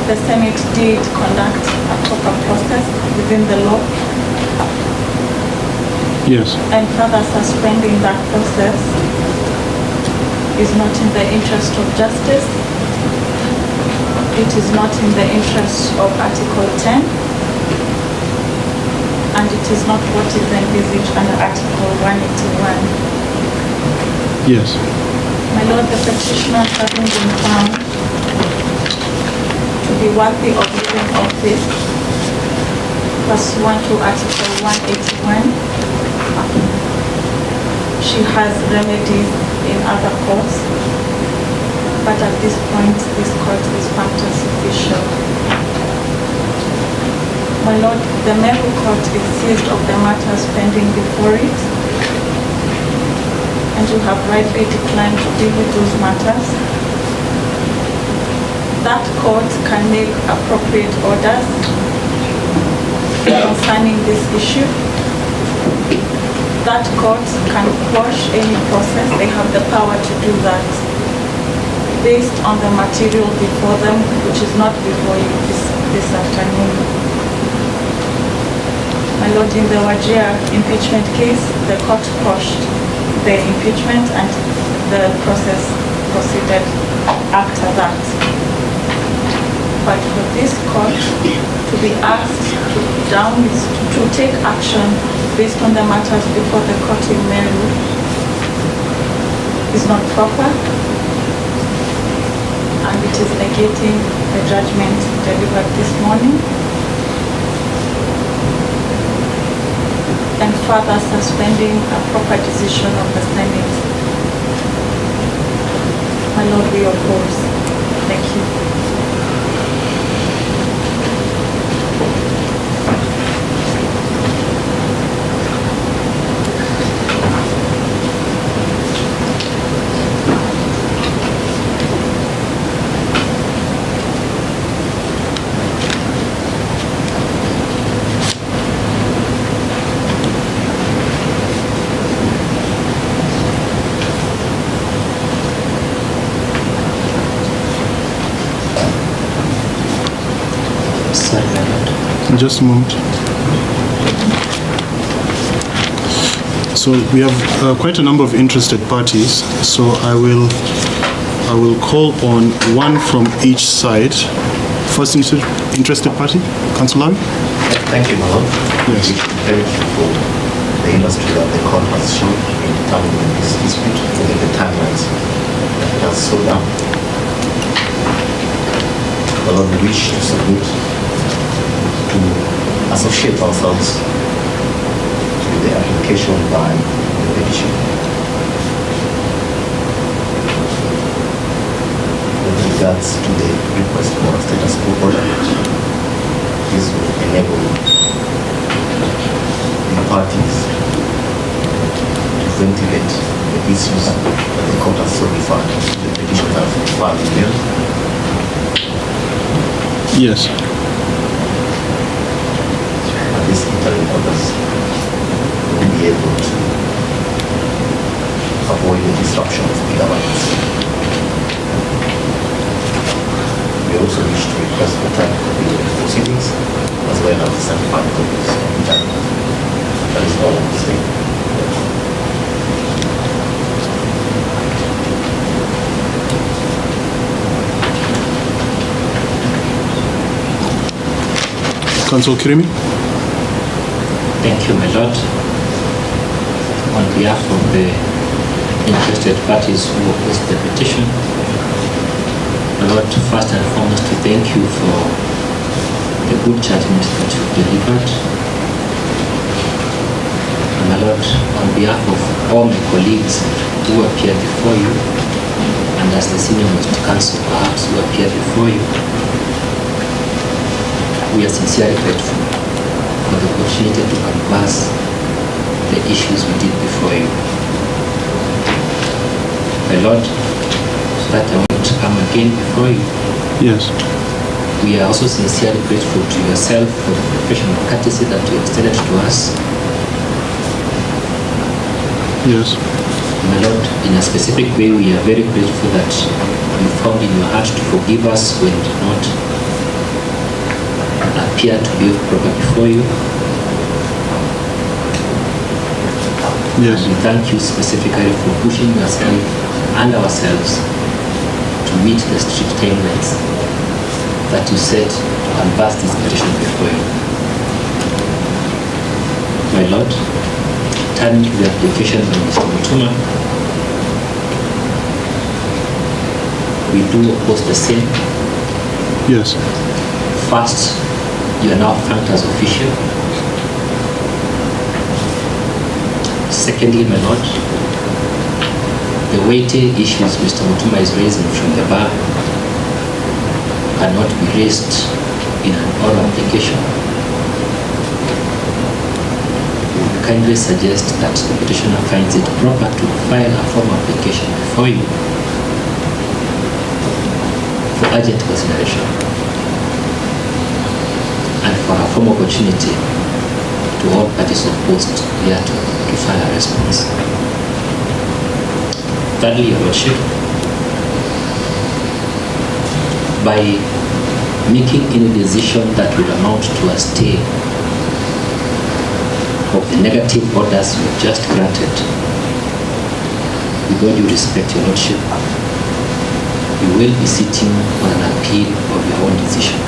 [SPEAKER 11] the Senate did conduct a proper process within the law.
[SPEAKER 6] Yes.
[SPEAKER 11] And further suspending that process is not in the interest of justice. It is not in the interest of Article 10. And it is not what is envisaged under Article 181.
[SPEAKER 6] Yes.
[SPEAKER 11] My Lord, the petitioner having been found to be worthy of living office pursuant to Article 181, she has remedies in other courts, but at this point, this court is found insufficient. My Lord, the Meru Court is seized of the matters pending before it, and you have rightly declined to deal with those matters. That court can make appropriate orders concerning this issue. That court can quash any process. They have the power to do that based on the material before them, which is not before you this afternoon. My Lord, in the Wajir impeachment case, the court quashed the impeachment and the process proceeded after that. But for this court to be asked to take action based on the matters before the court in Meru is not proper, and it is negating the judgment delivered this morning, and further suspending a proper decision of the Senate. My Lord, we oppose. Thank you.
[SPEAKER 6] Just a moment. So we have quite a number of interested parties. So I will call on one from each side. First interested party, Councillor.
[SPEAKER 9] Thank you, my Lord.
[SPEAKER 6] Yes.
[SPEAKER 9] Thank you for the industry that the court has shown in determining this dispute within the timelines that it has so down. My Lord, we wish to submit to associate ourselves with the application by the petition. With regards to the request for a status quo order, this will enable the parties to ventilate the issues that the court has so referred to the petition that filed in.
[SPEAKER 6] Yes.
[SPEAKER 9] These interim orders will be able to avoid the disruption of the governance. We also wish to request for time to be the proceedings as well as certified copies of the time. That is all I will say.
[SPEAKER 6] Councillor Kirimi.
[SPEAKER 12] Thank you, my Lord. On behalf of the interested parties who opposed the petition, my Lord, first and foremost to thank you for the good judgment that you've delivered. And my Lord, on behalf of all my colleagues who appeared before you, and as the senior most counsel perhaps who appeared before you, we are sincerely grateful for the opportunity to canvass the issues we did before you. My Lord, so that I won't come again before you.
[SPEAKER 6] Yes.
[SPEAKER 12] We are also sincerely grateful to yourself for the professional courtesy that you extended to us.
[SPEAKER 6] Yes.
[SPEAKER 12] My Lord, in a specific way, we are very grateful that you found in your heart to forgive us when we did not appear to be proper before you.
[SPEAKER 6] Yes.
[SPEAKER 12] And we thank you specifically for pushing yourself and ourselves to meet the strict timelines that you set to canvass this petition before you. My Lord, turning to the application by Mr. Mutuma, we do oppose the same.
[SPEAKER 6] Yes.
[SPEAKER 12] First, you are now thanked as official. Secondly, my lord, the weighty issues Mr. Mutuma is raising from the bar cannot be raised in an oral application. We kindly suggest that the petitioner finds it proper to file a formal application before you for urgent consideration and for a formal opportunity to all parties opposed here to file a response. Thirdly, Your Lordship, by making any decision that will amount to a stay of the negative orders you've just granted, with all due respect, Your Lordship, you will be sitting on an appeal of your own decision.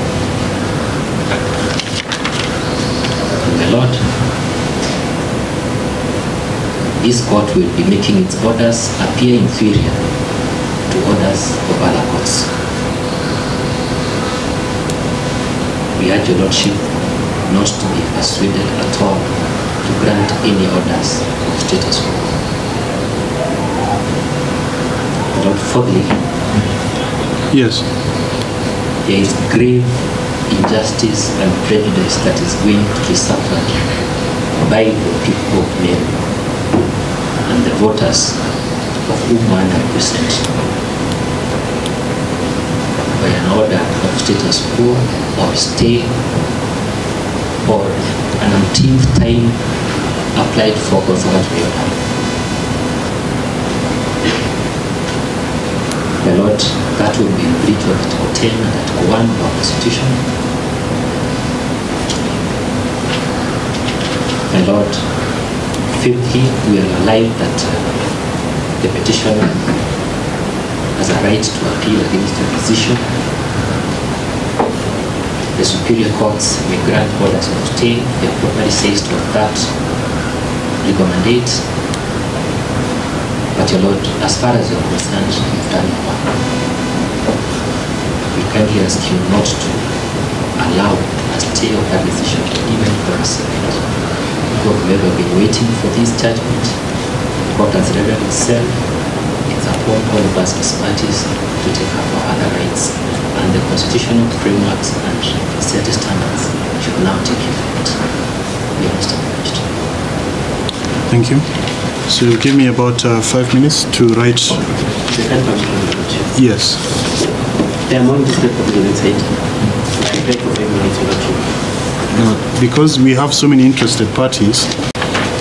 [SPEAKER 12] My Lord, this court will be making its orders appear inferior to orders of other courts. We urge Your Lordship not to be persuaded at all to grant any orders of status quo. Lord, fourthly,
[SPEAKER 6] yes,
[SPEAKER 12] there is grave injustice and prejudice that is going to be suffered by the people of Meru and the voters of whom I represent by an order of status quo or stay or an umpteenth time applied for confirmatory order. My Lord, that will be in breach of Article 10 and Article 1 of our Constitution. My Lord, fifthly, we are alive that the petitioner has a right to appeal against the decision. The superior courts may grant orders of stay if they are properly seized of that legal mandate. But Your Lord, as far as you're concerned, you've done your work. We kindly ask you not to allow a stay of that decision even for a second. We've never been waiting for this judgment. The court has rendered itself. It's upon all of us as parties to take up our other rights, and the constitutional frameworks and set standards should now take effect. We are most obliged.
[SPEAKER 6] thank you. So give me about 5 minutes to write. Yes. Because we have so many interested parties,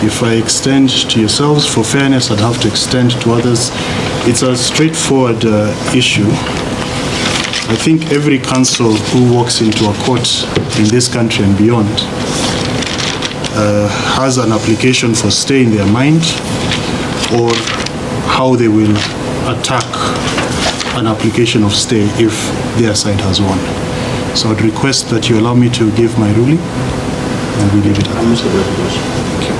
[SPEAKER 6] if I extend to yourselves, for fairness, I'd have to extend to others. It's a straightforward issue. I think every counsel who walks into a court in this country and beyond has an application for stay in their mind, or how they will attack an application of stay if their side has won. So I'd request that you allow me to give my ruling, and we leave it at that. Okay.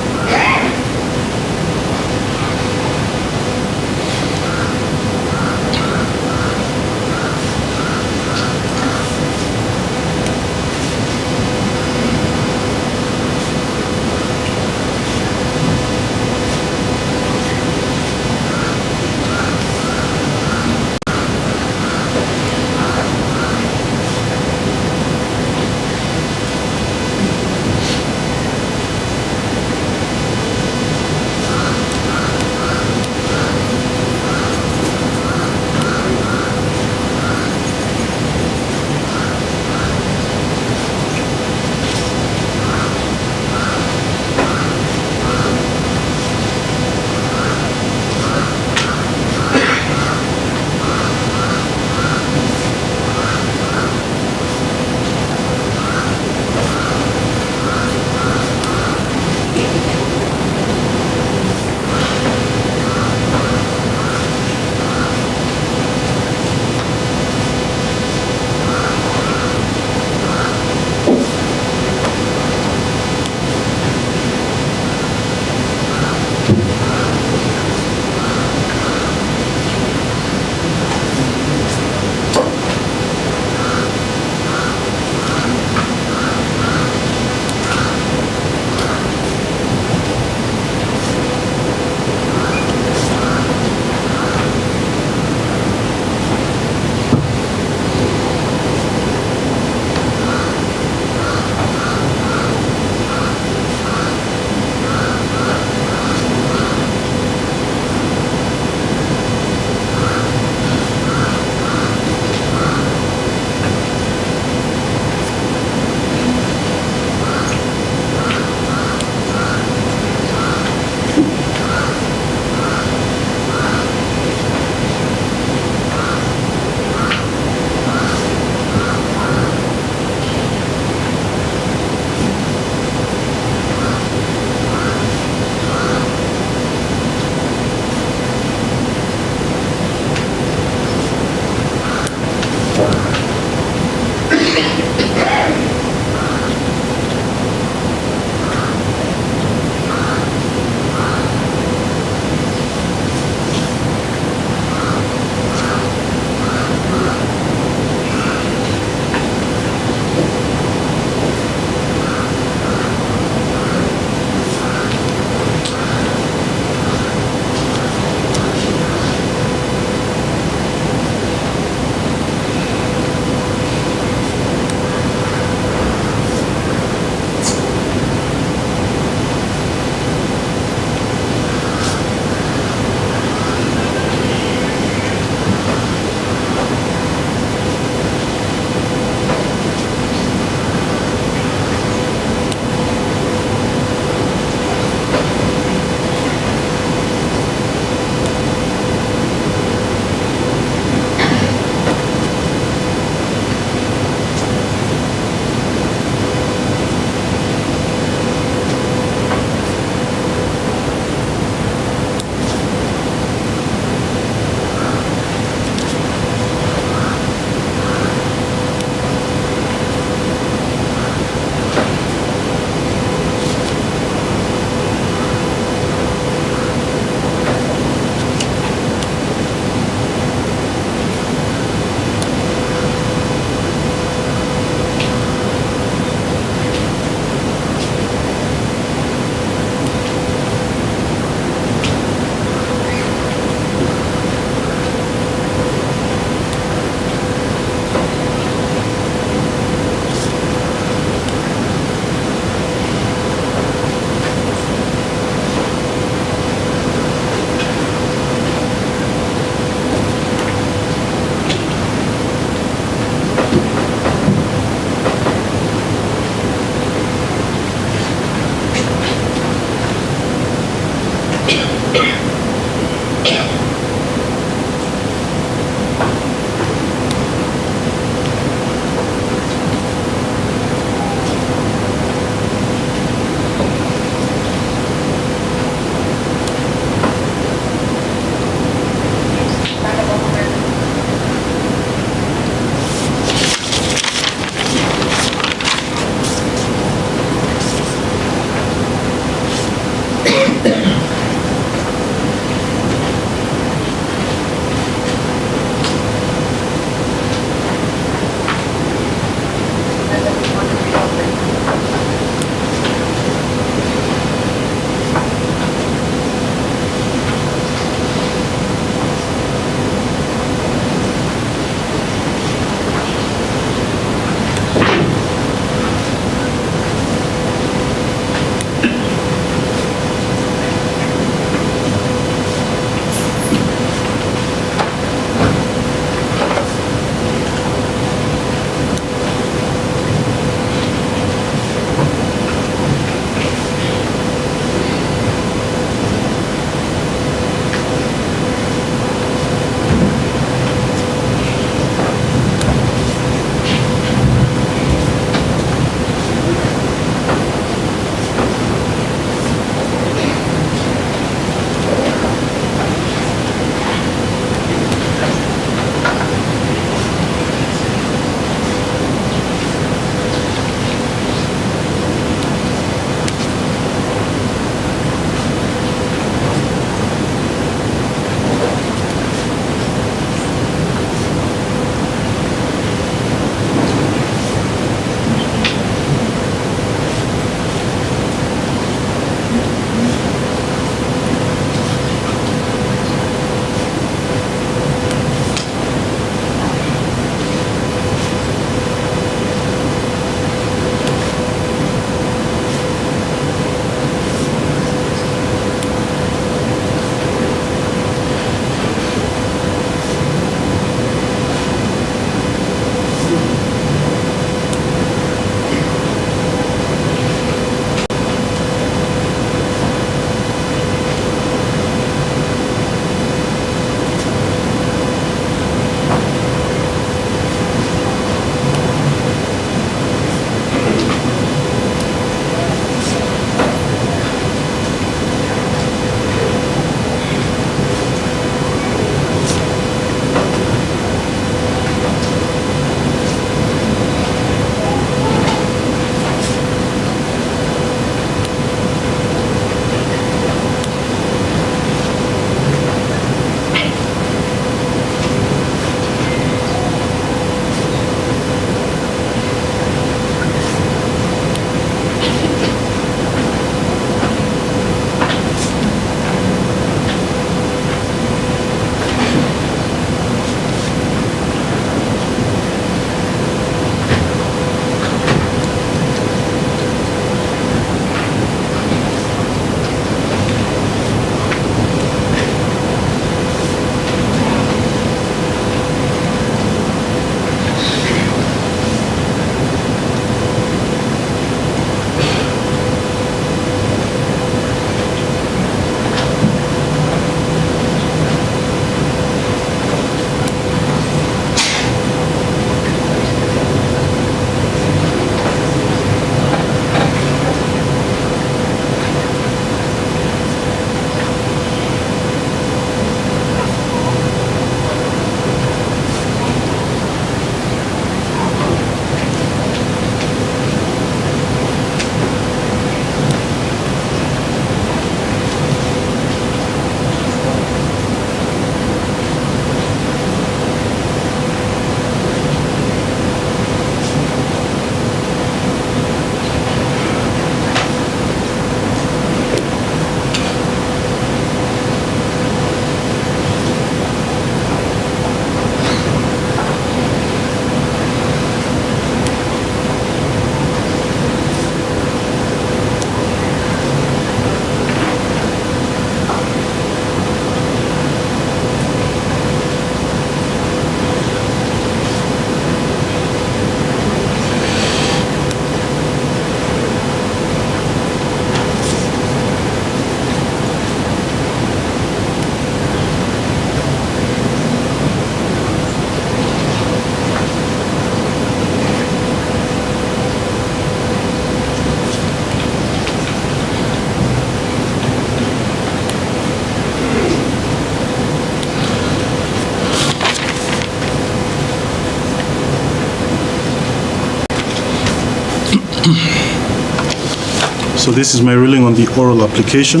[SPEAKER 6] So this is my ruling on the oral application.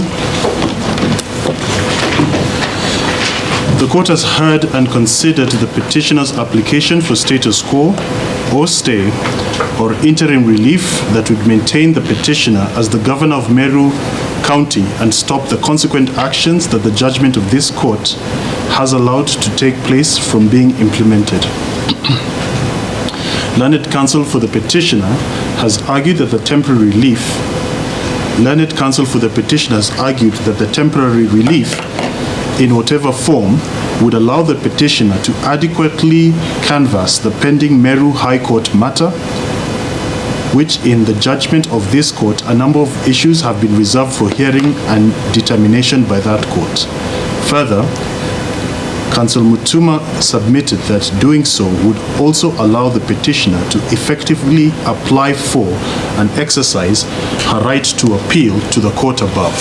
[SPEAKER 6] The court has heard and considered the petitioner's application for status quo or stay or interim relief that would maintain the petitioner as the governor of Meru County and stop the consequent actions that the judgment of this court has allowed to take place from being implemented. Learned counsel for the petitioner has argued that the temporary relief in whatever form would allow the petitioner to adequately canvass the pending Meru High Court matter, which in the judgment of this court, a number of issues have been reserved for hearing and determination by that court. Further, Counsel Mutuma submitted that doing so would also allow the petitioner to effectively apply for and exercise her right to appeal to the court above.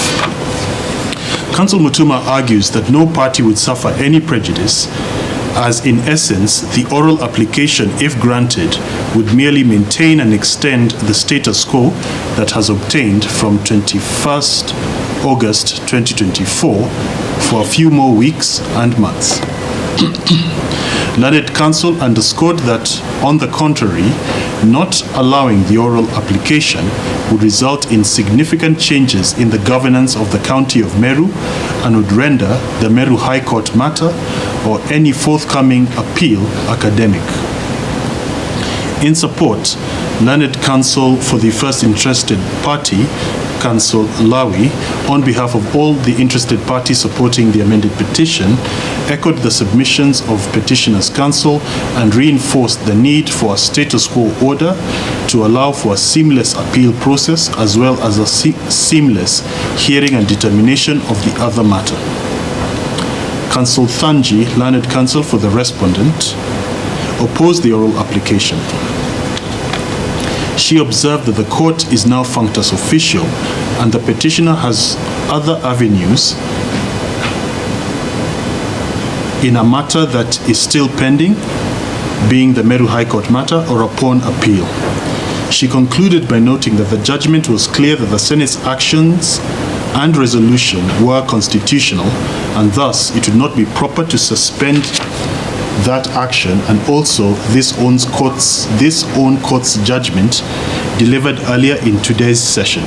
[SPEAKER 6] Counsel Mutuma argues that no party would suffer any prejudice, as in essence, the oral application, if granted, would merely maintain and extend the status quo that has obtained from 21st August 2024 for a few more weeks and months. Learned counsel underscored that, on the contrary, not allowing the oral application would result in significant changes in the governance of the county of Meru and would render the Meru High Court matter or any forthcoming appeal academic. In support, learned counsel for the first interested party, Counsel Lawi, on behalf of all the interested parties supporting the amended petition, echoed the submissions of petitioner's counsel and reinforced the need for a status quo order to allow for a seamless appeal process as well as a seamless hearing and determination of the other matter. Counsel Thanji, learned counsel for the respondent, opposed the oral application. She observed that the court is now functus official and the petitioner has other avenues in a matter that is still pending, being the Meru High Court matter, or upon appeal. She concluded by noting that the judgment was clear that the Senate's actions and resolution were constitutional, and thus it would not be proper to suspend that action, and also this own court's judgment delivered earlier in today's session.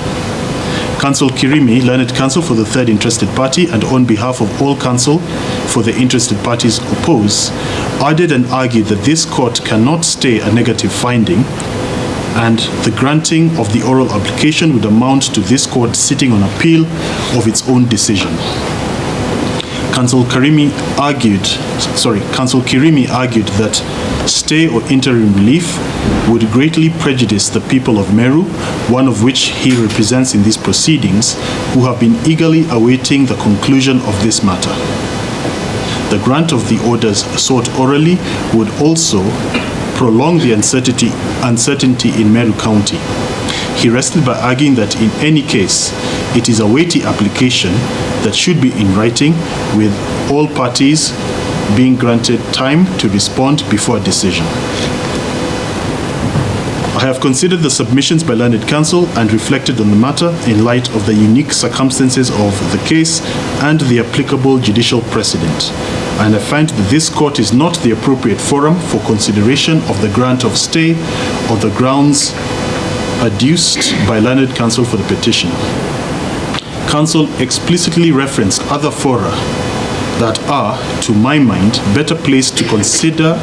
[SPEAKER 6] Counsel Kirimi, learned counsel for the third interested party, and on behalf of all counsel for the interested parties opposed, added and argued that this court cannot stay a negative finding, and the granting of the oral application would amount to this court sitting on appeal of its own decision. Counsel Kirimi argued that stay or interim relief would greatly prejudice the people of Meru, one of which he represents in these proceedings, who have been eagerly awaiting the conclusion of this matter. The grant of the orders sought orally would also prolong the uncertainty in Meru County. He rested by arguing that in any case, it is a weighty application that should be in writing, with all parties being granted time to respond before a decision. I have considered the submissions by learned counsel and reflected on the matter in light of the unique circumstances of the case and the applicable judicial precedent. And I find that this court is not the appropriate forum for consideration of the grant of stay or the grounds adduced by learned counsel for the petition. Counsel explicitly referenced other fora that are, to my mind, better placed to consider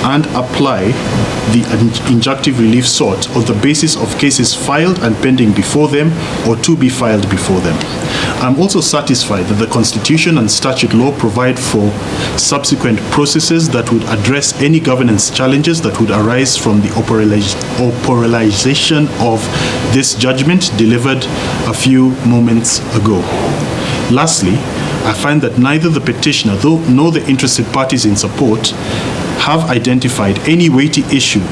[SPEAKER 6] and apply the injunctive relief sought on the basis of cases filed and pending before them or to be filed before them. I'm also satisfied that the Constitution and statute law provide for subsequent processes that would address any governance challenges that would arise from the operationalization of this judgment delivered a few moments ago. Lastly, I find that neither the petitioner nor the interested parties in support have identified any weighty issue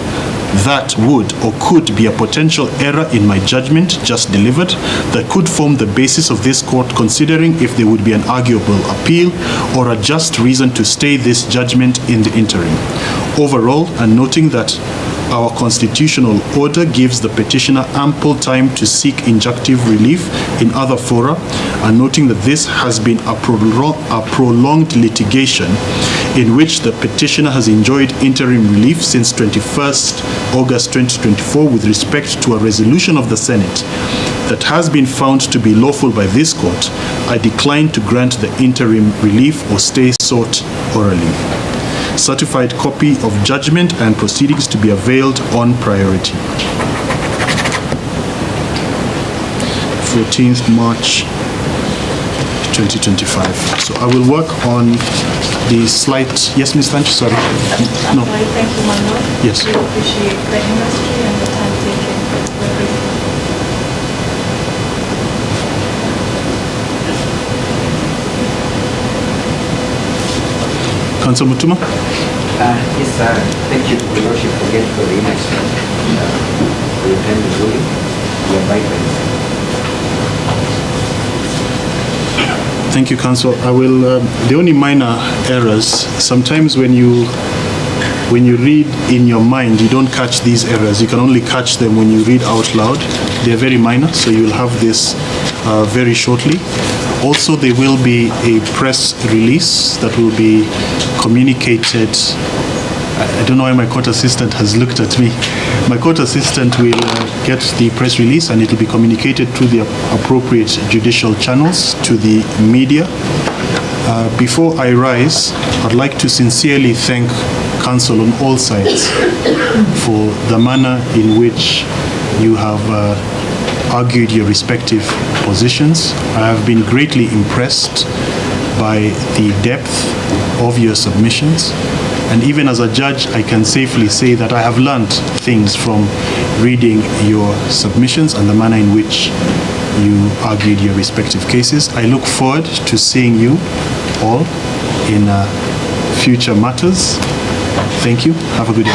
[SPEAKER 6] that would or could be a potential error in my judgment just delivered that could form the basis of this court considering if there would be an arguable appeal or a just reason to stay this judgment in the interim. Overall, and noting that Our constitutional order gives the petitioner ample time to seek injunctive relief in other fora, and noting that this has been a prolonged litigation in which the petitioner has enjoyed interim relief since 21st August 2024 with respect to a resolution of the Senate that has been found to be lawful by this court, I decline to grant the interim relief or stay sought orally. Certified copy of judgment and proceedings to be availed on priority. 14th March 2025. So I will work on the slight, yes, Ms. Tanch, sorry. No.
[SPEAKER 11] Thank you, my lord.
[SPEAKER 6] Yes.
[SPEAKER 11] We appreciate the industry and the time taken. We're grateful.
[SPEAKER 6] Council Mutuma?
[SPEAKER 7] Yes, sir. Thank you, Your Lordship, again for the industry. For your time of ruling. We are Baite.
[SPEAKER 6] Thank you, Council. I will, the only minor errors, sometimes when you read in your mind, you don't catch these errors. You can only catch them when you read out loud. They're very minor, so you'll have this very shortly. Also, there will be a press release that will be communicated. I don't know why my court assistant has looked at me. My court assistant will get the press release and it will be communicated through the appropriate judicial channels to the media. Before I rise, I'd like to sincerely thank Council on all sides for the manner in which you have argued your respective positions. I have been greatly impressed by the depth of your submissions. And even as a judge, I can safely say that I have learned things from reading your submissions and the manner in which you argued your respective cases. I look forward to seeing you all in future matters. Thank you. Have a good day.